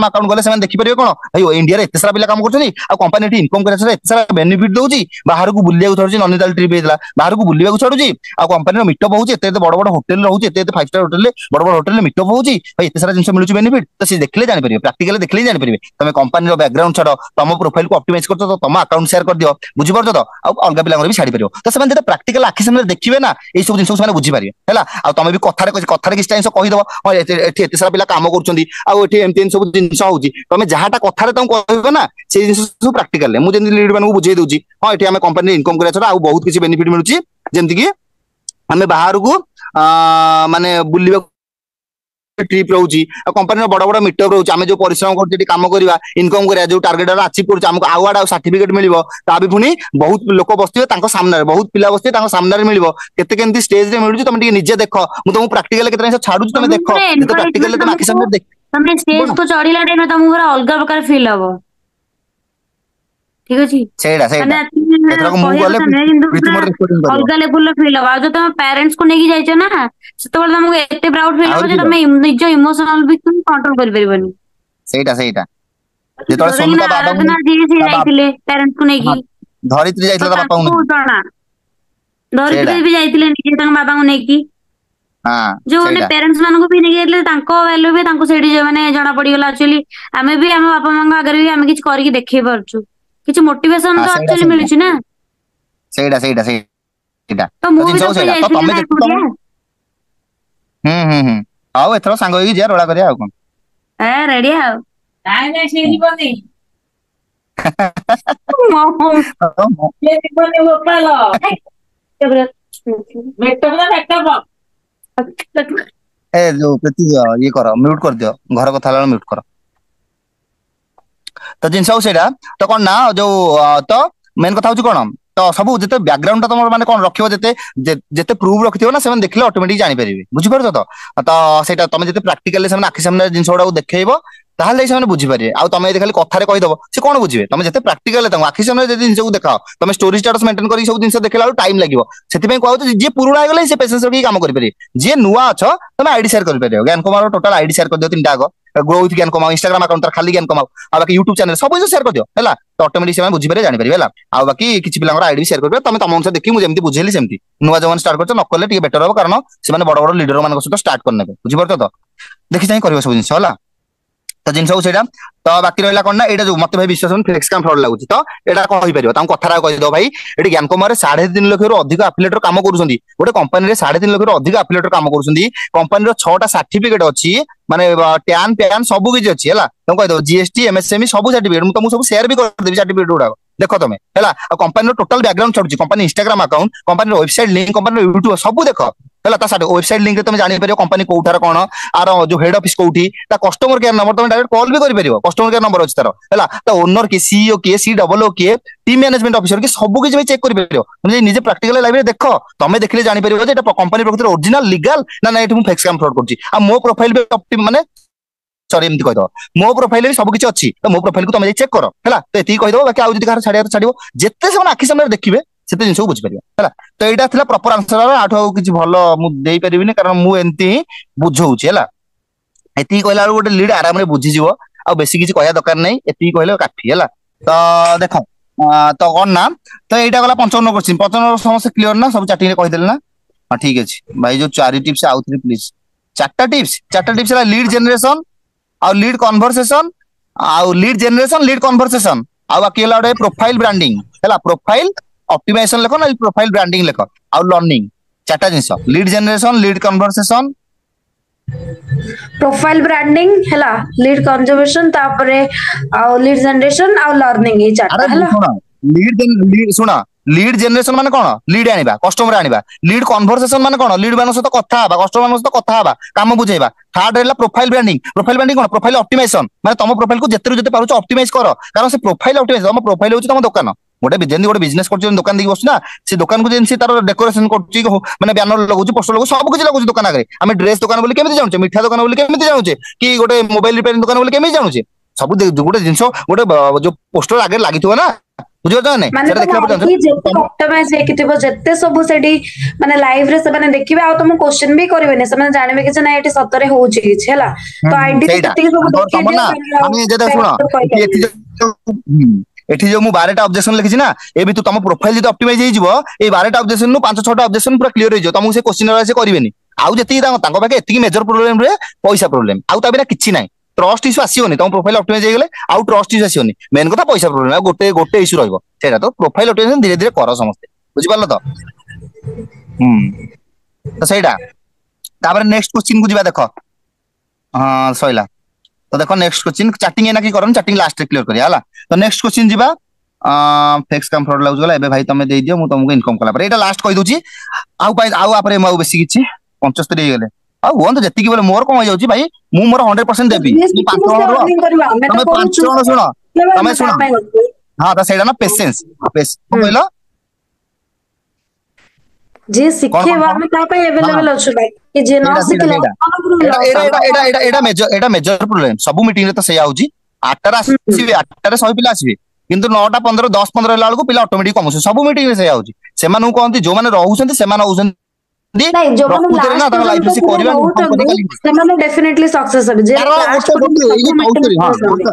अकाउंट गले सेमान देखि परिबे कोन भाई इंडिया रे एते सारा पिला काम करछनी आ कंपनी एठी इनकम करे एते सारा बेनिफिट दउची बाहर को बुलिया को छाडुची नॉनिताल ट्रिप हेतला बाहर को बुलिया को छाडुची आ कंपनी रो मीटअप होउची एते बड़ बड़ होटल रहउची एते 5 स्टार होटल बड़ बड़ होटल मीटअप होउची भाई एते सारा जिंस मिलुची बेनिफिट तो से देखले जानि परिबे प्रैक्टिकली देखले जानि परिबे तमे कंपनी रो बैकग्राउंड छाडो तम प्रोफाइल को ऑप्टिमाइज करतो तो तम अकाउंट शेयर कर दियो बुझि परतो तो आ अलगा पिलांगर भी छाडी परिबो तो सेमान जेते प्रैक्टिकल आखि सामने देखिबे ना ए सब जिंस बुझी पारे हैला आ तमे भी कथारे किछ टाइम कहि दबो हां एठी एते सारा पिला काम करछंदी आ एठी एमतेन सब जिंस होउची तमे जहाटा कथारे तुम कहबे ना से जिंस सब प्रैक्टिकल ले मु जेंति लीड मानू बुझे दउची हां एठी हमें कंपनी इनकम करे छरा आ बहुत किछ बेनिफिट मिलुची जेंति कि हमें बाहर को माने बुलिबा ट्रिप रहउची आ कंपनी रो बड़ बड़ मीटअप रहउची हमें जो परिश्रम करते काम करबा इनकम करिया जो टारगेट अचीव करछ हमको अवार्ड आ सर्टिफिकेट मिलिबो ता भी पुनी बहुत लोक बसथिबे तांको सामने रे बहुत पिला बसथिबे तांको सामने रे मिलिबो केते केंती स्टेज रे मिलुची तमे निजे देखो मु तुमको प्रैक्टिकल केते से छाडुची तमे देखो तो प्रैक्टिकल तमे आखि सामने देख तमे स्टेज को चढ़िला टाइम तमु पूरा अलग प्रकार फील हबो ठीक अछि सेडा एतरा को मु गले प्रीति मोर रिकॉर्डिंग करियो अलग लेवल फील हबो जो तमे पेरेंट्स को नेकी जाइछो ना सेतबेले तमको एते प्राउड फील हबो जे तमे निज इमोशनल भी कंट्रोल करि परिबनी सेडा जेतले सोनुता बाबा ना जी जाइतिले पेरेंट्स को नेकी धरित्री जाइतला बाबा को धरित्री भी जाइतिले निजे तंग बाबा को नेकी हां जो ने पेरेंट्स मान को भी नेकी जाइतिले तांको वैल्यू भी तांको सेडी माने जणा पड़ी गेला एक्चुअली हमें भी हम बापा मां आगर भी हमें किछ करि के देखै परछु किछ मोटिवेशन तो एक्चुअली मिलु छी ना सेडा तो मु भी तो तमे आओ एथरो सांग होई जे रोला करिया आ कोन ए रेडी आ नाही से जीवनी ये जीवनी गोपाल ए जो प्रति ये करो म्यूट कर दियो घर कथा ला म्यूट करो तो जिनस सेटा तो कोन ना जो तो मेन कथा होची कोन तो सब जते बैकग्राउंड ता तुम माने कोन रखियो जते प्रूफ रखियो ना सेमन देखले ऑटोमेटिक जानि परिबे बुझि परछो तो सेटा तुम जते प्रैक्टिकली सेमन आखि सामने जिनस ओडा देखैबो ତାହେଲେ ସେମାନେ ବୁଝିପାରିବେ। ଆଉ ତମେ ଯଦି ଖାଲି କଥାରେ କହିଦବ ସେ କଣ ବୁଝିବେ? ତମେ ଯେତେ ପ୍ରାକ୍ଟିକାଲ ତାଙ୍କୁ ଆଖି ସାମ୍ନାରେ ଯଦି ଜିନିଷକୁ ଦେଖାଅ, ତମେ ଷ୍ଟୋରି ଷ୍ଟାଟସ୍ ମେଣ୍ଟେନ କରି ସବୁ ଜିନିଷ ଦେଖିଲା ବେଳକୁ ଟାଇମ ଲାଗିବ। ସେଥିପାଇଁ କୁହାଯାଉଛି ଯିଏ ପୁରୁଣା ହେଇଗଲେ ସେ ପେସେନ୍ସ ରଖିକି କାମ କରିପାରିବେ। ଯିଏ ନୂଆ ଅଛ ତମେ ଆଇଡି ସେୟାର କରିପାରିବ। ଜ୍ଞାନ କମାର ଟୋଟାଲ ଆଇଡି ସେୟାର କରିଦିଅ 3ଟା ଆଗ। ଗ୍ରୋ ୱିଥ୍ ଜ୍ଞାନ କମାଅ, ଇନଷ୍ଟାଗ୍ରାମ ଆକାଉଣ୍ଟ ତାର ଖାଲି ଜ୍ଞାନ କମାଅ, ଆଉ ବାକି ୟୁଟ୍ୟୁବ ଚ୍ୟାନେଲ ସବୁ କିଛି ସେୟାର କରିଦିଅ ହେଲା। ତ ଅଟୋମେଟିକ ସେମାନେ ବୁଝିପାରିବେ, ଜାଣିପାରିବେ ହେଲା। ଆଉ ବାକି କିଛି ପିଲାଙ୍କର ଆଇଡି ବି ସେୟାର କରିବେ। ତମେ ତମ ଅନୁସାରେ ଦେଖି ମୁଁ ଯେମିତି ବୁଝେଇଲି ସେମିତି ନୂଆ ଯୋଉମାନେ ଷ୍ଟାର୍ଟ କରୁଛ ନ କଲେ ଟିକେ ବେଟର ହବ, କାରଣ ସେମାନେ ବଡ ବଡ ଲିଡର ମାନଙ୍କ ସହିତ ଷ୍ଟାର୍ଟ କରିନେବେ। ବୁଝିପାରୁଛ ତ? ଦେଖି ଚାହିଁ କରିବ ସବୁ ଜିନିଷ ହେଲା। ତ ଜିନିଷ ହଉଛି ସେଇଟା। ତ ବାକି ରହିଲା କଣ ନା, ଏଇଟା ଯୋଉ ମତେ ଭାଇ ବିଶ୍ୱାସ ଫ୍ଲେକ୍ସ କାମ ଫ୍ରଡ୍ ଲାଗୁଛି, ତ ଏଇଟା କହିପାରିବ ତାଙ୍କୁ କଥାଟା କହିଦବ ଭାଇ ଏଠି ଜ୍ଞାନକମାରେ 3.5 ଲକ୍ଷରୁ ଅଧିକ ଆଫିଲେଟର କାମ କରୁଛନ୍ତି। ଗୋଟେ କମ୍ପାନୀରେ 3.5 ଲକ୍ଷରୁ ଅଧିକ ଆଫିଲେଟର କାମ କରୁଛନ୍ତି। କମ୍ପାନୀର 6ଟା ସାର୍ଟିଫିକେଟ ଅଛି, ମାନେ ଟ୍ୟାନ୍ ପ୍ୟାନ୍ ସବୁ କିଛି ଅଛି ହେଲା। ତମେ କହିଦବ ଜିଏସଟି ଏମଏସଏମଇ ସବୁ ସାର୍ଟିଫିକେଟ ମୁଁ ତମକୁ ସବୁ ସେୟାର ବି କରିଦେବି ସାର୍ଟିଫିକେଟ ଗୁଡାକ। ଦେଖ ତମେ ହେଲା। ଆଉ କମ୍ପାନୀର ଟୋଟାଲ ବ୍ୟାକଗ୍ରାଉଣ୍ଡ ଛାଡୁଛି, କମ୍ପାନୀ ଇନଷ୍ଟାଗ୍ରାମ ଆକାଉଣ୍ଟ, କମ୍ପାନୀର ୱେବସାଇଟ ଲିଙ୍କ, କମ୍ପାନୀର ୟୁଟ୍ୟୁବ ସବୁ ଦେଖ ହେଲା। ତା ୱେବସାଇଟ ଲିଙ୍କରେ ତମେ ଜାଣିପାରିବ କମ୍ପାନୀ କୋଉଠାର କଣ, ଆର ଯୋଉ ହେଡ ଅଫିସ କୋଉଠି, ତା କଷ୍ଟମର କେୟାର ନମ୍ବର ତମେ ଡାଇରେକ୍ଟ କଲ୍ ବି କରିପାରିବ। କଷ୍ଟମର କେୟାର ନମ୍ବର ଅଛି ତାର ହେଲା। ତା ଓନର କିଏ, ସିଇଓ କିଏ, COO କିଏ, ଟିମ୍ ମ୍ୟାନେଜମେଣ୍ଟ ଅଫିସର କିଏ, ସବୁ କିଛି ଭାଇ ଚେକ୍ କରିପାରିବ। ତମେ ନିଜେ ପ୍ରାକ୍ଟିକାଲ ଲାଇଭରେ ଦେଖ, ତମେ ଦେଖିଲେ ଜାଣିପାରିବ ଯେ ଏଟା କମ୍ପାନୀ ପ୍ରକୃତରେ ଅରିଜିନାଲ ଲିଗାଲ ନା ଏଠି ମୁଁ ଫେକ୍ସ କାମ ଫ୍ରଡ୍ କରୁଛି। ଆଉ ମୋ ପ୍ରୋଫାଇଲ ବି ମାନେ ସରି ଏମିତି କହିଦବ, ମୋ ପ୍ରୋଫାଇଲରେ ବି ସବୁ କିଛି ଅଛି, ତ ମୋ ପ୍ରୋଫାଇଲକୁ ତମେ ଯାଇ ଚେକ୍ କର ହେଲା। ତ ଏତିକି କହିଦବ, ବାକି ଆଉ ଯଦି କାହାର ଛାଡିବାର ଛାଡିବ। ଯେତେ ସେମାନେ ଆଖି ସାମ୍ନାରେ ଦେଖିବେ ସେତେ ଜିନିଷକୁ ବୁଝିପାରିବ ହେଲା। ତ ଏଇଟା ଥିଲା ପ୍ରପର ଆନ୍ସର। ଆଠୁ ଆଉ କିଛି ଭଲ ମୁଁ ଦେଇପାରିବିନି, କାରଣ ମୁଁ ଏମିତି ହିଁ ବୁଝଉଛି ହେଲା। ଏତିକି କହିଲା ବେଳକୁ ଗୋଟେ ଲିଡ୍ ଆରାମରେ ବୁଝିଯିବ, ଆଉ ବେଶୀ କିଛି କହିବା ଦରକାର ନାହିଁ। ଏତିକି କହିଲେ କାଫି ହେଲା। ତ ଦେଖ ତ କଣ ନା, ତ ଏଇଟା ଗଲା 55 କୋଶ୍ଚିନ୍। 55 ସମସ୍ତେ କ୍ଲିୟର ନା? ସବୁ ଚାଟିଂରେ କହିଦେଲେ ନା? ହଁ ଠିକ ଅଛି ଭାଇ। ଯୋଉ 4 ଟିପ୍ସ ଆଉଥରେ ପ୍ଲିଜ। 4ଟା ଟିପ୍ସ ହେଲା ଲିଡ୍ ଜେନେରେସନ, ଆଉ ଲିଡ୍ କନଭରସେସନ, ଆଉ ଲିଡ୍ ଜେନେରେସନ, ଲିଡ୍ କନଭରସେସନ, ଆଉ ବାକି ହେଲା ଗୋଟେ ପ୍ରୋଫାଇଲ ବ୍ରାଣ୍ଡିଂ ହେଲା। ପ୍ରୋଫାଇଲ ଅପ୍ଟିମାଇଜେସନ ଲେଖ, ନା ପ୍ରୋଫାଇଲ ବ୍ରାଣ୍ଡିଂ ଲେଖ, ଆଉ ଲର୍ଣ୍ଣିଂ। 4ଟା ଜିନିଷ, lead generation, lead conversation, profile branding ହେଲା, ଲିଡ୍ କନଜର୍ଭେସନ, ତାପରେ ଆଉ ଲିଡ୍ ଜେନେରେସନ ଆଉ ଲର୍ନିଂ, ଏଇ ଆରେ 4ଟା ହେଲା। ଶୁଣ ଶୁଣ ଲିଡ୍ ଜେନେରେସନ ମାନେ କଣ? ଲିଡ୍ ଆଣିବା, କଷ୍ଟମର ଆଣିବା। ଲିଡ୍ କନଭରସେସନ ମାନେ କଣ? ଲିଡ୍ ମାନଙ୍କ ସହିତ କଥା ହେବା, କଷ୍ଟମର ମାନଙ୍କ ସହିତ କଥା ହେବା, କାମ ବୁଝେଇବା। ଥାର୍ଡ ହେଲା ପ୍ରୋଫାଇଲ ବ୍ରାଣ୍ଡିଂ। ପ୍ରୋଫାଇଲ ବ୍ରାଣ୍ଡିଂ କଣ? ପ୍ରୋଫାଇଲ ଅପ୍ଟିମାଇଜେସନ, ମାନେ ତମ ପ୍ରୋଫାଇଲକୁ ଯେତେ ପାରୁଛ ଅପ୍ଟିମାଇଜ କର, କାରଣ ସେ ପ୍ରୋଫାଇଲ ଅପ୍ଟିମାଇଜ, ତମ ପ୍ରୋଫାଇଲ ହଉଛି ତମ ଦୋକାନ। ଯେମିତି ଗୋଟେ ବିଜନେସ କରୁଛି, ଦୋକାନ ଦେଇକି ବସୁଛି ନା, ସେ ଦୋକାନକୁ ଯେମିତି ତାର ଡେକୋରେସନ କରୁଛି, ମାନେ ବ୍ୟାନର ଲଗାଉଛି, ପୋଷ୍ଟର ଲଗାଉଛି, ସବୁ କିଛି ଲଗାଉଛି ଦୋକାନ ଆଗରେ। ଆମେ ଡ୍ରେସ ଦୋକାନ ବୋଲି କେମିତି ଜାଣୁଛେ, ମିଠା ଦୋକାନ ବୋଲି କେମିତି ଜାଣୁଛେ, କି ଗୋଟେ ମୋବାଇଲ ରିପେୟାରିଂ ଦୋକାନ ବୋଲି କେମିତି ଜାଣୁଛେ? ସବୁ ଗୋଟେ ଜିନିଷ ଗୋଟେ ଯୋଉ ପୋଷ୍ଟର ଆଗରେ ଲାଗିଥିବ ନା, ବୁଝିପାରୁଛ ନା ନାଇଁ? ମାନେ ସେଟା ତମ ଦେଖିଲା ପରେ ଆଇଡି ଯେତେ ଅପ୍ଟିମାଇଜ ହେଇକି ଥିବ, ଯେତେ ସବୁ ସେଠି ମାନେ ଲାଇଭ ରେ ସେମାନେ ଦେଖିବେ, ଆଉ ତମକୁ କୋଶ୍ଚିନ୍ ବି କରିବେନି। ସେମାନେ ଜାଣିବେ କି ଯେ ନାଇଁ ଏଠି ସତରେ ହଉଛି କିଛି ହେଲା। ତ ଆଇଡିରେ ସେଇଟା ଯେତିକି ସବୁ ତମର ଦେଖେଇଦିଅ, ନା, ତାହେଲେ ଆଉ ଆମେ ଯଦି ଶୁଣ କହିପାରିବେନି। ଏଠି ଯୋଉ ମୁଁ 12ଟା ଅବଜେକ୍ସନ ଲେଖିଛି ନା, ଏ ବି ତମ ପ୍ରୋଫାଇଲ ଯଦି ଅପ୍ଟିମାଇଜ ହେଇଯିବ, ଏଇ 12ଟା ଅବଜେକ୍ସନ 5-6ଟା ଅବଜେକ୍ସନ ପୁରା କ୍ଲିୟର ହେଇଯିବ। ତମକୁ ସେ କୋଶ୍ଚିନ୍ ସେ କରିବେନି। ଆଉ ଯେତିକି ତାଙ୍କ ପାଖେ ଏତିକି ମେଜର ପ୍ରୋବ୍ଲେମ ରୁହେ, ପଇସା ପ୍ରୋବ୍ଲେମ। ଆଉ ତା ବିନା କିଛି ନାହିଁ। ଟ୍ରଷ୍ଟ ଇସ୍ୟୁ ଆସିବନି, ତମ ପ୍ରୋଫାଇଲ ଅପ୍ଟିମାଇଜ ହେଇଗଲେ ଆଉ ଟ୍ରଷ୍ଟ ଇସ୍ୟୁ ଆସିବନି। ମେନ୍ କଥା ପଇସା ପ୍ରୋବ୍ଲେମ, ଆଉ ଗୋଟେ ଇସ୍ୟୁ ରହିବ, ସେଇଟା ତ ପ୍ରୋଫାଇଲ ଅପ୍ଟିମାଇଜେସନ ଧୀରେ ଧୀରେ କର ସମସ୍ତେ, ବୁଝିପାରିଲ ତ? ତ ସେଇଟା। ତାପରେ ନେକ୍ସଟ କୋଶ୍ଚିନ୍ କୁ ଯିବା। ଦେଖ ହଁ ସଇଲା। ତ ଦେଖ ନେକ୍ସଟ କୋଶ୍ଚିନ୍, ଚାଟିଂ ଏନା କି କରନି, ଚାଟିଂ ଲାଷ୍ଟରେ କ୍ଲିୟର କରିବା ହେଲା। ତ ନେକ୍ସଟ କୋଶ୍ଚିନ୍ ଯିବା। ଫେକ୍ସ କାମ ଫ୍ରଡ୍ ଲାଗୁଛି ଗଲା। ଏବେ ଭାଇ ତମେ ଦେଇଦିଅ, ମୁଁ ତମକୁ ଇନକମ୍ କଲା ପରେ ଏଇଟା ଲାଷ୍ଟ କହିଦଉଛି। ଆଉ ଆପରେ ମୁଁ ଆଉ ବେଶୀ କିଛି 75 ହେଇଗଲେ ଆଉ ହୁଅନ୍ତୁ ଯେତିକି ବୋଲେ, ମୋର କଣ ହେଇଯାଉଛି ଭାଇ, ମୁଁ ମୋର 100% ଦେବି। ଯିଏ ମୁଁ 5 ଶିଖିବ ସେ ଜଣ ରୁହ, ଅର୍ନିଂ କରିବ, ଆମେ ତ ତମେ 5 କରୁଛୁ। ଜଣ ଶୁଣ, ତମେ ଆମେ ଶୁଣ, କାହା ପାଇଁ କରୁଛୁ? ହଁ ତ ସେଇଟା ନା ପେସେନ୍ସ। କଣ କହିଲ? ଯିଏ କଣ କଣ ଶିଖେଇବ କଣ ଆମେ ତା ପାଇଁ ହଁ ଆଭେଲେବଲ ଅଛୁ ଭାଇ। କି ଯିଏ ନ ସେଇଟା ସେଇଟା ଶିଖିଲା ସେଇଟା ଏଇଟା ଲସ୍, ଏଇଟା ଆମେ ଏଇଟା ଆଉ ଏଇଟା କଣ ଏଇଟା ଏଇଟା ମେଜର ଏଇଟା ମେଜର ପ୍ରୋବ୍ଲେମ। ସବୁ ମିଟିଂରେ ତ ସେଇଆ ହଉଛି। 8ଟାରେ ହୁଁ। ଆସିବେ, 8ଟାରେ 100 ପିଲା ଆସିବେ, କିନ୍ତୁ 9ଟା 15 10 15 ହେଲା ବେଳକୁ ପିଲା ଅଟୋମେଟିକ କମୁଛନ୍ତି। ସବୁ ମିଟିଂରେ ସେଇଆ ହଉଛି। ସେମାନଙ୍କୁ କହନ୍ତି ଯୋଉମାନେ ରହୁଛନ୍ତି ସେମାନେ ହଉଛନ୍ତି ନାଇଁ, ଯୋଉମାନେ ପ୍ରକୃତରେ ନା ଲାଷ୍ଟ ତାଙ୍କ ଲାଇଫରେ ପର୍ଯ୍ୟନ୍ତ ସେ ପୁରା କରିବା ଇନକମ୍ ରହୁଛନ୍ତି କରିବା କାଲି। ସେମାନେ ଡେଫିନେଟଲି ସକ୍ସେସ୍ ହେବେ, ଯେ କାରଣ ଲାଷ୍ଟ ଗୋଟେ ପର୍ଯ୍ୟନ୍ତ ଗୋଟେ ଏଇ ସବୁ ଯୋଉ ମେଣ୍ଟେନ 74 ହଁ କରୁଛନ୍ତି।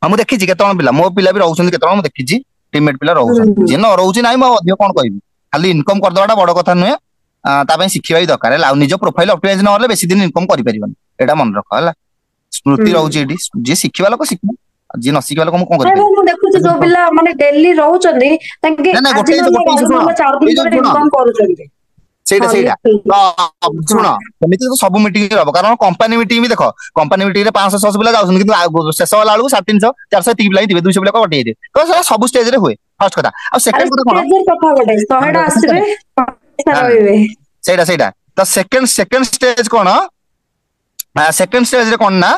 ହଁ ମୁଁ ଦେଖିଛି କେତେ ଜଣ ପିଲା, ମୋ ପିଲା ବି ରହୁଛନ୍ତି କେତେ ଜଣ, ମୁଁ ଦେଖିଛି ଟିମମେଟ୍ ପିଲା ରହୁଛନ୍ତି। ହୁଁ। ଯିଏ ନ ରହୁଛି ନାହିଁ, ମୁଁ ଆଉ ଅଧିକ କଣ କହିବି। ଖାଲି ଇନକମ୍ କରିଦବାଟା ବଡ କଥା ନୁହେଁ, ତା ପାଇଁ ଶିଖିବା ବି ଦରକାର ହେଲା। ଆଉ ନିଜ ପ୍ରୋଫାଇଲ ଅପ୍ଟିମାଇଜ ନହେଲେ ବେଶୀ ଦିନ ଇନକମ୍ କରିପାରିବନି, ଏଇଟା ମନେ ରଖ ହେଲା। ହୁଁ। ସ୍ମୃତି ରହୁଛି ଏଠି, ଯିଏ ଶିଖିବା ଲୋକ ଶିଖିବ, ଆଉ ଯିଏ ନ ଶିଖିବା ଲୋକ ମୁଁ କଣ ନାଇଁ କରିପାରିବି। ଭାଇ, ମୁଁ ଦେଖୁଛି ଯୋଉ ପିଲା ମାନେ ଡେଲି ରହୁଛନ୍ତି, ତାଙ୍କେ ନାଇଁ ନାଇଁ ଆଜି ନହେଲେ ଗୋଟେ ଜିନିଷ କାଲି ଶୁଣ, ନହେଲେ 4 ଏଇ ଦିନ ଯୋଉ ପରେ ଶୁଣ ଇନକମ୍ କରୁଛନ୍ତି। ସେଇଟା ହଁ ସେଇଟା ଲିଟରାଲି। ତ ହଁ। ଶୁଣ, ସେମିତି ତ ସବୁ ମିଟିଂ ହବ, କାରଣ କମ୍ପାନୀ ମିଟିଂ ବି ଦେଖ, କମ୍ପାନୀ ମିଟିଂ ରେ 500-600 ପିଲା ଯାଉଛନ୍ତି, କିନ୍ତୁ ଶେଷ ହେଲା ବେଳକୁ 350-400 ଏତିକି ପିଲା ହିଁ ଥିବେ, 200 ପିଲା କଟି ଯାଇଥିବେ। ତ ସେଟା ସବୁ ଷ୍ଟେଜରେ ହୁଏ, ଫାର୍ଷ୍ଟ କଥା। ଆଉ ଆରେ ସେକେଣ୍ଡ କଥା କଣ, ଷ୍ଟେଜର କଥା ଗୋଟେ, 100ଟା ଆସିବେ, 100ଟା ରହିବେ। ସେଇଟା ସେଇଟା ତ ସେକେଣ୍ଡ ଷ୍ଟେଜ କଣ, ସେକେଣ୍ଡ ଷ୍ଟେଜରେ କଣ ନା,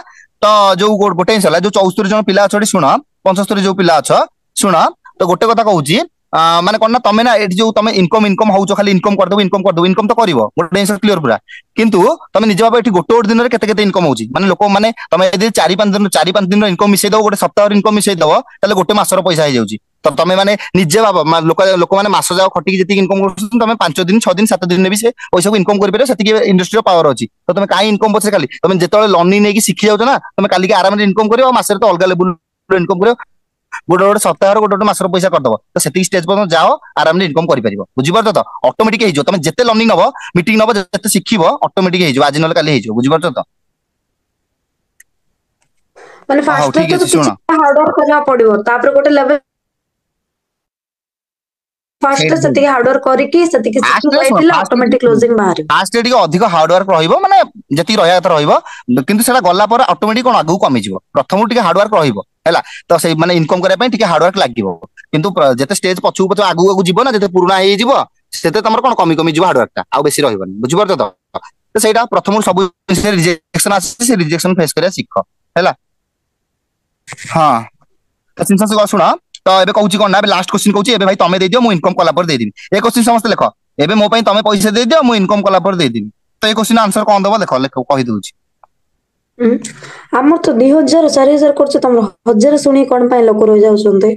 ତ ଯୋଉ ଗୋଟେ ଜିନିଷ ହେଲା, ଯୋଉ 74 ଜଣ ପିଲା ଅଛ ଶୁଣ, 75 ଯୋଉ ପିଲା ଅଛ ଶୁଣ, ତ ଗୋଟେ କଥା କହୁଛି, ମାନେ କଣ ନା ତମେ ନା ଏଠି ଯୋଉ ତମେ ଇନକମ ହଉଛ ଖାଲି ଇନକମ ତ କରିବ ଗୋଟେ ଜିନିଷ କ୍ଲିୟର ପୁରା କିନ୍ତୁ ତମେ ନିଜ ଭାବେ ଏଠି ଗୋଟେ ଦିନରେ କେତେ କେତେ ଇନକମ ହଉଛି ମାନେ ଲୋକ ମାନେ ତମେ ଯଦି 4-5 ଦିନର ଇନକମ ମିଶେଇ ଦବ ଗୋଟେ ସପ୍ତାହର ଇନକମ ମିଶେଇ ଦବ ତାହେଲେ ଗୋଟେ ମାସର ପଇସା ହେଇଯାଉଛି ତ ତମେ ମାନେ ନିଜେ ଭାବ ଲୋକମାନେ ମାସ ଯାକ ଖଟିକି ଯେତିକି ଇନକମ କରୁଛନ୍ତି ତମେ 5 ଦିନ 6 ଦିନ 7 ଦିନରେ ବି ସେ ପଇସାକୁ ଇନକମ କରିପାରିବ ସେତିକି ଇଣ୍ଡଷ୍ଟ୍ରିର ପାୱାର ଅଛି ତ ତମେ କାହିଁ ଇନକମ ପଛରେ ଖାଲି ତମେ ଯେତେବେଳେ ଲର୍ଣ୍ଣିଂ ନେଇକି ଶିଖି ଯାଉଛ ନା ତମେ କାଲିକି ଆରାମରେ ଇନକମ କରିବ ଆଉ ମାସରେ ତ ଅଲଗା ଲେବୁଲ ଇନକମ କରିବ ଗୋଟେ ସପ୍ତାହର ଗୋଟେ ମାସର ପଇସା କରିଦବ ତ ସେତିକି ଷ୍ଟେଜ ପର୍ଯ୍ୟନ୍ତ ଯାଅ ଆରାମରେ ଇନକମ କରିପାରିବ ବୁଝିପାରୁଛ ତ ଅଟୋମେଟିକ ହେଇଯିବ ତମେ ଯେତେ ଲର୍ଣ୍ଣିଂ ନବ ମିଟିଂ ନବ ଯେତେ ଶିଖିବ ଅଟୋମେଟିକ ହେଇଯିବ ଆଜି ନହେଲେ କାଲି ହେଇଯିବ ବୁଝିପାରୁଛ ତ ମାନେ ହଉ ଫାଷ୍ଟ ଠିକ ତ ଅଛି ଶୁଣ କିଛି ହାର୍ଡ ୱାର୍କ କରିବାକୁ ପଡିବ ତାପରେ ଗୋଟେ ଲେଭେଲ ଫାଷ୍ଟ ସେଇଟା ସେତିକି ହାର୍ଡ ୱାର୍କ କରିକି ସେତିକି ଶିଖି ଯାଇଥିଲେ ଅଟୋମେଟିକ କ୍ଲୋଜିଂ ବାହାରିବ ଫାଷ୍ଟ ଟିକେ ଅଧିକ ହାର୍ଡୱାର୍କ ରହିବ ମାନେ ଯେତିକି ରହିବା କଥା ରହିବ କିନ୍ତୁ ସେଟା ଗଲା ପରେ ଅଟୋମେଟିକ କଣ ଆଗକୁ କମିଯିବ ପ୍ରଥମରୁ ଟିକେ ହାର୍ଡୱାର୍କ ରହିବ ହେଲା ତ ସେଇ ମାନେ ଇନକମ କରିବା ପାଇଁ ଟିକେ ହାର୍ଡୱାର୍କ ଲାଗିବ କିନ୍ତୁ ଯେତେ ଷ୍ଟେଜ ପଛକୁ ପଛ ଆଗକୁ ଯିବ ନା ଯେତେ ପୁରୁଣା ହେଇଯିବ ସେତେ ତମର କଣ କମି ଯିବ ହାର୍ଡୱାର୍କଟା ଆଉ ବେଶୀ ରହିବନି ବୁଝିପାରୁଛ ତ ସେଇଟା ପ୍ରଥମରୁ ସବୁ ରିଜେକ୍ସନ ଆସିଛି ସେ ରିଜେକ୍ସନ ଫେସ୍ କରିବା ଶିଖ ହେଲା ହଁ ଶୁଣ ତ ଏବେ କହୁଛି କଣ ନା ଏବେ ଲାଷ୍ଟ କ୍ୱେଶ୍ଚିନ୍ କହୁଛି ଏବେ ଭାଇ ତମେ ଦେଇଦିଅ ମୁଁ ଇନକମ କଲା ପରେ ଦେଇଦେବି ଏ କ୍ୱେଶ୍ଚିନ୍ ସମସ୍ତେ ଲେଖ ଏବେ ମୋ ପାଇଁ ତମେ ପଇସା ଦେଇଦିଅ ମୁଁ ଇନକମ କଲା ପରେ ଦେଇଦେବି ତ ଏ କ୍ୱେଶ୍ଚିନ୍ ଆନ୍ସର କଣ ଦବ ଲେଖ କହିଦଉଛି ଆମର ତ 2000 4000 କରୁଛ ତମର 1000 ଶୁଣି କଣ ପାଇଁ ଲୋକ ରହିଯାଉଛନ୍ତି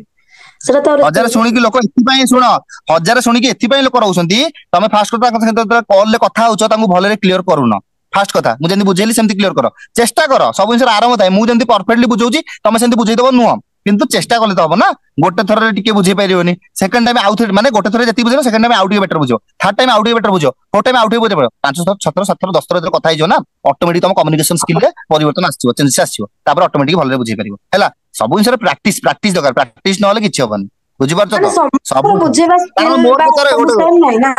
ସେଟା ତ ହଜାରେ ଶୁଣିକି ଲୋକ ଏଥିପାଇଁ ଶୁଣ ହଜାରେ ଶୁଣିକି ଏଥିପାଇଁ ଲୋକ ରହୁଛନ୍ତି ତମେ ଫାଷ୍ଟ କଥା ତାଙ୍କ ସହିତ କଲରେ କଥା ହଉଛ ତାଙ୍କୁ ଭଲରେ କ୍ଲିୟର କରୁନ ଫାଷ୍ଟ କଥା ମୁଁ ଯେମିତି ବୁଝେଇଲି ସେମିତି କ୍ଲିୟର କର ଚେଷ୍ଟା କର ସବୁ ଜିନିଷର ଆରମ୍ଭ ଥାଏ ମୁଁ ଯେମିତି ପରଫେକ୍ଟଲି ବୁଝଉଛି ତମେ ସେମିତି ବୁଝେଇଦବ ନୁହଁ କିନ୍ତୁ ଚେଷ୍ଟା କଲେ ତ ହବ ନା ଗୋଟେ ଥରରେ ଟିକେ ବୁଝେଇ ପାରିବନି ସେକେଣ୍ଡ ଟାଇମ ଆଉ ଥରେ ମାନେ ଗୋଟେ ଥରେ ଯେତିକି ବୁଝେଇବ ସେକେଣ୍ଡ ଟାଇମ ଆଉ ଟିକେ ବେଟର ବୁଝିବ ଥାର୍ଡ ଟାଇମ ଆଉ ଟିକେ ବେଟର ବୁଝିବ ଫୋର୍ଥ ଟାଇମ ଆଉ ଟିକେ ବୁଝେଇ 5 ଥର 6 ଥର 7 ଥର 10 ଥର ଯେତେବେଳେ କଥା ହେଇଯିବ ନା ଅଟୋମେଟିକ ତମ କମ୍ୟୁନିକେସନ ସ୍କିଲରେ ପରିବର୍ତ୍ତନ ଆସିଯିବ ଚେଞ୍ଜେସ୍ ଆସିବ ତାପରେ ଅଟୋମେଟିକ ଭଲରେ ବୁଝେଇ ପାରିବ ହେଲା ସବୁ ଜିନିଷରେ ପ୍ରାକ୍ଟିସ ଦରକାର ପ୍ରାକ୍ଟିସ ନହେଲେ କିଛି ହବନି ବୁଝିପାରୁଛ ତ ମାନେ ସବୁ ସମସ୍ତଙ୍କର ବୁଝେଇବା କାରଣ ସ୍କିଲ ମୋର ବା ପଚାରେ ସବୁ ଗୋଟେ ସେମ୍ ନାହିଁ ନା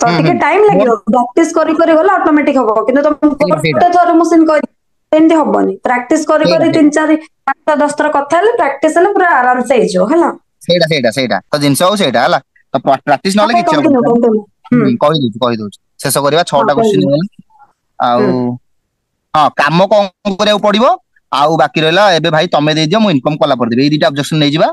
ତ ଟିକେ ଟାଇମ ଲାଗିବ ପ୍ରାକ୍ଟିସ କରି କରି ଗଲେ ଅଟୋମେଟିକ ହବ କିନ୍ତୁ ତମେ ସେଇଟା ଗୋଟେ ଥର ମୁଁ ସେମିତି କହିବି ଏମିତି ହବନି ପ୍ରାକ୍ଟିସ କରି ସେଇଟା କରି 3-4-5-10 ଥର କଥା ହେଲେ ପ୍ରାକ୍ଟିସ ହେଲେ ପୁରା ଆରାମସେ ହେଇଯିବ ହେଲା ସେଇଟା ତ ଜିନିଷ ହଉ ସେଇଟା ହେଲା ତ ପ୍ରାକ୍ଟିସ ନହେଲେ ହଁ କିଛି କଣ୍ଟିନ୍ୟୁ କଣ୍ଟିନ୍ୟୁ ହବନି କହିଦଉଛି ଶେଷ କରିବା 6ଟା କହିଦିଅ କ୍ୱେଶ୍ଚିନ୍ ହେଇଗଲା ଆଉ ହୁଁ ହଁ କାମ କଣ କରିବାକୁ ପଡିବ ଆଉ ବାକି ରହିଲା ଏବେ ଭାଇ ତମେ ଦେଇଦିଅ ମୁଁ ଇନକମ କଲା ପରେ ଦେବି ଏଇ ଦିଟା ଅବଜେକ୍ସନ ନେଇଯିବା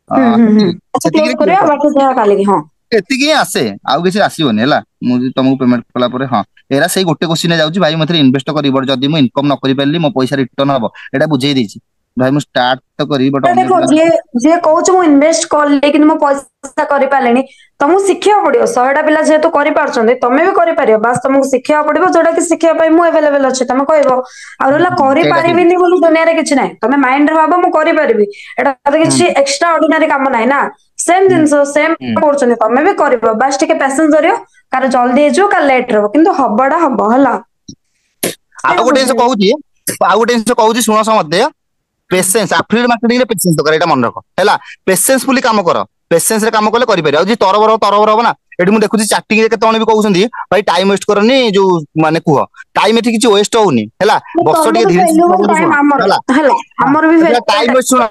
ଆଚ୍ଛା ସେତିକିରେ କ୍ଲୋଜ କରିବା ବାକି ଯାହା କାଲିକି ହଁ ଏତିକି ହିଁ ଆସେ ଆଉ କିଛି ଆସିବନି ହେଲା ମୁଁ ତମକୁ ପେମେଣ୍ଟ କଲା ପରେ ହଁ ଏରା ସେଇ ଗୋଟେ କ୍ୱେଶ୍ଚିନ୍ ଯାଉଛି ଭାଇ ମତେ ଇନଭେଷ୍ଟ କରିବ ଯଦି ମୁଁ ଇନକମ ନ କରିପାରିଲି ମୋ ପଇସା ରିଟର୍ନ ହବ ଏଇଟା ବୁଝେଇ ଦେଇଛି ଭାଇ ମୁଁ ଷ୍ଟାର୍ଟ ତ କରିବି ବଟ୍ ଅନ୍ୟ ଦେଖ ପିଲା ଯିଏ କହୁଛି ମୁଁ ଇନଭେଷ୍ଟ କଲି କିନ୍ତୁ ମୋ ପଇସା କରିପାରିଲିନି ତମକୁ ଶିଖିବାକୁ ପଡିବ 100ଟା ପିଲା ଯେହେତୁ କରିପାରୁଛନ୍ତି ତମେ ବି କରିପାରିବ ବାସ୍ ତମକୁ ଶିଖିବାକୁ ପଡିବ ଯୋଉଟା କି ଶିଖିବା ପାଇଁ ମୁଁ ଆଭେଲେବଲ ଅଛି ତମେ କହିବ ଆଉ ରହିଲା ସେଇଟା କରିପାରିବିନି ବୋଲି ଦୁନିଆରେ କିଛି ନାହିଁ ତମେ ମାଇଣ୍ଡରେ ଭାବ ମୁଁ କରିପାରିବି ଏଟା କିଛି ଏକ୍ସଟ୍ରା ଅର୍ଡିନାରୀ କାମ ନାହିଁ ନା ସେମ ଜିନିଷ ସେମ କରୁଛନ୍ତି ତମେ ବି କରିବ ବାସ୍ ଟିକେ ପେସେନ୍ସ ଧରିବ କାର ଜଲ୍ଦି ହେଇଯିବ କାର ଲେଟ ହବ କିନ୍ତୁ ହବଟା ହବ ହେଲା ଆଉ ଗୋଟେ ଜିନିଷ କହୁଛି ଶୁଣ ସମସ୍ତେ ପେସେନ୍ସ ଆଫିଲିଏଟ ମାର୍କେଟିଂରେ ପେସେନ୍ସ ଦରକାର ଏଇଟା ମନେ ରଖ ହେଲା ପେସେନ୍ସ ବୋଲି କାମ କର ପେସେନ୍ସ ରେ କାମ କଲେ କରିପାରିବ ଆଉ ଯଦି ତରବର ହବ ନା ଏଠି ମୁଁ ଦେଖୁଛି ଚାଟିଂରେ କେତେ ଜଣ ବି କହୁଛନ୍ତି ଭାଇ ଟାଇମ ୱେଷ୍ଟ କରନି ଯୋଉ ମାନେ କୁହ ଟାଇମ ଏଠି କିଛି ୱେଷ୍ଟ ହଉନି ହେଲା ବର୍ଷ ଟିକେ ତମର ଧୀରେ ଭ୍ୟାଲୁଏବଲ ଶୁଣ ଟାଇମ ଆମର ହେଲା ହେଲା ଆମର ବି ଟାଇମ ଭ୍ୟାଲୁଏବଲ ୱେଷ୍ଟ ଶୁଣ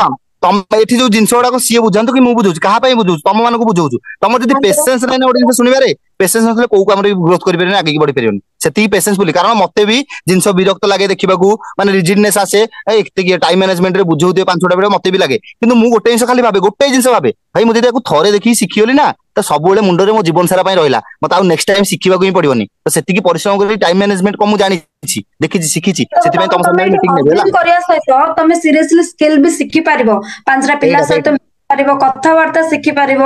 ତମେ ଏଠି ଯୋଉ ଜିନିଷ ଗୁଡାକ ସିଏ ବୁଝାନ୍ତୁ କି ମୁଁ ବୁଝଉଛି କାହା ପାଇଁ ବୁଝଉଛି ତମ ମାନଙ୍କୁ ବୁଝଉଛୁ ତମର ଯଦି ଟାଇମ ପେସେନ୍ସ ନାହିଁ ନା ଗୋଟେ ଜିନିଷ ଶୁଣିବାରେ ପେସେନ୍ସ ନଥିଲେ କୋଉ କାମରେ ଗ୍ରୋଥ କରିପାରିବେନି ଆଗେଇ ବଢି ପାରିବେନି ସେତିକି ପେସେନ୍ସ ବୋଲି କାରଣ ମତେ ବି ଜିନିଷ ବିରକ୍ତ ଲାଗେ ଦେଖିବାକୁ ମାନେ ରିଜିଡନେସ୍ ଆସେ ଏତିକି ଟାଇମ ମ୍ୟାନେଜମେଣ୍ଟ ରେ ବୁଝଉଥିବେ 5-6ଟା ଭିଡିଓ ମତେ ବି ଲାଗେ କିନ୍ତୁ ମୁଁ ଗୋଟେ ଜିନିଷ ଖାଲି ଭାବେ ଗୋଟେ ଜିନିଷ ଭାବେ ଭାଇ ମୁଁ ଯଦି ତାକୁ ଥରେ ଦେଖିକି ଶିଖିଗଲି ନା ତ ସବୁବେଳେ ମୁଣ୍ଡରେ ମୋ ଜୀବନ ସାରା ପାଇଁ ରହିଲା ମତେ ଆଉ ନେକ୍ସଟ ଟାଇମ ଶିଖିବାକୁ ହିଁ ପଡିବନି ତ ସେତିକି ପରିଶ୍ରମ କରି ଟାଇମ ମ୍ୟାନେଜମେଣ୍ଟ କଣ ମୁଁ ଜାଣିଛି ଦେଖିଛି ଶିଖିଛି ସେଥିପାଇଁ ତମ ତମେ ସାମ୍ନାରେ ଏଠି ମିଟିଂ ନେବି ହେଲା ଅର୍ନିଂ କରିବା ସହିତ ତମେ ସିରିୟସଲି ସ୍କିଲ ବି ଶିଖି ପାରିବ 5ଟା ପିଲା ସେଇଟା ସହିତ ସେଇଟା ପାରିବ କଥାବାର୍ତ୍ତା ଶିଖି ପାରିବ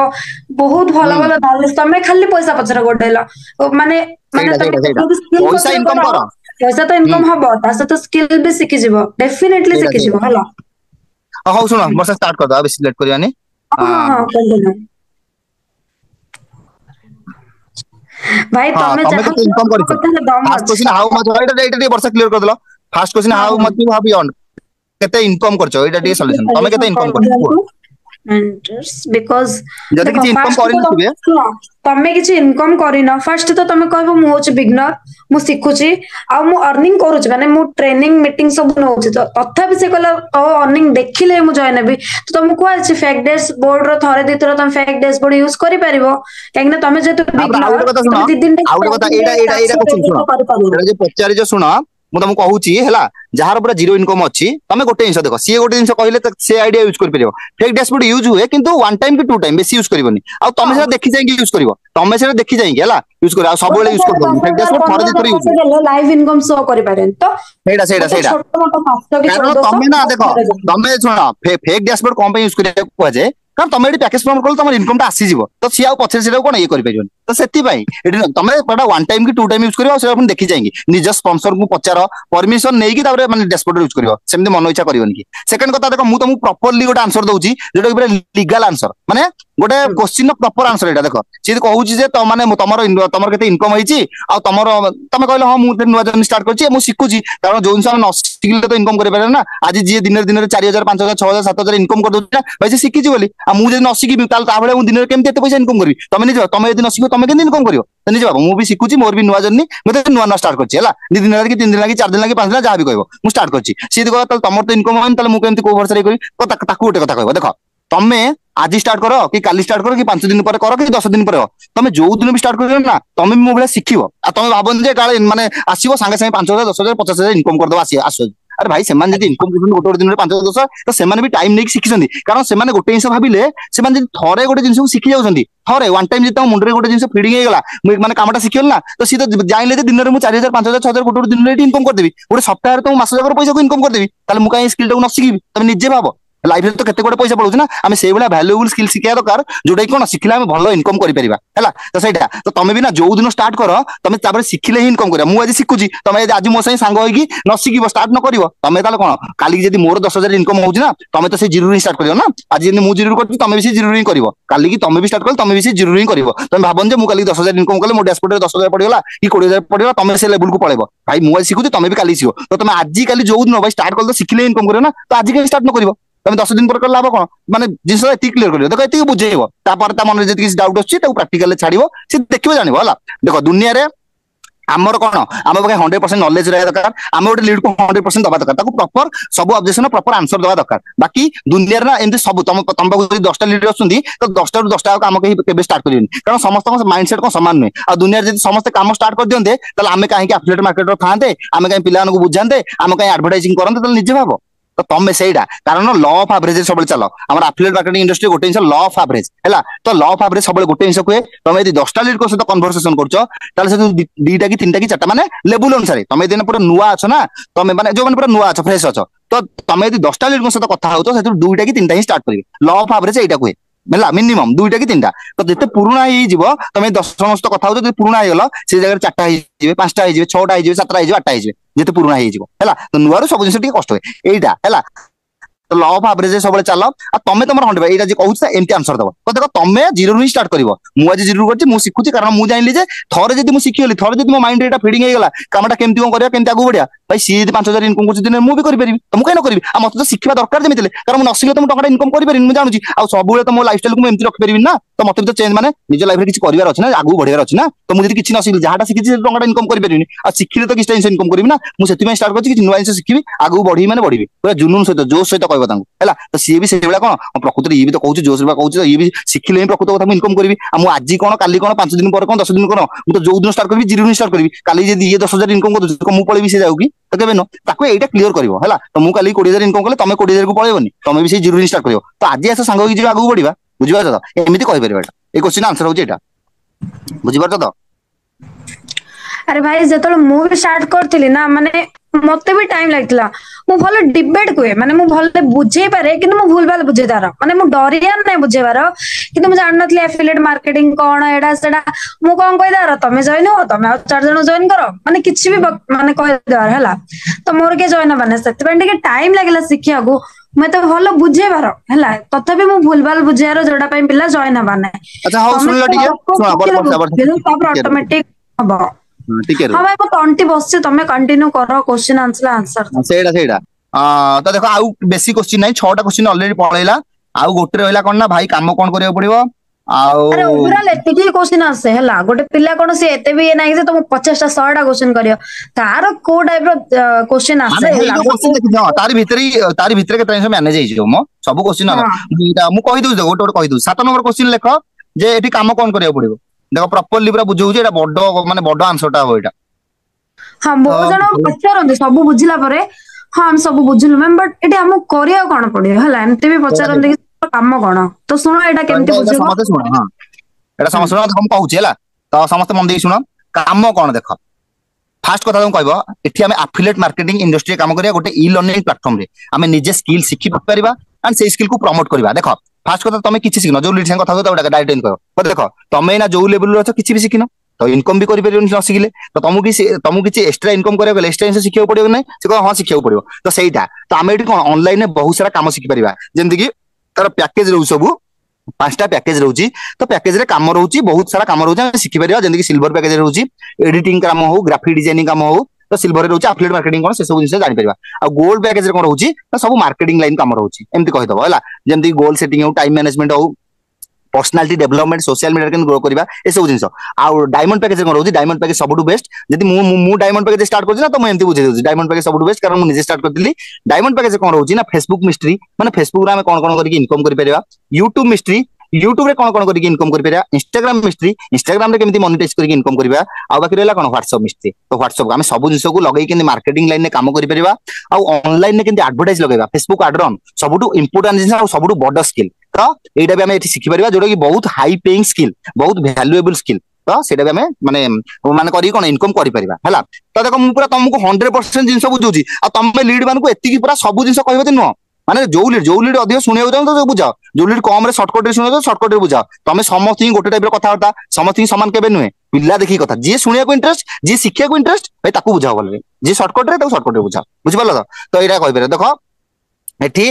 ବହୁତ ଭଲ ଭଲ ନଲେଜ ତମେ ଖାଲି ପଇସା ପଛରେ ଗୋଡେଇଲ ମାନେ ମାନେ ସେଇଟା ସେଇଟା ତମେ ସେଇଟା ସ୍କିଲ ପଇସା ପଛରେ ଇନକମ ଗୋଡାଅ କର ପଇସା ତ ହୁଁ ଇନକମ ହବ ତା ସହିତ ସ୍କିଲ ବି ଶିଖିଯିବ ଡେଫିନେଟଲି ସେଇଟା ସେଇଟା ଶିଖିଯିବ ହେଲା ହଉ ଶୁଣ ବର୍ଷା ଷ୍ଟାର୍ଟ କରିଦବା ଆଉ ବେଶୀ ଲେଟ୍ କରିବାନି ହଁ ହଁ ହଁ କଣ୍ଟିନ୍ୟୁ ଭାଇ ହଁ ତମେ ତମେ ଯାହା କେତେ କୁହ ଇନକମ ତମ କରିଛ କଥାରେ ଦମ ଫାଷ୍ଟ ଅଛି କ୍ୱେଶ୍ଚିନ୍ ହାଉ ମଚ୍ ଏଇଟା ଟିକେ ବର୍ଷା କ୍ଲିୟର କରିଦେଲ ଫାଷ୍ଟ କ୍ୱେଶ୍ଚିନ୍ ହଁ ହାଉ ମଚ୍ ୟୁ ହାଭ୍ earned କେତେ ଇନକମ କରିଛ ଏଇଟା ଟିକେ ସଲ୍ୟୁସନ ତମେ କେତେ ଇନକମ କରିଛ କୁହ ହଁ ବିକଜ ଯଦି ଦେଖ କିଛି ଇନକମ ଫାଷ୍ଟ ତ କରିନଥିବେ ଶୁଣ ତମେ କିଛି ଇନକମ କରିନ ଫାଷ୍ଟ ତ ତମେ କହିବ ମୁଁ ହଉଛି ବିଗନର ମୁଁ ଶିଖୁଛି ଆଉ ମୁଁ ଅର୍ନିଂ କରୁଛି ମାନେ ମୁଁ ଟ୍ରେନିଂ ମିଟିଂ ସବୁ ନଉଛି ତ ତଥାପି ସେ କହିଲା ଅର୍ନିଂ ଦେଖିଲେ ମୁଁ ଜଏନ୍ ହେବି ତ ତମକୁ କୁହାଯାଇଛି ଫେକ୍ ଡ୍ୟାସବୋର୍ଡ ର ଥରେ ଦିଥର ତମେ ଫେକ୍ ଡ୍ୟାସବୋର୍ଡ ୟୁଜ କରିପାରିବ କାହିଁକି ନା ତମେ ଯେହେତୁ ତାପରେ ଆଉ ବିଗନର ଗୋଟେ କଥା ଶୁଣ ତମେ ଦି ଦିନ ଆଉ ଗୋଟେ କଥା ଏଇଟା କୋଶ୍ଚିନ୍ ଶୁଣ କରିପାରିବ ଏଇଟା ଯୋଉ ପଚାରିଛ ଶୁଣ ମୁଁ ତମକୁ କହୁଛି ହେଲା जार पूरा जीरो इनकम अच्छी तुम गोटे जिन देख सी गोटे जिन कहले से आइडिया यूज कर फेक डैशबोर्ड यूज हुए किंतु 1 टाइम कि 2 टाइम बेसी यूज करबनी आ तुम से देखि जाई यूज करबो तुम से देखि जाई हला यूज कर सब बेले यूज कर फेक डैशबोर्ड थोड़े जेतरे यूज लाइव इनकम शो करि पारेन तो सेटा कारण तुम ना देखो तुम सुन फेक डैशबोर्ड कौन यूज करिया को जाए कारण तुम ये पैकेज प्रमोट कल तुम इनकम टा आसीज तो सी आउ पछे से कोन ये कर परिबन तो सेति भाई तुम पटा 1 टाइम कि 2 टाइम यूज करियो से अपन देखि जाएंगे निज स्पॉन्सर को पचार परमिशन नै कि तारे माने डैशबोर्ड यूज करियो सेमति मन इच्छा करियोन की सेकंड कथा देखो मु तुमको प्रॉपर्ली गोटे आंसर दउची जेटा कि पूरा लीगल आंसर माने गोटे क्वेश्चन नो प्रॉपर आंसर एटा देखो सी कहूची जे तो माने तमर केते इनकम होईची आ तमर तमे कहले हां मु नुवा जर्नी स्टार्ट करची मु सिखुची कारण जो इंसान न सिखले तो इनकम करे पारे ना आज जे दिन 4000 5000 6000 7000 इनकम कर दउची भाई से सिखिची बोली आ मु जे न सिखिबी ताल ता बेले मु दिन केमते एते पैसा इनकम करबी तमे निज तमे यदि न सिखो तमे केमते इनकम करियो तो निज बाबू मु भी सिखुची मोर भी नुवा जर्नी मते नुवा स्टार्ट करची हला 2 दिन लागी 3 दिन लागी 4 दिन लागी 5 दिन जा भी कहबो मु स्टार्ट करची सी देखो ताल तमर तो इनकम होन ताल मु केमते को भरोसा करी तो ताकू गोटे कथा कहबो देखो तमे आज स्टार्ट करो कि काली स्टार्ट करो कि 5 दिन पर करो कि 10 दिन पर तमे जो दिन भी स्टार्ट करो ना तमे मो बेला सिखिबो आ तमे भाबन जे काले माने आसीबो संगे संगे 5000 10000 50000 इनकम कर दो आसो अरे भाई से माने जदी इनकम करन गोटे दिन 5000 10 तो से माने भी टाइम नै सिखिसंदी कारण से माने गोटे जिंस भाबिले से माने जदी थरे गोटे जिंस को सिखि जाउसंदी थरे 1 टाइम जदी मुंडरे गोटे जिंस फीडिंग हे गला माने कामटा सिखियल ना तो सी तो जाइले जे दिन रे मु 4000 5000 6000 गोटे दिन रे इनकम कर देबी गोटे सप्ताह रे तो मास जाकर पैसा को इनकम कर देबी ताले मु काई स्किल टा न सिखिबी तमे निजे भाबो लाइफ तो केते गोटे पैसा पड़ो ना आम से भैल्यूएबल स्किल शिखा दरकार जोटा कौन शिखले आम भल इनकम करा तो सहीटा तो तुम भी ना जो दिन स्टार्ट कर तुम शिखिले ही इनकम कर मुझे शिखुची तुम आज मो साथ सांग होगी न शिख स्टार्ट न कर तुम कौन काली जब मोर 10,000 इनकम हो ना तुम तो से जीरो ही स्टार्ट कर ना आज जब मुझे जीरो कर तुम भी जीरो ही कर काली की तुम भी स्टार्ट कर तुम भी जीरो ही कर तुम भावन जो मुझे 10,000 इनकम कले मो डैशबोर्ड 10,000 पड़गला कि 20,000 पड़गला तुम से लेवल को पड़ेब भाई मुझे शिखुची तुम भी काली शिख तो तुम आज काली जो दिन भाई स्टार्ट कर शिखिले इनकम कर ना तो आज कहीं स्टार्ट न कर तुम 10 दिन पर लाभ कौन माने जिनस एति क्लियर कर देखो एति बुझेइबो तापर ता मन जे किसी डाउट अछि ताऊ प्रैक्टिकल छाड़िबो से देखिबो जानिबो हला देखो दुनिया रे आमर कौन आम पाखे 100% नॉलेज रहा दरकार आम गोटे लीड को 100% दबा दरकार प्रॉपर सब ऑब्जेक्शन प्रॉपर आंसर दबा दरकार बाकी दुनिया ना एमती सब तुम तुम पाखे 10टा लीडर आछुंदी तो 10टा रु 10टा काम कहीं केबे स्टार्ट करियनि कारण समस्त माइंडसेट को समान नहीं आ दुनिया जब समस्त काम स्टार्ट कर दियंते तले आमे काहे कि एफिलिएट मार्केट रो थांते आमे काहे पिलान को बुझांते आमे काहे एडवर्टाइजिंग करंते तले निजे भाबो तो तुम से कारण लॉ ऑफ एवरेज सब चलो आम एफिलिएट मार्केटिंग इंडस्ट्री गोटे जिन लॉ ऑफ एवरेज है तो लॉ ऑफ एवरेज सब गोटे जिन कहे तुम यदि 10टा लीड को सहित कन्वर्सेशन कर 2टा कि 3टा कि 4टा माने लेवल अनुसार तुम यदि पूरा नुआ अच्छ ना तुम माने जो पूरा नुआ अच्छ फ्रेश अच्छ तो तुम यदि 10टा लीड को सहित कथा हो 2टा कि 3टा ही स्टार्ट कर लॉ ऑफ एवरेज एटा कहे है मिनिमम 2टा कि 3टा तो जिते पुराणा हो तुम 10 जन सहित कथा हो पुराणा हो से जगह 4टा हो 5टा हो 6टा हो 7टा हो 8टा हो जिते पुराणा हो तो नुआर सब जिन कष्ट हुए एटा है तो लॉ ऑफ एवरेज सब चलो तुम तुम 100 एटा जे कहूछ एमती आंसर दबो तो देखो तुम जीरो ही स्टार्ट करिवो मु आज जीरो करछि मु सिखुछि कारण मु जानिली जे थरे जदी मु सिखियली थरे जदी मो माइंड एटा फीडिंग हे गला कामटा केमती कोन करिया केमती आगु बढ़िया भाई सी जदी 5,000 इनकम करछि दिन मु भी करि परिबी तो मु काई न करिवि आ मते तो सिखिबा दरकार जेमितले कारण मु नसिले तो मु टका इनकम करि परिबि मु जानुछि आ सब बेले तो मो लाइफस्टाइल को मु एमती रख परिबि ना तो मते तो चेंज माने निज लाइफ रे किछि करिवार अछि ना आगु बढ़ियार अछि ना तो मु जदी किछि न सिखिली जहाटा सिखिछि टका इनकम करि परिबिनी आ सिखिले तो किछि इनकम करिबि ना मु सेति में स्टार्ट करछि किछि नुवा जिंस सिखिबि आगु बढ़ी माने बढ़िबि पूरा जुनून सहित जोश सहित कहबो तांको हैला तो सी भी से बेला कोन प्रकृति ये भी तो कहूछ जोश बा कहूछ ये भी सिखिले ही प्रकृति कथा मु इनकम करिवि आ मु आज कोन काली कोन 5 दिन पर कोन 10 दिन कोन मु तो जो दिन स्टार्ट करबि जीरो स्टार्ट करबि काली जदी ये 10,000 इनकम कर मु पळेबि से जाउ की तो केबे न ताको एटा क्लियर करिवो हैला तो मु काली 20,000 इनकम करले तमे 20,000 को पळेबोनी तमे भी से जीरो स्टार्ट करिवो तो आज ऐसा सांग होई जे आगु बढ़िबा बुझिबा तो एमिति कहि परिबा एटा ए क्वेश्चन आंसर होची एटा बुझिबा तो अरे भाई जतल मु भी स्टार्ट करथिली ना माने मते भी टाइम लागथिला मु भलो डिबेट कोए माने मु भलो बुझे पारे किंतु मु भूल भाल बुझे तार माने मु डरिया नै बुझेबार किंतु मु जान नथली एफिलिएट मार्केटिंग कोन एडा सेडा मु कोन कहि दार तमे जॉइन हो तमे 4 जण जॉइन करो माने किछि भी माने कहि दार हला तो मोर के जॉइन माने सेते बेंड के टाइम लागला सिखिया को मैं तो भलो बुझेबार हला तथापि मु भूल भाल बुझेयार जोडा पई पिला जॉइन हबा नै अच्छा हाउ सुन ल ठीक है सुन ऑटोमेटिक हबो ठीक है हां भाई को तंटी बसছে तमे कंटिन्यू करो क्वेश्चन आंसर सेडा तो देखो आउ बेसी क्वेश्चन नहीं 6टा क्वेश्चन ऑलरेडी पळैला आउ गोटे रहला कोन ना भाई काम कोन करियो पड़िबो आउ अरे ओवरऑल एतिकी क्वेश्चन आसे हला गोटे पिल्ला कोन से एते भी नाही जे तुम 50टा 100टा क्वेश्चन करियो तार को टाइप रो क्वेश्चन आसे हला तार भीतर के टाइम से मैनेज हे जो मो सब क्वेश्चन हला मु कहि दउ गोटे गोटे कहि दउ 7 नंबर क्वेश्चन लेखो जे एठी काम कोन करियो पड़िबो देखो प्रॉपर्ली पूरा बुझौ जे एटा बडो माने बडो आंसरटा हो एटा हां बहुत जण पचारंते सब बुझिला परे हाँ हम सब बुझिलु मैम बट एटा हम करिया कोन पड़ियो हला एमते भी पचारन देखि काम कोन तो सुनो एटा केमते बुझिबो समस्त सुन हां एटा समस्त सुन हम कहूची हला तो समस्त मन देई सुन काम कोन देख फास्ट कथा तुम कहबो एठी हमें एफिलिएट मार्केटिंग इंडस्ट्री काम करिया गोटे ई लर्निंग प्लेटफॉर्म रे हमें निजे स्किल सिखि परिबा एंड से स्किल को प्रमोट करबा देखो फास्ट कथा तमे किछि सिखनो जो लीड संग कथा तो डायरेक्ट इन करो देखो तमे ना जो लेवल रो छ किछि भी सिखिनो तो इनकम भी करि परियो न सिखिले तो तुमको किछि एक्स्ट्रा इनकम करे गेले एक्स्ट्रा सिखियो पड़ियो नै से कह हां सिखियो पड़ियो तो सेटा तो हमें एठी कोन ऑनलाइन में बहुत सारा काम सिखि परिबा जेंति कि तार पैकेज रहउ सब 5टा पैकेज रहउची तो पैकेज रे काम रहउची बहुत सारा काम रहउची हम सिखि परिबा जेंति कि सिल्वर पैकेज रहउची एडिटिंग काम हो ग्राफिक डिजाइनिंग काम हो तो सिल्वर रहउची एफिलिएट मार्केटिंग कोन से सब जिंस जानि परिबा आ गोल्ड पैकेज रे कोन रहउची तो सब मार्केटिंग लाइन काम रहउची एमति कहि दबो हला जेंति गोल सेटिंग हो टाइम मैनेजमेंट हो पर्सनालिटी डेवलपमेंट सोशल मीडिया के ग्रो करबा ए सब जिंस आ डायमंड पैकेज कोन रहउची डायमंड पैकेज सबटु बेस्ट जदि मु डायमंड पैकेज स्टार्ट करछि ना तो मैं एमति बुझे देउछि डायमंड पैकेज सबटु बेस्ट कारण मु निजे स्टार्ट करथिली डायमंड पैकेज कोन रहउची ना फेसबुक मिस्ट्री माने फेसबुक रे हम कोन करके इनकम करि परिबा यूट्यूब मिस्ट्री यूट्यूब रे कोन करके इनकम करि परिबा इंस्टाग्राम मिस्ट्री इंस्टाग्राम रे केमिति मोनेटाइज करके इनकम करबा आ बाकी रहला कोन व्हाट्सएप मिस्ट्री तो व्हाट्सएप हम सब जिंस को लगै के मार्केटिंग लाइन ने काम करि परिबा आ ऑनलाइन ने केमिति एडवर्टाइज लगैबा फेसबुक एड रन सबटु इंपोर्टेंट जिंस आ सबटु बड़ स्किल तो एटा भी हमें एठी सिखि परिबा जोडा कि बहुत हाई पेइंग स्किल बहुत वैल्यूएबल स्किल तो सेटा भी हमें माने माने करी कोन इनकम करि परिबा हला तो देखो मु पूरा तुमको 100% जिंस बुझुची आ तमे लीड मान को एतिकी पूरा सब जिंस कहबे न माने जो लीड अधिक सुनिया तो बुझाओ जो लीड कम रे शॉर्टकट रे सुनिया तो शॉर्टकट रे बुझाओ तमे समस्त ही गोटे टाइप रो कथा होता समस्त ही समान केबे नुहे पिल्ला देखि कथा जे सुनिया को इंटरेस्ट जे शिखिया को इंटरेस्ट भाई ताकू बुझाओ बोले जे शॉर्टकट रे ताकू शॉर्टकट रे बुझाओ बुझ पालो तो एटा कहबे देखो एठी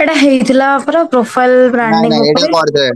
एटा हेइतिला पर प्रोफाइल ब्रांडिंग एटा कर दे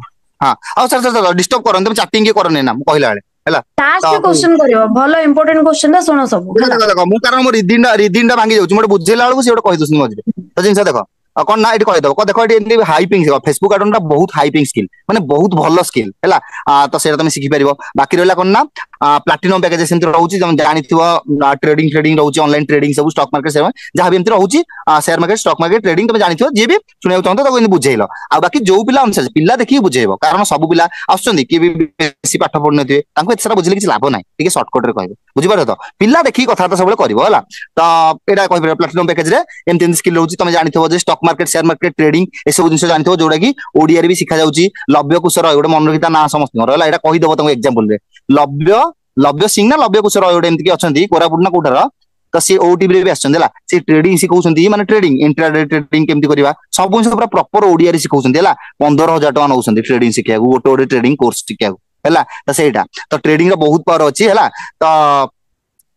हां आ सर डिस्टर्ब करन तुम चैटिंग के करने ना मु कहला हला टास्क क्वेश्चन करियो भलो इंपोर्टेंट क्वेश्चन ना सुनो सब देखो मु कारण मो रिदिनडा भांगी जाउची मोटे बुझेला बेलको से ओटा कहि दोसनी मझे तो जिंस देखो कौन ना ये कहीदेव देखो ये हाइपिंग फेसबुक आइटम बहुत हाइपिंग स्किल माने बहुत भल स्किल है तो सेटा तुम शिखिपार बाकी रहा कौन ना प्लाटिनम पैकेज सेमती रोचे जानी ट्रेडिंग ट्रेडिंग रोचे ऑनलाइन ट्रेडिंग सब स्टॉक मार्केट जहाँ भी एमती रोचे share market stock market trading तुम जानी जी भी शुणा चाहते बुझेल आ बाकी जो पिला अनुसार पिला देखिए बुझेब कारण सब पिला आसुच्चंदी किए भी बेसी पाठ पढ़ नथिबे तांको एत सारा बुझिले किछि लाभ नाही ठीक है शॉर्टकट रे कहबे बुझिपार तो पिला देखिए कथा सब करबो हला तो एटा कहबे प्लाटिनम पैकेज रे एमती स्किल रोचे तुम जानिथबो जे stock market share market trading ए सब जिंस जानिथबो जोडा कि ओडिया रे भी सिखा जाउची लव्य कुशर गोटे मन रखिता ना समस्त हला एटा कहिदेबो तुमको एग्जांपल रे लव्य सिंह ना लव्य कुशर गोटे एमती अछंती कोरापुट ना कोठार तो सी ओटीवी रे भी आछन से ट्रेडिंग सिखौछंती माने ट्रेडिंग इंट्राडे ट्रेडिंग केमती करबा सब जिंस पूरा प्रॉपर ओडिया रे सिखौछंती हला 15000 टका नौछंती ट्रेडिंग सिखिया गोटे गोटे ट्रेडिंग कोर्स सिखिया हला तो सेटा तो ट्रेडिंग रो बहुत पावर अछि हला तो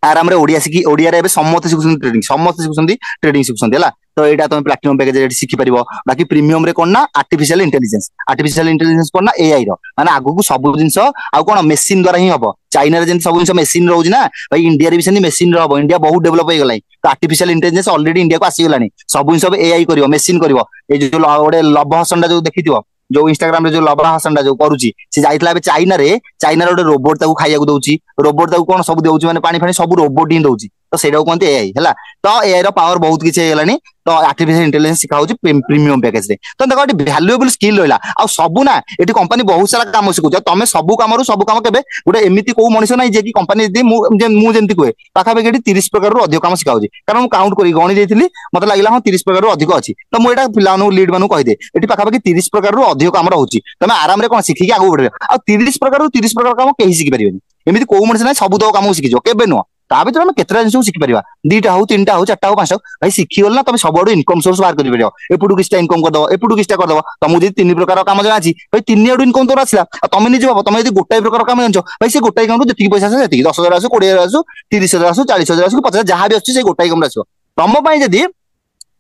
आराम रे ओडिया सिखी ओडिया रे समस्त सिखुछंती ट्रेडिंग सिखुछंती हला तो एटा तुम प्लाटिनम पैकेज रे सिखि परिबो बाकी प्रीमियम रे कोन ना आर्टिफिशियल इंटेलिजेंस कोन ना एआई रो माने आगु को सब जिंस आ कोन मशीन द्वारा ही हबो चाइना रे जेन सब जिंस मशीन रहउज ना भाई इंडिया रे भी सेनी मशीन रो हबो इंडिया बहुत डेवलप हो गलाई तो आर्टिफिशियल इंटेलिजेंस ऑलरेडी इंडिया को आसी गलानी सब जिंस एआई करिवो मशीन करिवो ए जो गोटे लभ हसंडा जो देखिथिबो जो इंस्टाग्राम रे जो लभा हसंडा जो करूची से जाइतला बे चाइना रे गोटे रोबोट ताकू खाइया को दउची रोबोट ताकू कोन सब देउची माने पानी फानी सब रोबोट ही दउची तो सेटा कोनते एआई हला तो एआई रो पावर बहुत किछ हे गलानी तो आर्टिफिशियल इंटेलिजेंस सिखाउची प्रीमियम पैकेज रे तो देखो एटी वैल्यूएबल स्किल रहला आ सब ना एटी कंपनी बहुत सारा काम सिखुछ तमे सब काम केबे गोटे एमिति को मनुष्य नै जे कि कंपनी दे मु जेंति कोए पाखा पे गेटी 30 प्रकार रो अधिक काम सिखाउची कारण मु काउंट करी गणी देथिली मते लागिला हां 30 प्रकार रो अधिक अछि तो मु एटा पिलानु लीड मानु कहि दे एटी पाखा पे 30 प्रकार रो अधिक काम रहउची तमे आराम रे कोन सिखि के आगु बढ़े आ 30 प्रकार काम केही सिखि परिबेनी एमिति को मनुष्य नै सब तो काम सिखि जो केबे नो ता भीतर हम केतरा जिंस सिखि परिबा दीटा हो तीनटा हो चारटा हो पांचटा भाई सिखि गल ना तमे सबडो इनकम सोर्स बाहर करि परियो एपुडु किछटा इनकम कर दबो एपुडु किछटा कर दबो तमु जे तीन प्रकार काम जना अछि भाई तीन एडु इनकम तोर आसिला तमे निजे बाबा तमे यदि गोटाई प्रकार काम जानछो भाई से गोटाई काम जति पैसा से जति 10000 आसु 20000 आसु 30000 आसु 40000 आसु 50000 जहां भी अछि से गोटाई काम आसो तम पई जदि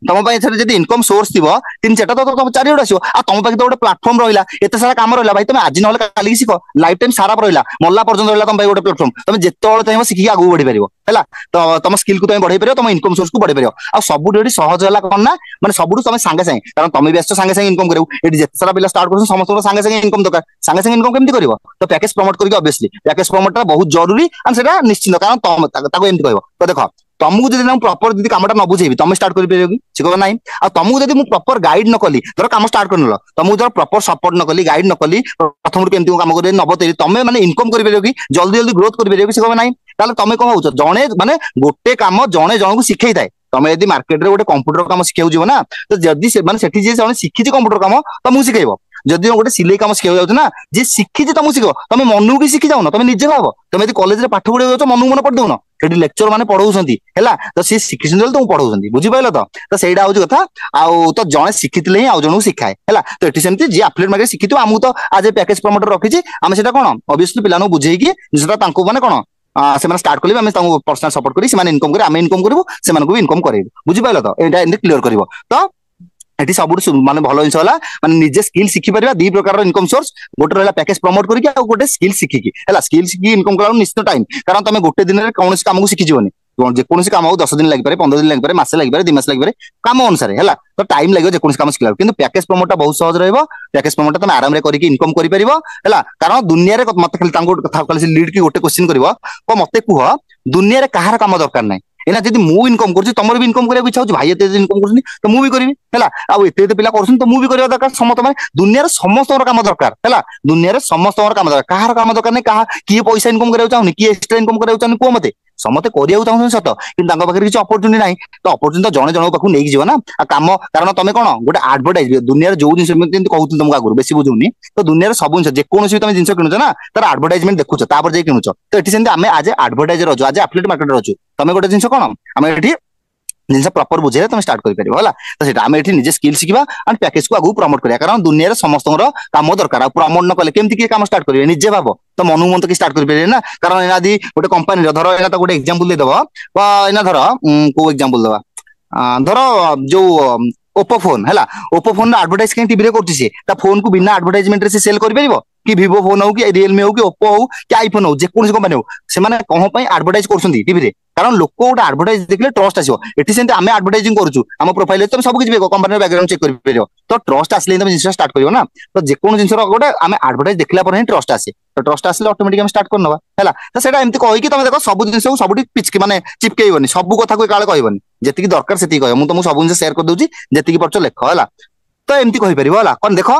तुम जब इनकम सोर्स थी 3-4टा तो तुम चारिटा आसो आ तुम पाखे तो गोटे प्लाटफर्म रहा एत सारा काम रहा भाई तुम आज ना काली शिख लाइफ टाइम सारा रहा मल्ला पर्यटन रहा तुम गोटे प्लाटफर्म तुम जिते चाहिए शिखिक आगे बढ़ी पार है तो तुम स्किल को तुम बढ़े पार तुम इनकम सोर्स को बढ़े पार आ सब सहज है कौन ना मैंने सब तुम सांगे सांगे कारण तुम भी आस सांगे सांगे इनकम करो ये जिते सारा पिला स्टार्ट कर समस्त सांगे सांगे इनकम दरकार सांगे सांगे इनकम केमती कर तो पैकेज प्रमोट करके ऑब्वियसली पैकेज प्रमोट बहुत जरूरी एंड सेटा निश्चित कारण तुम एमती कह तो देख तुमको जब प्रॉपर जब कमटा न बुझेबी तुम स्टार्ट कर परियो कि से कहबो नहीं आ तुमको जब प्रॉपर गाइड न कली धर काम स्टार्ट करनल तुमको जब प्रॉपर सपोर्ट न कली गाइड न कली प्रथम केमती काम करे न बतेली तुम माने इनकम कर परियो कि जल्दी जल्दी ग्रोथ कर परियो कि से कहबो नहीं ताले तुम कह होछ जणे माने गोटे काम जणे जनକୁ ଶିଖେଇ ଥାଏ तुम यदि मार्केट रे गोटे कंप्यूटर काम शिखेउ जीव ना तो जदी से माने सेठी जे जणे शिखिछि कंप्यूटर काम तुमको शिखेइबो जदि गोटे सिलाई काम शिखेउ जाउछ ना जे शिखिछि तुमको शिखो तुम मनू की शिखि जाउ ना तुम निजे भाबो तुम यदि कॉलेज रे पाठ पढियो जाउछ मनू मन पढ देउ ना सेठी लेक्चर माने पढौछंती हैला तो से शिखिछन जल तुम पढौछंती बुझि पाइलो तो सेइडा होउछ कथा आउ तो जणे शिखितले ही आउ जनକୁ शिखाए हैला तो एठी सेमती जे एफिलिएट मार्केट शिखितो हमहु तो आज पैकेज प्रमोटर रखिछि आमे सेटा कोन ऑब्वियसली पिलानो बुझेई कि जेटा तांको माने कोन से स्टार्ट करेंगे आम पर्सनल सपोर्ट करी से इनकम करें इनकम करूँ से इनकम करेंगे बुझिपाल तो यहाँ क्लीयर कर तो ये सब माने भल जिन माने निजे स्किल शिखि पार दी प्रकार इनकम सोर्स गोटे रहा पैकेज प्रमोट करके गोटे स्किल शिखिकी स्किल शिखी इनकम करा निश्चित टाइम कारण तुम गोटे दिन में कौन काम को शिखिजनी जेकोसी काम 10 दिन लगे 15 दिन लगे मासे लगे 2 मास लगे काम अनुसार है तो टाइम लगे जेको काम शिखला कि पैकेज प्रमोट बहुत सहज रहा पैकेज प्रमोट तुम आराम करके इनकम कर कारण दुनिया मत खाली लीड की गोटे क्वेश्चन कर मत कह दुनिया कहार काम दरकार ना एना जदि मु इनकम करछि तमर भी इनकम करबा इच्छा होछि भाई एते इनकम करछनी तो मु भी करबी हैला आ एते पिला करछन तो मु भी करबा दरकार समस्त माने दुनिया रे समस्त काम दरकार हैला दुनिया रे समस्त काम दरकार कहार काम दरकार नै कहा की पैसा इनकम करबा चाहनी की एक्स्ट्रा इनकम करबा चाहनी को मते समते करिया चाहछन सत कि तांका पाखरे किछ अपॉर्चुनिटी नै तो अपॉर्चुनिटी जणे जणे पाखु नै जीव ना आ काम कारण तमे कोन गोटे एडवर्टाइज दुनिया रे जो जिंस जेंति कहउतु तुमका आगुर बेसी बुझुनी तो दुनिया रे सब जिंस जे कोनोसी तमे जिंस किनुछ ना तार एडवर्टाइजमेंट देखुछ तापर जे किनुछ तो एठी सेंति आमे आज एडवर्टाइजर रजो आज एफिलिएट मार्केट रजो तमे गोटे जिंस कोन आमे एठी जिनस प्रॉपर बुझे तुम स्टार्ट कर तो सेटा आम एठी निजे स्किल शिखा एंड पैकेज को आगु प्रमोट करिया कारण दुनिया रे समस्त काम दरकार प्रमोट न कले केमति के काम स्टार्ट करिवे निजे भाबो तो मनु मन तो स्टार्ट कर परिवे ना कारण एना दी गोटे कंपनी धर एना तो गोटे एग्जांपल दे दबो एना धर को एग्जांपल दबा धर जो ओप्पो फोन हैला ओप्पो फोन एडवर्टाइज के टीवी रे करछि से ता फोन को बिना एडवर्टाइजमेंट रे से सेल कर परिबो कि Vivo फोन हो कि Realme हो कि Oppo हो कि iPhone हो जे कोन कंपनी हो से माने कह पई एडवर्टाइज करछंती टीवी रे कारण लोक गोटे एडवर्टाइज देखले ट्रस्ट आसीबो एठी सेंते आमे एडवर्टाइजिंग करूछु हम प्रोफाइल तुम सब किछ बेको कंपनी बैकग्राउंड चेक कर परियो तो ट्रस्ट आसले तुम जिंस स्टार्ट करियो ना तो जे कोन जिंस गोटे आमे एडवर्टाइज देखला पर ही ट्रस्ट आसे तो ट्रस्ट आसले ऑटोमेटिक हम स्टार्ट करनवा हैला तो सेटा एमती कहि कि तुम देखो सब जिंस को सबटी पिचके माने चिपकेइबनी सब कथा को काले कहबनी जेतिकी दरकार सेति कहय मु तुम सब जिंस शेयर कर दोची जेतिकी परचो लेख हैला तो एमती कहि परिबो हला कोन देखो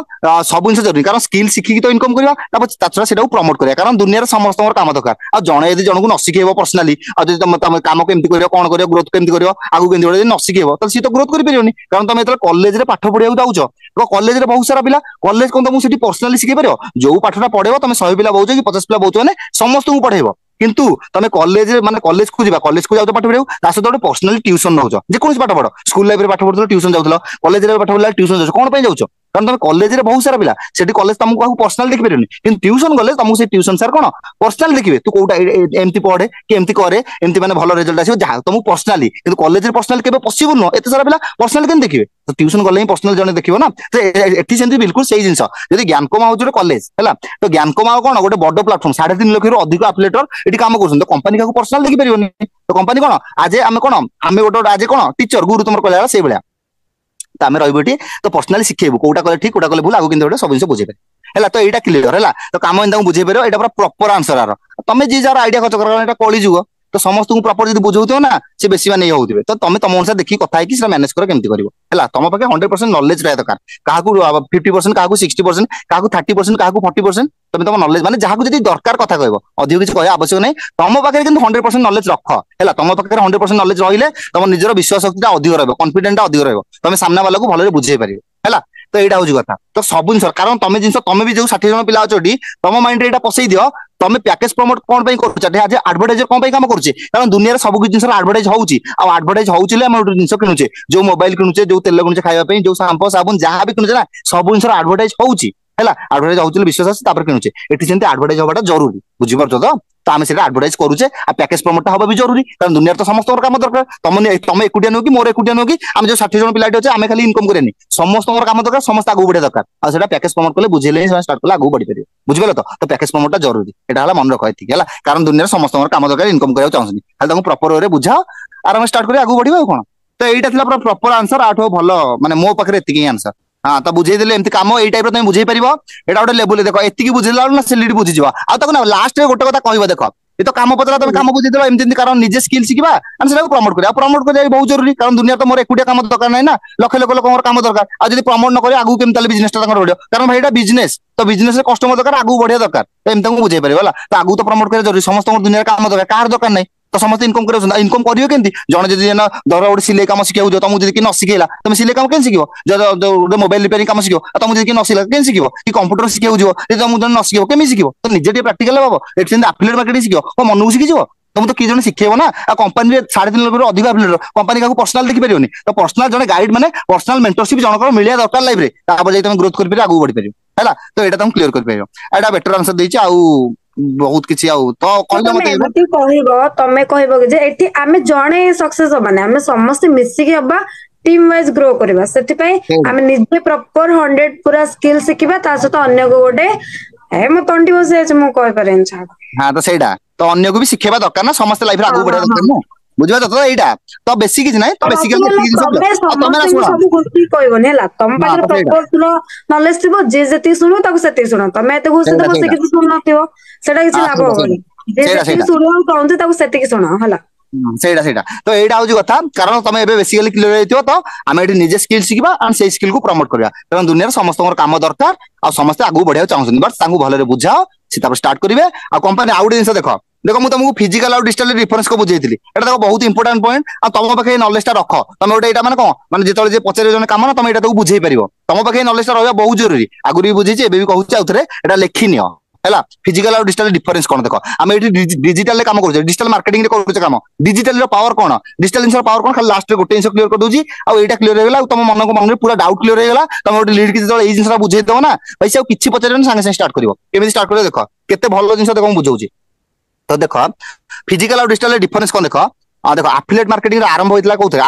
सब जिंस जरूरी कारण स्किल शिखि तो इनकम करिवा ताछरा सेटा प्रमोट करिया कारण दुनिया रे समस्त काम दरकार आ जणे यदि जनकु न शिखेबो पर्सनली आ जदि तुम काम केमती करियो कोन करियो ग्रोथ केमती करियो आगु केमती करियो न शिखेबो त सी तो ग्रोथ करि परियोनी कारण तुम एतले कॉलेज रे पाठ पढिया जाउछो तो कॉलेज रे बहुत सारा पिला कॉलेज कोन तुम सेठी पर्सनली शिखे परियो जो पाठटा पढेबो तुम 100 पिला बहुछो कि 50 पिला बहुछो ने समस्त को पढेबो किंतु तुम कॉलेज माने कॉलेज को जीवा कॉलेज को जाउ पाठ पढियो ता सहित गोटे पर्सनली ट्यूशन नउछो जे कोन पाठ पढो स्कूल लाइफ रे पाठ पढो ट्यूशन जाउथलो कॉलेज रे पाठ पढला ट्यूशन जाउछो कोन पय जाउछो कारण तुम कॉलेज रे बहुत सारा पिला सेठी कॉलेज तुमको पर्सनल देखि परियोनी किंतु ट्यूशन गले तुमको से ट्यूशन सर कोन पर्सनल देखिबे तू कोटा एमती पढे कि एमती करे एमती माने भलो रिजल्ट आसीबो जा तुमको पर्सनली किंतु कॉलेज रे पर्सनल केबे पॉसिबल न एते सारा पिला पर्सनल केन देखिबे तो ट्यूशन गले ही पर्सनल जने देखिबो ना तो एठी सेंती बिल्कुल सही जिंस यदि ज्ञान कमा होजो कॉलेज हैला तो ज्ञान कमा कोन गोटे बड़ प्लेटफॉर्म 3.5 लाख रु अधिक एफिलिएटर एठी काम करछन तो कंपनी का पर्सनल देखि परियोनी तो कंपनी कोन आज आमे गोटे आज कोन टीचर गुरु तुमर कहला से बेला तो आमे रहबोटी तो पर्सनली शिखेबो कोटा कले ठीक कोटा कले भूल आगु किंतु गोटे सब जिंस बुझेबे हैला तो एटा क्लियर हैला तो काम एंदा बुझे परियो एटा पूरा प्रॉपर आंसर आरो तमे जे जार आईडिया खर्च कर एटा कॉलेज जुगो तो समस्त को प्रॉपर जदी बुझौतो ना से बेसी माने होउतिबे तो तमे तम अनुसार देखि कथा है कि से मैनेज कर केमति करिवो हैला तम पाके 100% नॉलेज रहय दरकार काहाकू 50% काहाकू 60% काहाकू 30% काहाकू 40% तमे तम नॉलेज माने जाहाकू जदी दरकार कथा कहबो अधिक किछ कहय आवश्यक नै तम पाके किंतु 100% नॉलेज रख हैला तम पाके 100% नॉलेज रहिले तम निजर विश्वास शक्तिटा अधिक रहबो कॉन्फिडेंट अधिक रहबो तमे सामना वाला को भलरे बुझेय परिबो हैला तो एटा होजी कथा तो सब जिंस कारण तमे जिंस तमे भी जो 60 जन पिला अछोडी तम माइंड रे एटा पसई दियो तमे पैकेज प्रमोट कोन पई करूछ आज एडवर्टाइजर कोन पई काम करूछ कारण दुनिया रे सब जिंस एडवर्टाइज होउची आ एडवर्टाइज होउची ले हम जिंस किनुचे जो मोबाइल किनुचे जो तेल किनुचे खाଇବା पई जो शैम्पू साबुन जहां भी किनुचे ना सब जिंस एडवर्टाइज होउची हैला एडवर्टाइज होउची विश्वास आसी तापर किनुचे एठी सेंते एडवर्टाइज होबाटा जरूरी बुझि परछो तो आमे सेटा एडवर्टाइज करूचे आ पैकेज प्रमोट होबा भी जरूरी कारण दुनिया रे तो समस्त काम दरकार तमे एकुटिया नो कि मोर एकुटिया नो कि आमे जो 60 जन पिलाटी अछि आमे खाली इनकम करेनी समस्त काम दरकार समस्त आगु बढ़े दरकार आ सेटा पैकेज प्रमोट करले बुझेले ही स्टार्ट करले आगु बढ़ी परियो बुझिबेला तो पैकेज प्रमोटटा जरूरी एटा हला मन रखै ठीक हैला कारण दुनिया रे समस्त काम दरकार इनकम करियो चाहछनी खाली ताको प्रॉपर वे रे बुझाओ आराम स्टार्ट करी आगु बढ़िबो कोन तो एटा थिला प्रॉपर आंसर आठो भलो माने मो पाखरे एतिकी आंसर हाँ तो बुझे देले एमती काम एई टाइप रो तुम बुझे परिबो एटा गोटे लेवल देखो एतिकी बुझिला ना से लीड बुझि जवा आ तको ना लास्ट रे गोटे कथा कहबो देखो ये तो काम पचरा तुम काम बुझे एमती कारण निजे स्किल शिखा से प्रमोट कर प्रमोट कर बहुत जरूरी कारण दुनिया तो मोर एकुटिया काम दरकार ना ना लक्ष लक्ष लोक काम दरकार आ जब प्रमोट न करे आगू केमती बिजनेस बढ़िया कारण भाई बिजनेस तो बिजनेस कस्टमर दरकार आगू बढ़िया दरकार तो एमती बुझे पारे तो आगू तो प्रमोट कर जरूरी समस्त दुनिया काम दरकार कार दरकार नहीं तो समस्त इनकम कर इनकम करियो केंती जण जदी धर गोटे सिलाई काम शिखाऊ जो तुमको जदी न शिखेला तुम सिलाई काम केन शिखिबो जो मोबाइल रिपेयरिंग काम शिखिबो तुमको जदी न शिखला केन शिखिबो कि कंप्यूटर शिखाऊ जो जदी तुमको न शिखिबो केमि शिखिबो तो निजे टे प्रैक्टिकल बाबो एट सेंड एफिलिएट मार्केटिंग शिखिबो को मनू शिखि जिवो तुम तो कि जण शिखेबो ना आ कंपनी रे 3.5 लाख रो अधिक एफिलिएट कंपनी का पर्सनल देखि परियोनी तो पर्सनल जने गाइड माने पर्सनल मेंटरशिप जनकर मिलिया दरकार लाइफ रे तापर जै तुम ग्रोथ कर परियो आगू बढ़ी परियो हैला तो एटा तुम क्लियर कर परियो एटा बेटर आंसर देछि आ बहुत किछि आउ तो कहले मते तमे कहबो कि जे एठी आमे जणे सक्सेस माने आमे समस्त मिसी के हबा टीम वाइज ग्रो करबा सेति पई आमे निजे प्रॉपर 100 पूरा स्किल सिखिबा ता सहित अन्य को गोटे ए म तंडी बसे म कहि पारेन छा हां तो सेटा तो अन्य को भी सिखेबा दरकार ना समस्त लाइफ रे आगू बढ़ा दरकार ना बुझबा तो एटा तो बेसी किछ नै तो बेसिकली तमे सब गोष्टी कहबोनी हला तम पाखरे प्रॉपर नॉलेज थिबो जे जति सुनो ताको सेति सुनो तमे एते घोषित बसे किछ सुन नथिबो सेटा किछ लाभ होबनी जे जति सुनो कहंते ताको सेति कि सुनो हला सेटा सेटा तो एटा होजी कथा कारण तमे एबे बेसिकली क्लियर हेतियो तो आमे एटी निजे स्किल सिखिबा एंड से स्किल को प्रमोट करबा कारण दुनिया रे समस्त काम दरकार आ समस्त आगू बढ़िया चाहछन बट तांगु भले रे बुझाओ सीता पर स्टार्ट करिवे आ कंपनी आउट जिंस देखो देखो मु तुमको फिजिकल और डिजिटल डिफरेंस को बुझेइतिली एटा देखो बहुत इंपोर्टेंट पॉइंट आ तम पाखे नॉलेज ता रखो तमे ओटा एटा माने कोन माने जेतले जे पचरे जने काम ना तमे एटा तो बुझेइ परिबो तम पाखे नॉलेज ता रहबा बहुत जरूरी आगुरी बुझेइछि एबे भी कहूछि आउथरे एटा लेखिनियो हैला फिजिकल और डिजिटल डिफरेंस कोन देखो हम एटी डिजिटल ले काम करू डिजिटल मार्केटिंग रे करू काम डिजिटल रो पावर कोन डिजिटल इंसर पावर कोन खाली लास्ट रे गोटे इंसर क्लियर कर दोजी आ एटा क्लियर हो गेला तम मन को मन रे पूरा डाउट क्लियर हो गेला तम ओटे लीड कि जेतले ए जिंसरा बुझेइ दो ना पैसा किछि पचरे संगे संगे स्टार्ट करिवो केमि स्टार्ट करियो देखो केते भलो जिंस देखो बुझौछि तो देखो फिजिकल और डिजिटल डिफरेंस कोन देखो देखो एफिलिएट मार्केटिंग रे आरंभ होइतला कोथे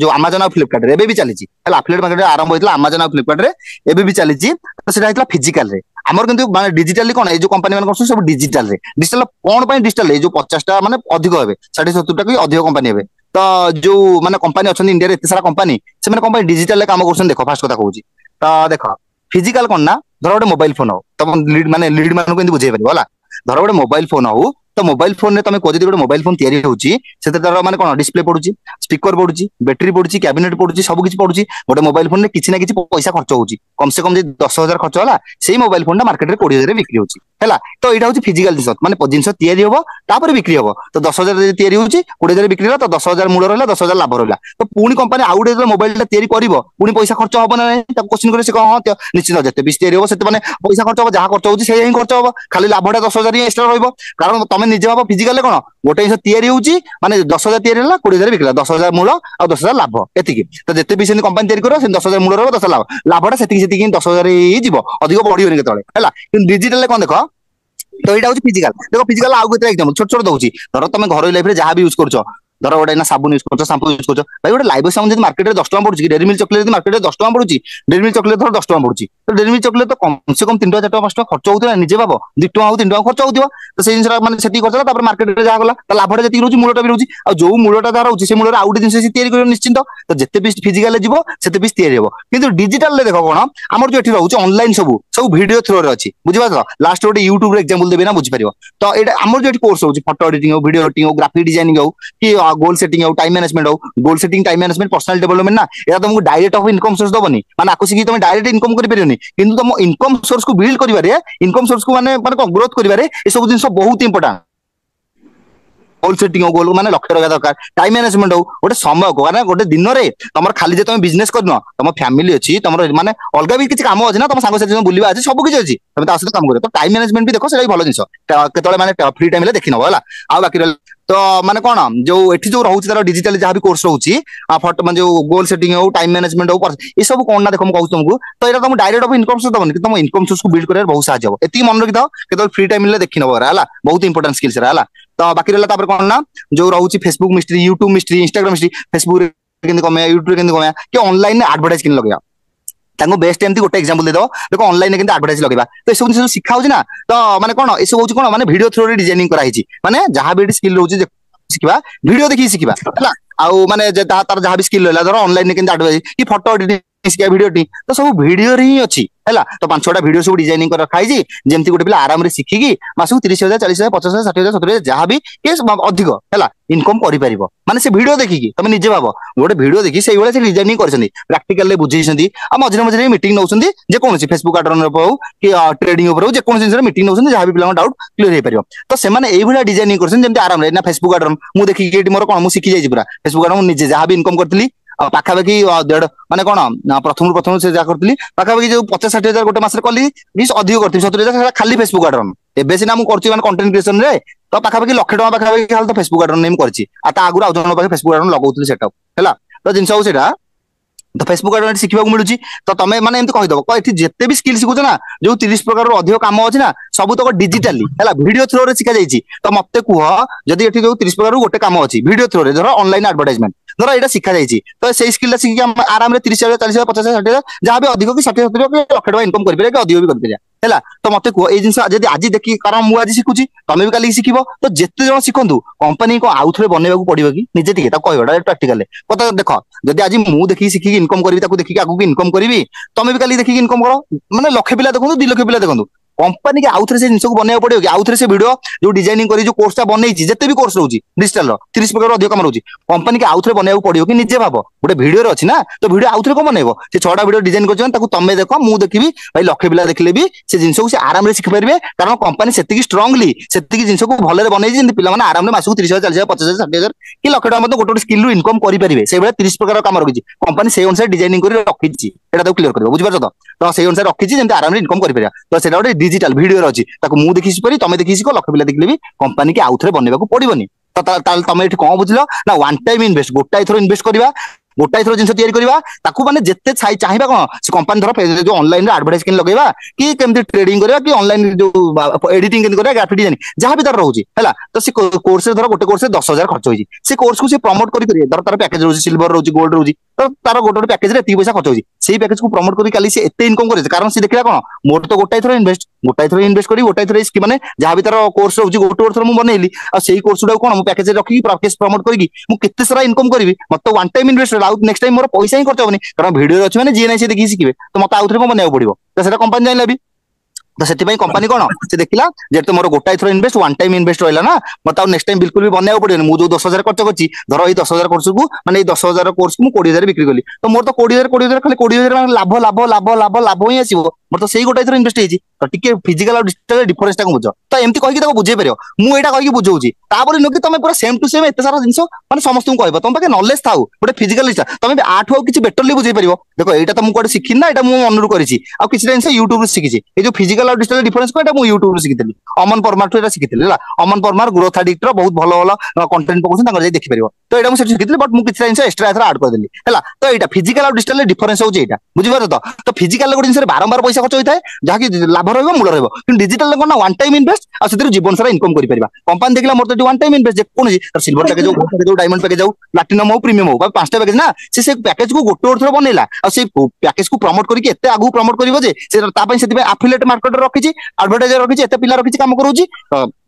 जो Amazon और Flipkart रे एबे भी चली छी हला एफिलिएट मार्केटिंग रे आरंभ होइतला Amazon और Flipkart रे एबे भी चली छी तो सेटा हितला फिजिकल रे हमर किंतु माने डिजिटली कोन ए जो कंपनी मान करछ सब डिजिटल रे डिजिटल कोन पय डिजिटल ए जो 50 टा माने अधिक हेबे 70 टा की अधिक कंपनी हेबे तो जो माने कंपनी अछन इंडिया रे एते सारा कंपनी से माने कंपनी डिजिटल ले काम करछन देखो फास्ट कथा कहूची तो देखो फिजिकल कोन ना धर गोटे मोबाइल फोन हो तम लीड मान को बुझे पार होला धर गोटे मोबाइल फोन हो तो मोबाइल फोन में तुम कह गोटे मोबाइल फोन तैयारी होची से तार माने कोन डिस्प्ले पडुची स्पीकर पडुची बैटरी पडुची कैबिनेट पडुची सब किछि पडुची गोटे मोबाइल फोन में किछि ना किछि पैसा खर्च होची कम से कम जे 10,000 खर्च होला सेही मोबाइल फोन मार्केट रे 20,000 बिक्री होची हैला तो एटा होची फिजिकल जिंस माने जिंस तैयारी होबो तापर बिक्री होबो तो 10,000 जे तैयारी होची 20,000 बिक्री होला तो 10,000 मूल रहला 10,000 लाभ रहला तो पुनी कंपनी आउट जे मोबाइल ता तैयारी करिवो पुनी पैसा खर्च होबो ना ताको क्वेश्चन करे से कह हां निश्चित जते बिस तैयारी होबो सेते माने पैसा खर्च होबो जहा खर्च होची सेही ही खर्च होबो खाली लाभटा 10,000 ही एक्स्ट्रा रहइबो कारण तमे निजे भाबो फिजिकल कोन गोटे जिंस तैयारी होची माने 10,000 तैयारी होला 20,000 बिकला 10,000 मूल और 10,000 लाभ एतिकी तो जते भी से कंपनी तैयारी करो से 10,000 मूल रहबो 10,000 लाभ लाभटा सेतिकी 10,000 ही जीवो अधिक बढ़ियोनी केतले हैला कि डिजिटल ले कोन देखो तो एटा होची फिजिकल देखो फिजिकल आउ केते एग्जांपल छोट छोट दउची धरो तमे घर लाइफ रे जहां भी यूज करछो धरो गोटे ना साबुन यूज करछो शैम्पू यूज करछो भाई गोटे लाइफ साबुन जदी मार्केट रे 10 टका पडुची डेयरी मिल्क चॉकलेट मार्केट रे 10 टका पडुची डेयरी मिल्क चॉकलेट धरो 10 टका पडुची तो डेयरी मिल्क चॉकलेट तो कम से कम 3 टका 4 टका 5 टका खर्च होउतला निजे बाबो 2 टका हो 3 टका खर्च होउतिबो तो से जिंस माने सेटी करछला तापर मार्केट रे जा गला तो लाभटा जति रहउची मूलटा भी रहउची आ जो मूलटा दा रहउची से मूलर आउट जिंस से तैयारी करियो निश्चित तो जते भी फिजिकल ले जीवो सेते भी तैयारी हेबो किंतु डिजिटल ले देखो कोन हमर जो एठी रहउची ऑनलाइन सब वीडियो थ्रू रे अछि बुझिबा तो लास्ट गोटे YouTube रे एग्जांपल देबे ना बुझि परियो तो एटा हमर जो एठी कोर्स होउची फोटो एडिटिंग हो वीडियो एडिटिंग हो ग्राफिक डिजाइनिंग हो कि गोल सेटिंग हो टाइम मैनेजमेंट हो goal setting time management personal development ना एटा तुमको डायरेक्ट ऑफ इनकम सोर्स दबनी माने आकुसी की तुम डायरेक्ट इनकम करि परियोनी किंतु तुम इनकम सोर्स को बिल्ड करिवारे इनकम सोर्स को माने ग्रोथ करिवारे ए सब जिंस बहुत इंपोर्टेंट गोल सेटिंग हो गोल माने लक्ष्य रखा दरकार टाइम मैनेजमेंट हो गोटे समय को कारण गोटे दिन रे तमर खाली जे तुम बिजनेस करनो तम फैमिली अछि तमर माने अलगा भी किछ काम अछि ना तम संग साथी बुलिबा अछि सब किछ अछि तमे ता सहित काम करे तो टाइम मैनेजमेंट भी देखो सेला भलो जिंस केतले माने फ्री टाइम ले देखि नबो होला आ बाकी तो माने कोन जो एठी जो रहउची तार डिजिटल जहां भी कोर्स रहउची फोटो माने जो गोल सेटिंग हो टाइम मैनेजमेंट हो ए सब कोन ना देखो म कहू तुमको तो एटा तुम डायरेक्ट ऑफ इनकम सोर्स दबन कि तुम इनकम सोर्स को बिल्ड करे बहुत साहाय्य हो एती मन रखि दाओ केतले फ्री टाइम ले देखि नबो होला बहुत इंपोर्टेंट स्किल्स होला तो बाकी रहला तापर कोन ना जो रहउची Facebook mystery YouTube mystery Instagram mystery Facebook रे केन कमे यूट्यूब रे केन कमे कि ऑनलाइन एडवर्टाइज केन लगया तांको बेस्ट एमती गोटे एग्जांपल दे दो देखो ऑनलाइन में केन एडवर्टाइज लगेबा तो ए सब जिंस सिखा होची ना तो माने कोन ए सब होची कोन माने वीडियो थ्रू रे डिजाइनिंग करा हिची माने जहां भी स्किल रहउची शिखिबा वीडियो देखि शिखिबा हला आउ माने जे तार जहां भी स्किल रहला धर ऑनलाइन केन एडवर्टाइज कि फोटो एडिटिंग ଶିଖିବା ଭିडिଓଟି ତ ସବୁ ଭିडिଓରେ ହିଁ ଅଛି ହେଲା। ତ 5-6ଟା ଭିडिଓ ସବୁ डिजाइनिंग कर रखा है जेमती गोटे पिला आराम रे शिखिकी मासକୁ 30,000 40,000 50,000 60,000 70,000 जहाँ भी अधिक है इनकम कर माने से वीडियो देखिकी तुम निजे भाव गोटे वीडियो देखी से भाई से डिजाइनिंग कर प्राक्टिकल बुझे मझे मझे मीटिंग नौकरी जेकोसी फेसबुक आर्डर हो कि ट्रेडिंग हो जेको जिन मीटिंग नौकरी जहाँ भी पिला डाउट क्लियर हो पार तो से डिजाइनिंग कर आराम ना फेसबुक आर्डर मुझे देखिए मोर कौन मुझे शिखी जाइए पूरा फेसबुक आर्डर मुझे जहाँ भी इनकम करी पाखापाखि 1.5 माने कौन प्रथम से जहाँ करी पाखापाखि जो 50-60,000 गोटे मास कली अधिक करती 70,000 खाली फेसबुक आर्डर एबे सिना मुझे कंटेंट क्रिएशन रे तो पाखापाखि 1 लाख टका पाखापाखि खाली तो फेसबुक आर्डर नहीं करछि आगुरी आउ जन पाखे फेसबुक आर्डर लगाउतली सेटअप हैला तो जिनस हो सेटा तो फेसबुक आर्डर शिखा मिलूँ तो तुम मैंने एमती कहीदेव ये जिते भी स्किल शिखुच ना जो 30 प्रकार अधिक काम अच्छी ना सब तक डिजिटाली है वीडियो थ्रो शिखा जाइए तो मत कह जदि ये जो 30 प्रकार गोटे काम अच्छी वीडियो थ्रो धर ऑनलाइन एडवर्टाइजमेंट धर यहाँ शिखा जाइए तो से स्किल शिखिक आराम से 30,000 40,000 50,000 60,000 जहाँ भी अधिक कि 60,000 1 लाख टका इनकम कर अधिक भी कर है तो मत कह ये जिन आज देखिए कारण मुझे आज शिखुची तुम भी कल शिखब तो जिते जन शिखु कंपनी को आउ थे बनवाक पड़ो कि निजे टे कह प्राक्टिकल कत देख जब आज मुझे देखिए शिखिक इनकम करी देखिए आगू इनकम करी तुम भी कल देखिए इनकम कर मैंने 1 लाख पिला देखो 2 लाख पिला देखो कंपनी के आउ थे से जिन को बनवाक पड़ो कि आउ थे से वीडियो जो डिजाइनिंग करी जो कोर्सटा बनई जिते भी कोर्स रोची डिजिटल 30 प्रकार अधिक कम रोची कंपनी के आउ थे बनवाक पड़ो कि निजे भाव गोटे वीडियो अच्छी ना तो वीडियो आउ थे कौन बनइब से 6टा वीडियो डिजाइन कर तुम देख मुझे देखी भाई 1 लाख पिला देखले भी से जिन को आराम से शिखिपारे कारण कंपनी से स्ट्रांगली से जिन को भले बनई पिला आराम से मासକୁ 30,000 40,000 50,000 60,000 कि 1 लाख टका गोटे गोटे स्किल इनकम करेंगे से 30 प्रकार काम रखी कंपनी से अनुसार डिजाइनिंग कर रखी क्लियर कर बुझीपार तो से अनुसार रखी जमी आराम से इनकम कर तो से गोटे डिजिटल वीडियो अच्छी मुझे देखी शिखिपारी तुम देखी शिख 1 लाख पिला देखले भी कंपनी के आउ थे बनवाक पड़ोनी तो तुम ये कौन बुझल ना वन टाइम इनवेस्ट गोटाए थर इनवेस्ट करवा गोटाए थर जिन तैयारी माने जिते चाहिए कौन से कंपनी धर जो ऑनलाइन एडवर्टाइज के लगेगा कि केमती ट्रेडिंग करवा कि ऑनलाइन जो एडिटिंग के ग्राफिक डिजाइन जहाँ भी तार रोचे है तो सी कोर्स धर गोटे कोर्स 10,000 खर्च होती से कोर्स को प्रमोट करेंगे धर तार पैकेज रोचे सिल्वर रोचे गोल्ड रोचे तो तार गोटे पैकेज रे पैसा खर्च होती से पैकेज को प्रमोट करी काली से एते इनकम करे कारण से देखला कौन मोर तो गोटाए थर इन्वेस्ट करी गोटाए थर कि माने जहाँ भी तार कोर्स रोचे गोटे थर मुझे बनइली आ से कोर्स गुड़ा कौन पैकेज रखी पैकेज प्रमोट करी मुझे सारा इनकम करी मत one time invest next time more पैसा ही खर्च होनी कारण वीडियो अच्छे मैंने जी नहीं देखिए शिखे तो मत आउ थे कौन बनवाक पड़ो तो कंपनी जाना भी तो से कंपनी कौन से देखला जेते मोर गोटाए थर इन्वेस्ट वन टाइम इन्वेस्ट रहा ना मत नेक्स्ट टाइम बिल्कुल भी बनवाक पड़ो मुझे 10,000 खर्च करছি धर ये 10,000 कोर्स को माने 10,000 कोर्स को 20,000 बिक्री कली तो मोर तो 20,000 खाली 20,000 लाभ लाभ लाभ लाभ लाभ ही आसो मोर तो से गोटाए थर इन्वेस्ट होती तो टिके फिजिकल और डिजिटल डिफरेंस बुझ तो एमती कहीकि बुझे पार मुझे कहीकि बुझाऊँ तापर नुक तुम पूरा सेम टू सेम एत सारा जिन मैंने समस्त कह तुम पाखे नॉलेज था गोटे फिजिकल तुम आठ किसी बेटरली बुझे पार देखो यहाँ तो मुझे शिखी ना यहाँ मुझे मनरू करी जिन यूट्यूब शिखी जो फिजिकल और डिजिटल डिफरेंस को मुझे यूट्यूब शिखी अमन परमार ठू शिखी अमन परमार ग्रोथ एडिक्टर बहुत भल भल कंटेंट पकाउछन देखिपार तो यहाँ मुझे शिखी बट मुझे किसी जिन एक्सट्रा एथर आड करदेली है तो यहाँ फिजिकल और डिजिटल डिफरेंस होता है बुझीपार तो फिजिकल गोटे जिन बारंबार पैसा खर्च होता है जहाँकि लाभ रहा मूल रहा डिजिटल कौन वन टाइम इन्वेस्ट आ जीवन सारा इनकम कर कंपनी देखला मोर तो वन टाइम इन्वेस्ट जेको सिल्वर पैकेज हो डायमंड पैकेज हो प्लाटिनम हो प्रीमियम हो 5टा पैकेज ना से पैकेज को गोटे गोटे थर बनइला आ से पैकेज को प्रमोट करके एते आगु प्रमोट करिवो जे से एफिलिएट मार्केट रखी एडवर्टाइजर रखी एते पिला रखी काम करूची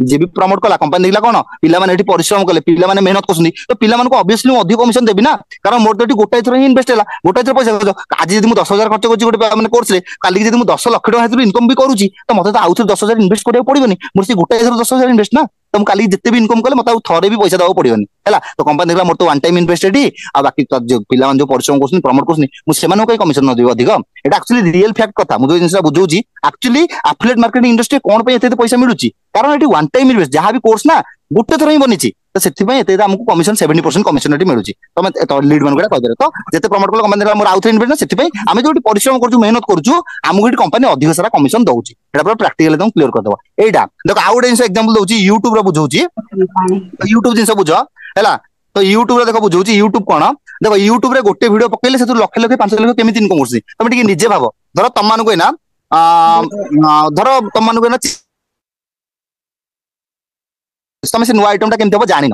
जे भी प्रमोट कला कंपनी देखला कौन पिला माने एठी परिश्रम कले पिला माने मेहनत करछनी तो पिला मानको ऑब्वियसली अधिक कमिशन देबी ना कारण मोर तो एठी गोटाए थर इन्वेस्ट हला गोटाए थर पैसा आज यदि मु 10,000 खर्च करछि गोटे माने कोर्स रे काली यदि मु 10 लाख टका इनकम भी करूची तो मत तो आउ थे 10,000 इन्वेस्ट करने पड़ोनी मोर गोटाए थर 10,000 इन्वेस्ट ना तो काली जिते भी इनकम कले मत थे भी पैसा देवा पड़ोनी है तो कंपनी देखला मोर तो वन टाइम इन्वेस्ट आ बाकी जो पिला जो परिश्रम कर प्रमोट कर कमिशन न देवी अधिक ये एक्चुअली रियल फैक्ट कथा मुझे जिन बुझाऊँ एक्चुअली एफिलिएट मार्केटिंग इंडस्ट्री कौन पैसा मिलूँ कारण ये वन टाइम इन्वेस्ट जहाँ भी कोर्स ना गोटे थर ही बनी तो से आमको कमिशन 70% कमिशन मिलूँ तुम लीड मान कह तो जिते प्रमोट कल कंपनी मोर आउ थे इन्वेस्ट ना आम जो परिश्रम कर मेहनत करूँ कंपनी अधिक सारा कमिशन दौर पूरा प्राक्टिकल तुम क्लियर करदे यहाँ देख आउ गोटे जिन एक्जाम्पल दूसरी यूट्यूब बुझाऊँ यूट्यूब जिन बुझ है तो यूट्यूब देख बुझाऊँ यूट्यूब कौन देख यूट्यूब रे गोटे वीडियो पकेले से लक्ष लक्ष 5 लाख केमी इनकम कर तुम निजे भाव धर तुम मानक ना धर तुम मानक ना तुम से नुआ आइटम केमती हम जान है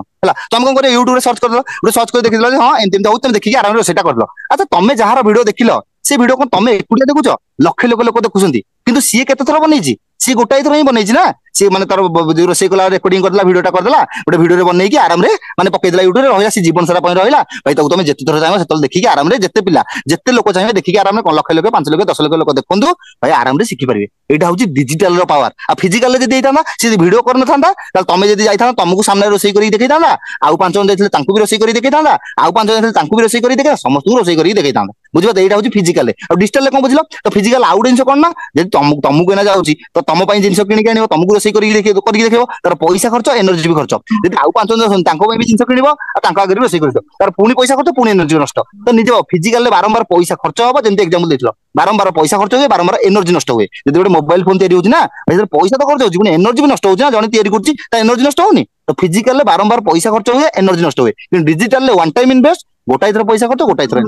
तुम कौन कर यूट्यूब सर्च कर सर्च कर देख हाँ एमती तुम देखिए आराम से कर अच्छा तुम जहाँ वीडियो देख से वीडियो कौन तुम एकुटिया देखुच लक्ष लोक देखुं किंतु सी केते थर बनई सी गोटाई थर ही बनई ना सी माने तार जो रोसे कला रेकर्डिंग करदेला वीडियोटा करदेला गोटे वीडियो रे बनई कि आराम रे माने पकेदेला यूट्यूब रे रहिला सी जीवन सारा पई रहिला भाई ताको तुम जेते थर चाहो सेतल देखि कि आराम रे जेते पिला जेते लोक चाहिए देखि कि आराम रे लक्ष लोक 5 लोक 10 लोक देखंदु भाई आराम रे सिखि परिबे एटा होची डिजिटल रो पावर आ फिजिकल रे जदी देइताना सी वीडियो करन थांदा ताल तमे जदी जाइथा तुमको सामने रोसे करी देखि थांदा आउ 5 जन जाइथिले तांको भी रोसे करी देखि थांदा आउ 5 जन जाइथिले तांको भी रोसे करी देखि समस्त रोसे करी देखि थांदा बुझबा एटा होची फिजिकल आ डिजिटल कोन बुझलो तो फिजिकल आउ जिंस कोन ना जदी तुमको एना जाउची तो तुम पई जिंस किनि के आनिबो तुमको रोसे करी देखिबो तार पैसा खर्च एनर्जी भी खर्च जदी आउ 5 जन तांको पई भी जिंस किनिबो आ तांको आगे रोसे करिदो तार पुनी पैसा खर्च पुनी एनर्जी नष्ट तो निजे फिजिकल बारंबार पैसा खर्च होबो जेंति एग्जांपल देथिलो बारंबार पैसा खर्च होय बारंबार एनर्जी नष्ट होय जदी गोटे मोबाइल फोन तयारी होची ना भाई पैसा तो खर्च होची पुनी एनर्जी भी नष्ट होची ना जने तयारी करची ता एनर्जी नष्ट होनी तो फिजिकल बारंबार पैसा खर्च होय एनर्जी नष्ट होय किंतु डिजिटल वन टाइम इन्वेस्ट गोटाई थर पैसा खर्च गोटाई थर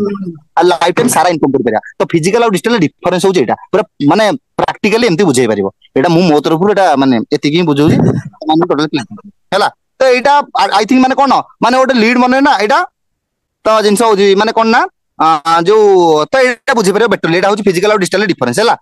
आ लाइफ टाइम सारा इनकम कर परिया तो फिजिकल और डिजिटल डिफरेंस होची एटा पूरा माने प्रैक्टिकली एमती बुझाई परिबो एटा मु मो तरफ एटा माने एतिकी बुझौची माने टोटल क्लियर हैला तो एटा आई थिंक माने कोन माने गोटे लीड माने ना एटा तो जिंस होची माने कोन ना जो तो एटा बुझी परिबो बेटर एटा होची फिजिकल और डिजिटल डिफरेंस हैला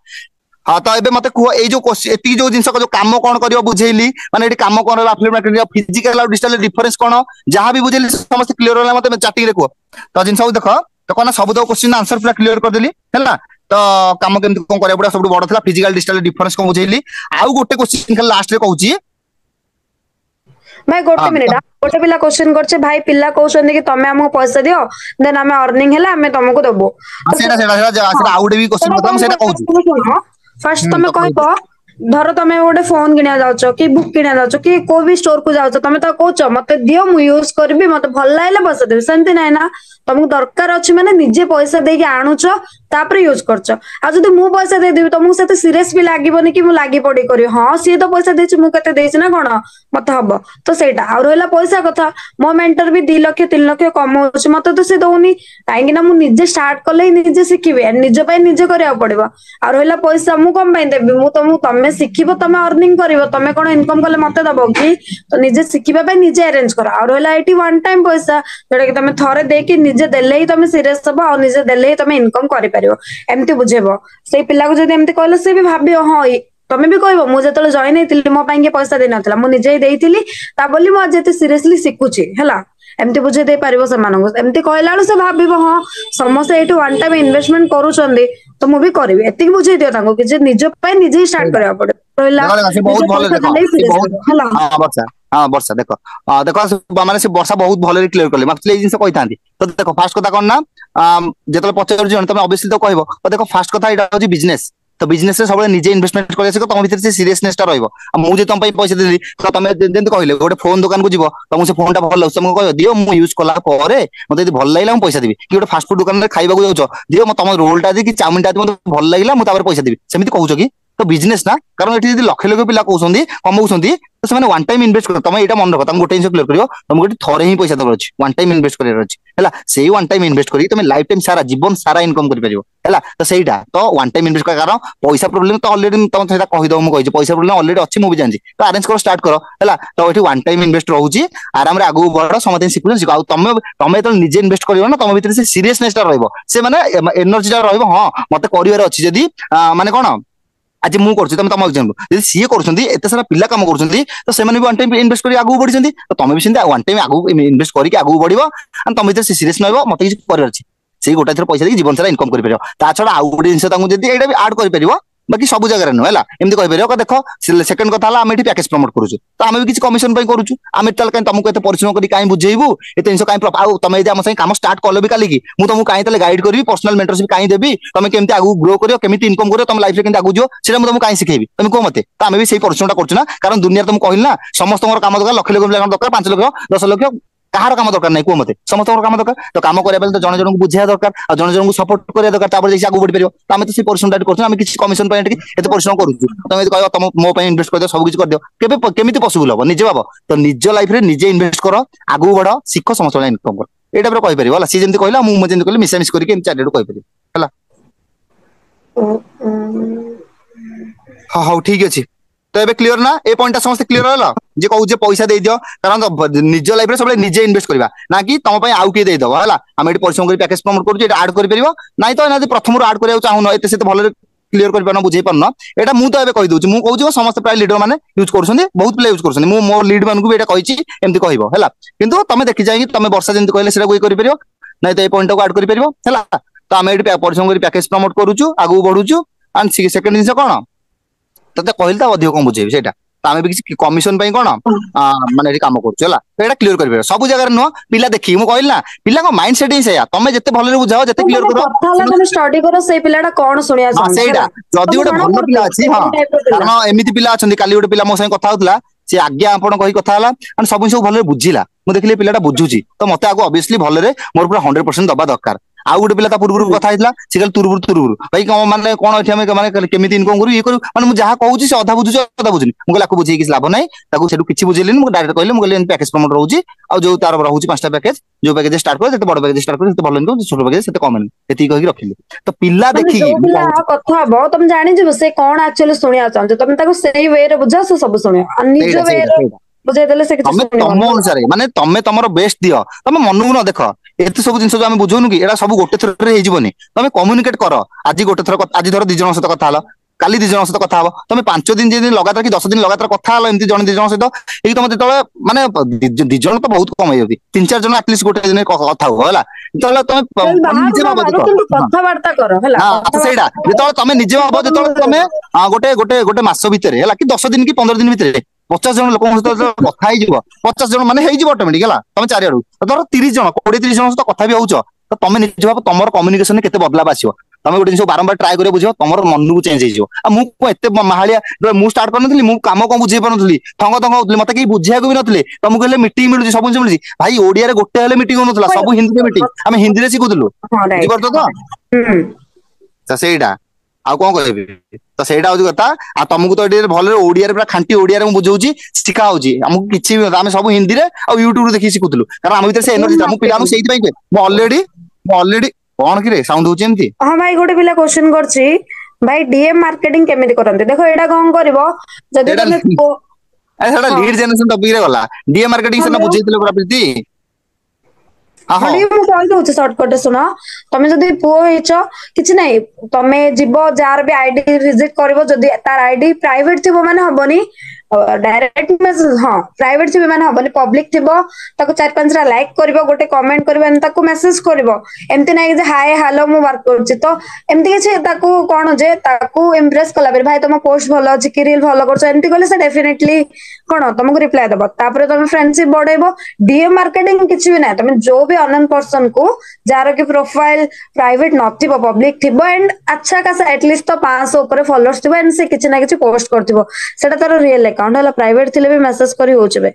हाँ तो एबे मते कुह ए जो एती जो जिंस जो काम कोन करियो बुझेली माने एटी काम कोन एफिलिएट मार्केटिंग फिजिकल और डिजिटल डिफरेंस कोन जहां भी बुझेली समस्त क्लियर होला मते चैटिंग रे कुह तो जिंस देखो तो कोन सब दो क्वेश्चन आंसर पूरा क्लियर कर देली हैला तो काम केमति कोन करिया पड़ा सब बड़ थला फिजिकल डिजिटल डिफरेंस को बुझेली आउ गोटे क्वेश्चन खाली लास्ट रे कहूची भाई गोटे मिनिट गोटे पिला क्वेश्चन करछे भाई पिला कहउछन कि तमे हमको पैसा दियो देन हमें अर्निंग हैला हमें तुमको देबो सेटा आउडे भी क्वेश्चन बताम सेटा कहूची फर्स्ट तमे कहबो धर तमे गोटे फोन किना जाउछो कि बुक किना जाउछो कि को भी स्टोर को जाउछो तमे तो कहउछो मते दियो मु यूज करबी मते भल लागले पैसा देबी सेंति नै ना तुमको दरकार अछि माने निजे पैसा दे के आणुछो तापर यूज करछो आ जदी मु पैसा दे देबी तुमको सेते सीरियस भी लागिबोनी कि मु लागी पड़ी करी हां सी तो पैसा देछि मु कते देछि ना कोन मते हबो तो सेटा आ रहला पैसा कथा मो मेंटर भी 2 लाख 3 लाख कमाउछ मते तो से दोनी काहेकि ना मु निजे स्टार्ट करले निजे सिखिबे निजे पय निजे करिया पड़िबो आ रहला पैसा मु कम पय देबी मु तमे सिखिबो तमे अर्निंग करिवो तमे कोन इनकम करले मते दबो कि तो निजे सिखिबा पय निजे अरेंज करा आ रहला एटी वन टाइम पैसा जेटा कि तमे थरे देकी निजे देले ही तमे सीरियस हबो आ निजे देले ही तमे इनकम करि परिबो एमती बुझेबो से पिला को जदी एमती कहले से भी भाबियो हां तमे भी कहबो मु जतले जॉइन हेतिली मो पांगे पैसा दे नथला मु निजे देइतिली ता बोली मु जेते सीरियसली सिखुची हैला एमती बुझे दे पारिबो से मानको एमती कहलाळो से भाबिबो हां समस्त एटू वन टाइम इन्वेस्टमेंट करूचंदी तो मु भी करबी एतिक बुझे दियो ताको कि जे निज पय निजे स्टार्ट करया पड़े रहला बहुत भले देखो बहुत हां बच्चा हाँ वर्षा देखो देखो माने से वर्षा बहुत भले क्लियर करले माक्चुअली ए जिंस कहि थांती तो देखो फास्ट कथा कोन ना जेतले पचार जण तमे ऑब्वियसली तो कहबो तो देखो फास्ट कथा एटा होची बिजनेस तो बिजनेस रे सबले निजे इन्वेस्टमेंट करे से तम भीतर से सीरियसनेस ता रहइबो मु जे तम पई पैसा देली तो तमे जेंत कहले गोटे फोन दुकान को जीवो तम से फोन टा भल लागछ तुमको कहयो दियो मु यूज कला परे मते यदि भल लागला मु पैसा देबी कि गोटे फास्ट फूड दुकान रे खाइबा को जाउछो दियो म तम रोल टा दे कि चाउमिन टा दे मते भल लागला मु तापर पैसा देबी सेमिति कहउछो कि तो बिजनेस ना कारण एठी यदि लक्ष लक्ष पिला कहउछंदी कमाउछंदी तो से वन टाइम इन्वेस्ट कर तुम एटा मन रख तुम गोटे जिंस क्लियर करियो तुम गोटे थरे ही पैसा दबर अछि वन टाइम इन्वेस्ट करियर अछि हैला सेही वन टाइम इन्वेस्ट करी तुम लाइफ टाइम सारा जीवन सारा इनकम करि परियो हैला तो सेहीटा तो वन टाइम इन्वेस्ट कर कारण पैसा प्रॉब्लम तो ऑलरेडी तुम सेटा कहि दो मु कहि पैसा प्रॉब्लम ऑलरेडी अछि मु भी जानछि तो अरेंज करो स्टार्ट करो हैला तो एठी वन टाइम इन्वेस्ट रहउछि आराम रे आगु बड़ समते सिखु आ तुम तो निजे इन्वेस्ट करियो ना तुम भीतर से सीरियसनेस ता रहइबो से माने एनर्जी ता रहइबो हां मते करियर अछि जदी माने कोन आज मु करछि तम एग्जांपल यदि सीए करछंदी एते सारा पिला काम करछंदी तो से माने भी वन टाइम इन्वेस्ट करी आगु बढ़िसंदी तो तमे भी सिंदा वन टाइम आगु इन्वेस्ट करी आगु बढ़िबो आणि तमे भीतर से सीरियस नइबो मते किछ करियर अछि सेही गोटा थर पैसा दे जीवन सारा इनकम करि परियो ता छडा आउ गोटे जिंस तांगु जदी एटा भी ऐड करि परियो बाकी सब जगह नु हैला एमती कहि परियो देखो सेकंड कथा हला हम एठी पैकेज प्रमोट करूछु तो हम भी किछ कमिशन पई करूछु हम एटाल काई तुमको एते परिश्रम करी काई बुझेइबू एते जिंस काई आउ तमे यदि हम सही काम स्टार्ट करलो भी काली की मु तुमको काई तले गाइड करबी पर्सनल मेंटरशिप काई देबी तमे केमती आगु ग्रो करियो केमती इनकम करियो तम लाइफ रे केमती आगु जियो सेटा मु तुमको काई सिखेबी तमे को मते तो हम भी सही परिश्रमटा करछु ना कारण दुनिया तुम कहल ना समस्त काम दरकार लक्ष लक्ष दरकार 5 लाख 10 लाख कहार काम दरकार नै को मते समस्त काम दरकार तो काम करिया बेले तो जण जण को बुझिया दरकार आ जण जण को सपोर्ट करिया दरकार तापर जैसे आगु बढ़ि परियो तो हम तो से परिश्रम डाइट करछु हम किछ कमिशन पय एते परिश्रम करूछु तमे कहयो तुम मो पय इन्वेस्ट कर दियो सब किछ कर दियो केबे केमिति पॉसिबल हो निजे बाबा तो निज लाइफ रे निजे इन्वेस्ट करो आगु बढ़ो सिखो समस्त इनकम कर एटा पर कहि परियो होला सी जेंति कहला मु जेंति कहली मिसा मिस करी के चार्टेड कहि परियो होला हां हां ठीक अछि तो एबे क्लियर ना ए पॉइंट समस्त क्लियर होला जे कहू जे पैसा दे दियो कारण निज लाइफ रे सबले निजे इन्वेस्ट करबा ना कि तम पय आउ के दे दो होला हम एटी परिश्रम करी पैकेज प्रमोट करू जे ऐड करि परिबो नाही तो ना प्रथम रो ऐड करिया चाहू न एते से तो भले क्लियर कर पारना बुझे पारना एटा मु तो एबे कहि दोछि मु कहूछि समस्त प्राय लीडर माने यूज करछन्ती बहुत प्ले यूज करछन्ती मु मोर लीड मानकु भी एटा कहिछि एमति कहइबो हैला किंतु तमे देखि जाय कि तमे वर्षा जेंति कहले सेटा कोइ करि परियो नै त ए पॉइंट को ऐड करि परियो हैला तो आमे एटी परिश्रम करी पैकेज प्रमोट करूछु आगु बढ़ुछु एंड सेकंड दिन से कोन तते कहल त अधिक कोन बुझेबी सेटा तो आमे भी किसी कमिशन पई कोन माने एटी काम करछु हैला तो एटा क्लियर करि परियो सब जगह न पिला देखि मु कहल ना पिला को माइंड सेट ही सेया तमे जते भले बुझाओ जते क्लियर करो तमे स्टडी करो से पिलाटा कोन सुनिया हां सेटा जदी गोटे भलो पिला अछि हां कारण एमिति पिला अछंती काली गोटे पिला मो संग कथा होतला से आज्ञा आपण कहि कथा हला एंड सब भले बुझिला मु देखले पिलाटा बुझुची तो मते आगो ऑब्वियसली भले मोर पूरा 100% दबा दरकार आउ गोटे पिला पूर्व कथा होइतला से कल तुरबुर भाई माने कोन एठी हम माने केमिति इनकम करू ये करू माने मु जहा कहूची से आधा बुझुची आधा बुझुनी मु लाको बुझी किछ लाभ नै ताको सेटु किछि बुझिलेनी मु डायरेक्ट कहले मु कहले पैकेज प्रमोट रहउची आ जो तार रहउची पांचटा पैकेज जो पैकेज स्टार्ट करे सेते बड़ पैकेज स्टार्ट करे सेते भलो इनकम छोटो पैकेज सेते कम एति कहि रखिली तो पिला देखि पिला कथा बो तुम जानि जे से कोन एक्चुअली सुनिया चाहते तुम ताको सेही वे रे बुझा से सब सुनियो निज वे रे बुझे देले से किछ तम अनुसार माने तमे तमरो बेस्ट दियो तमे मनु न देखो एते सब जिंस जो हम बुझोनु कि एडा सब गोटे थर रे हेजिबोनी तमे कम्युनिकेट करो आज गोटे थर आज धर 2 जन सहित कथा हला काली 2 जन सहित कथा हबो तमे 5 दिन जे दिन लगातार कि 10 दिन लगातार कथा हला एमती जन 2 जन सहित एई तमे तळे माने 2 जन तो बहुत कम होई 3-4 जन एटलीस्ट गोटे दिन कथा हो हला तळे तमे निजे बाबा कथा वार्ता करो हला हां सेडा जे तमे निजे बाबा जे तमे गोटे मास भीतर हला कि 10 दिन कि 15 दिन भीतर 50 जन लोक सहित कथा ही जीवो 50 जन माने हेई जीवो ऑटोमेटिक हला तमे चारि आडू धर 30 जन 20-30 जन सहित कथा भी होउछो तो तमे निजे बाबा तमर कम्युनिकेशन केते बदलाव आसीबो तमे गोटे जिंस बारंबार ट्राई करे बुझियो तमर मन को चेंज हो आ मु को एते महालिया मु स्टार्ट करनथली मु काम को बुझे परनथली थंग होतली मते की बुझिया को भी नथले तमु कहले मीटिंग मिलुची सब जिंस मिलुची भाई ओडिया रे गोटे हेले मीटिंग होनथला सब हिंदी रे मीटिंग हम हिंदी रे सिखुतलु बुझि परतो तो सेइडा आ कोन कहबी तो सेइडा होजी कथा आ तुमको तो एडी भले ओडिया रे पूरा खांटी ओडिया रे मु बुझौची सिखा होची हमकु किछि भी हम सब हिंदी रे आ यूट्यूब रे देखि सिखुतलु कारण हम भीतर से एनर्जी हम पिला नु सेइति पई मु ऑलरेडी कोन कि रे साउंड होची एमती हां भाई गोटे पिला क्वेश्चन करछि भाई डीएम मार्केटिंग केमिति करंते देखो एडा कोन करबो जदि तमे एटा लीड जनरेशन टॉपिक रे गला डीएम मार्केटिंग से ना बुझैतले पूरा प्रीति मु कहि दउछ शॉर्टकट सुनो तमे जदि पुओ हेचो किछ नै तमे जिवो जार भी आईडी विजिट करबो जदि तार आईडी प्राइवेट थिबो माने हबोनी डायरेक्ट मैसेज हां प्राइवेट थिबो माने हबोनी पब्लिक थिबो ताको 4-5 रा लाइक करबो गोटे कमेंट करबो एन ताको मेसेज करबो एमति नै जे हाय हेलो मु वर्क करछि तो एमति के ताको कोन जे ताको इंप्रेस कला बेर भाई तुम पोस्ट भलो अछि कि रील भलो करछ एमति कहले से डेफिनेटली कोन तुमको रिप्लाई देबो तापर तुम फ्रेंडशिप बढ़ेबो डीएम मार्केटिंग किछ भी नै तुम जो भी अननोन पर्सन को जार के प्रोफाइल प्राइवेट नथिबो पब्लिक थिबो एंड अच्छा खासा एटलीस्ट तो 500 ऊपर फॉलोअर्स थिबो एंड से किछ ना किछ पोस्ट करथिबो सेटा तार रियल अकाउंट हला प्राइवेट थिले भी मेसेज करी होचबे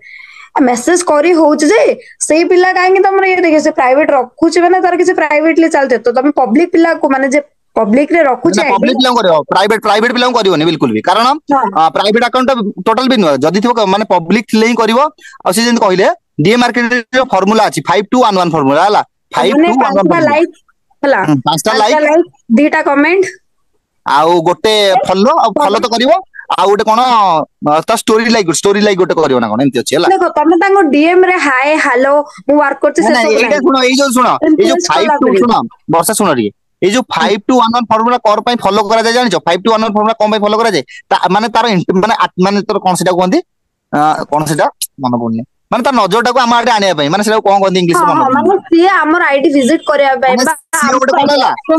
मेसेज करी होच जे सेही पिला काहे कि तुम ये देखि से प्राइवेट रखुछ माने तार किछ प्राइवेटली चलते तो तुम पब्लिक पिला को माने जे पब्लिक रे रखुछ पब्लिक पिला करियो प्राइवेट पिला करियोनी बिल्कुल भी कारण प्राइवेट अकाउंट टोटल भी न जदी थिबो माने पब्लिक थिले ही करिवो आ से जेन कहले डीए मार्केटिंग रो फार्मूला अछि 5211 फार्मूला हला 5211 लाइक हला 5टा लाइक 2टा कमेंट आउ गोटे फॉलो तो करिवो आ गोटे कोन त स्टोरी लाइक गोटे करियो ना कोन एंती अछि हला देखो तमे तांको डीएम रे हाय हेलो मु वर्क करछि से सब एटा सुनो ए जो 52 सुनो वर्षा सुनो रे ए जो 5211 फार्मूला कोर पई फॉलो करा जाय जानि 5211 फार्मूला कोन पई फॉलो करा जाय माने तार माने तोर कोन सेटा कोनती कोन सेटा मन पड़नी माने तार नजरटा को हम आडे आनिया पई माने सेटा कोन कोनती इंग्लिश रे मन माने सी हमर आईडी विजिट करया पई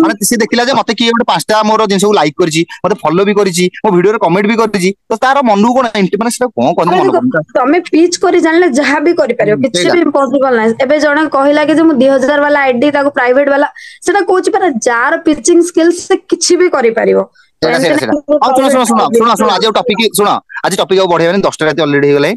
माने सी देखिला जे मते की गोटे 5टा मोर जिंस को लाइक करछि मते फॉलो भी करछि मो वीडियो रे कमेंट भी करछि तो तार मनु कोन माने सेटा कोन कोन मन तमे पिच करी जानले जहां भी करि परियो किछ भी इम्पॉसिबल नै एबे जणे कहिला कि जे मु 2000 वाला आईडी ताको प्राइवेट वाला सेटा कोच पर जार पिचिंग स्किल्स से किछ भी करि परियो सुनो आज टॉपिक सुनो आज टॉपिक बढ़ेबनी 10टा राती ऑलरेडी हो गले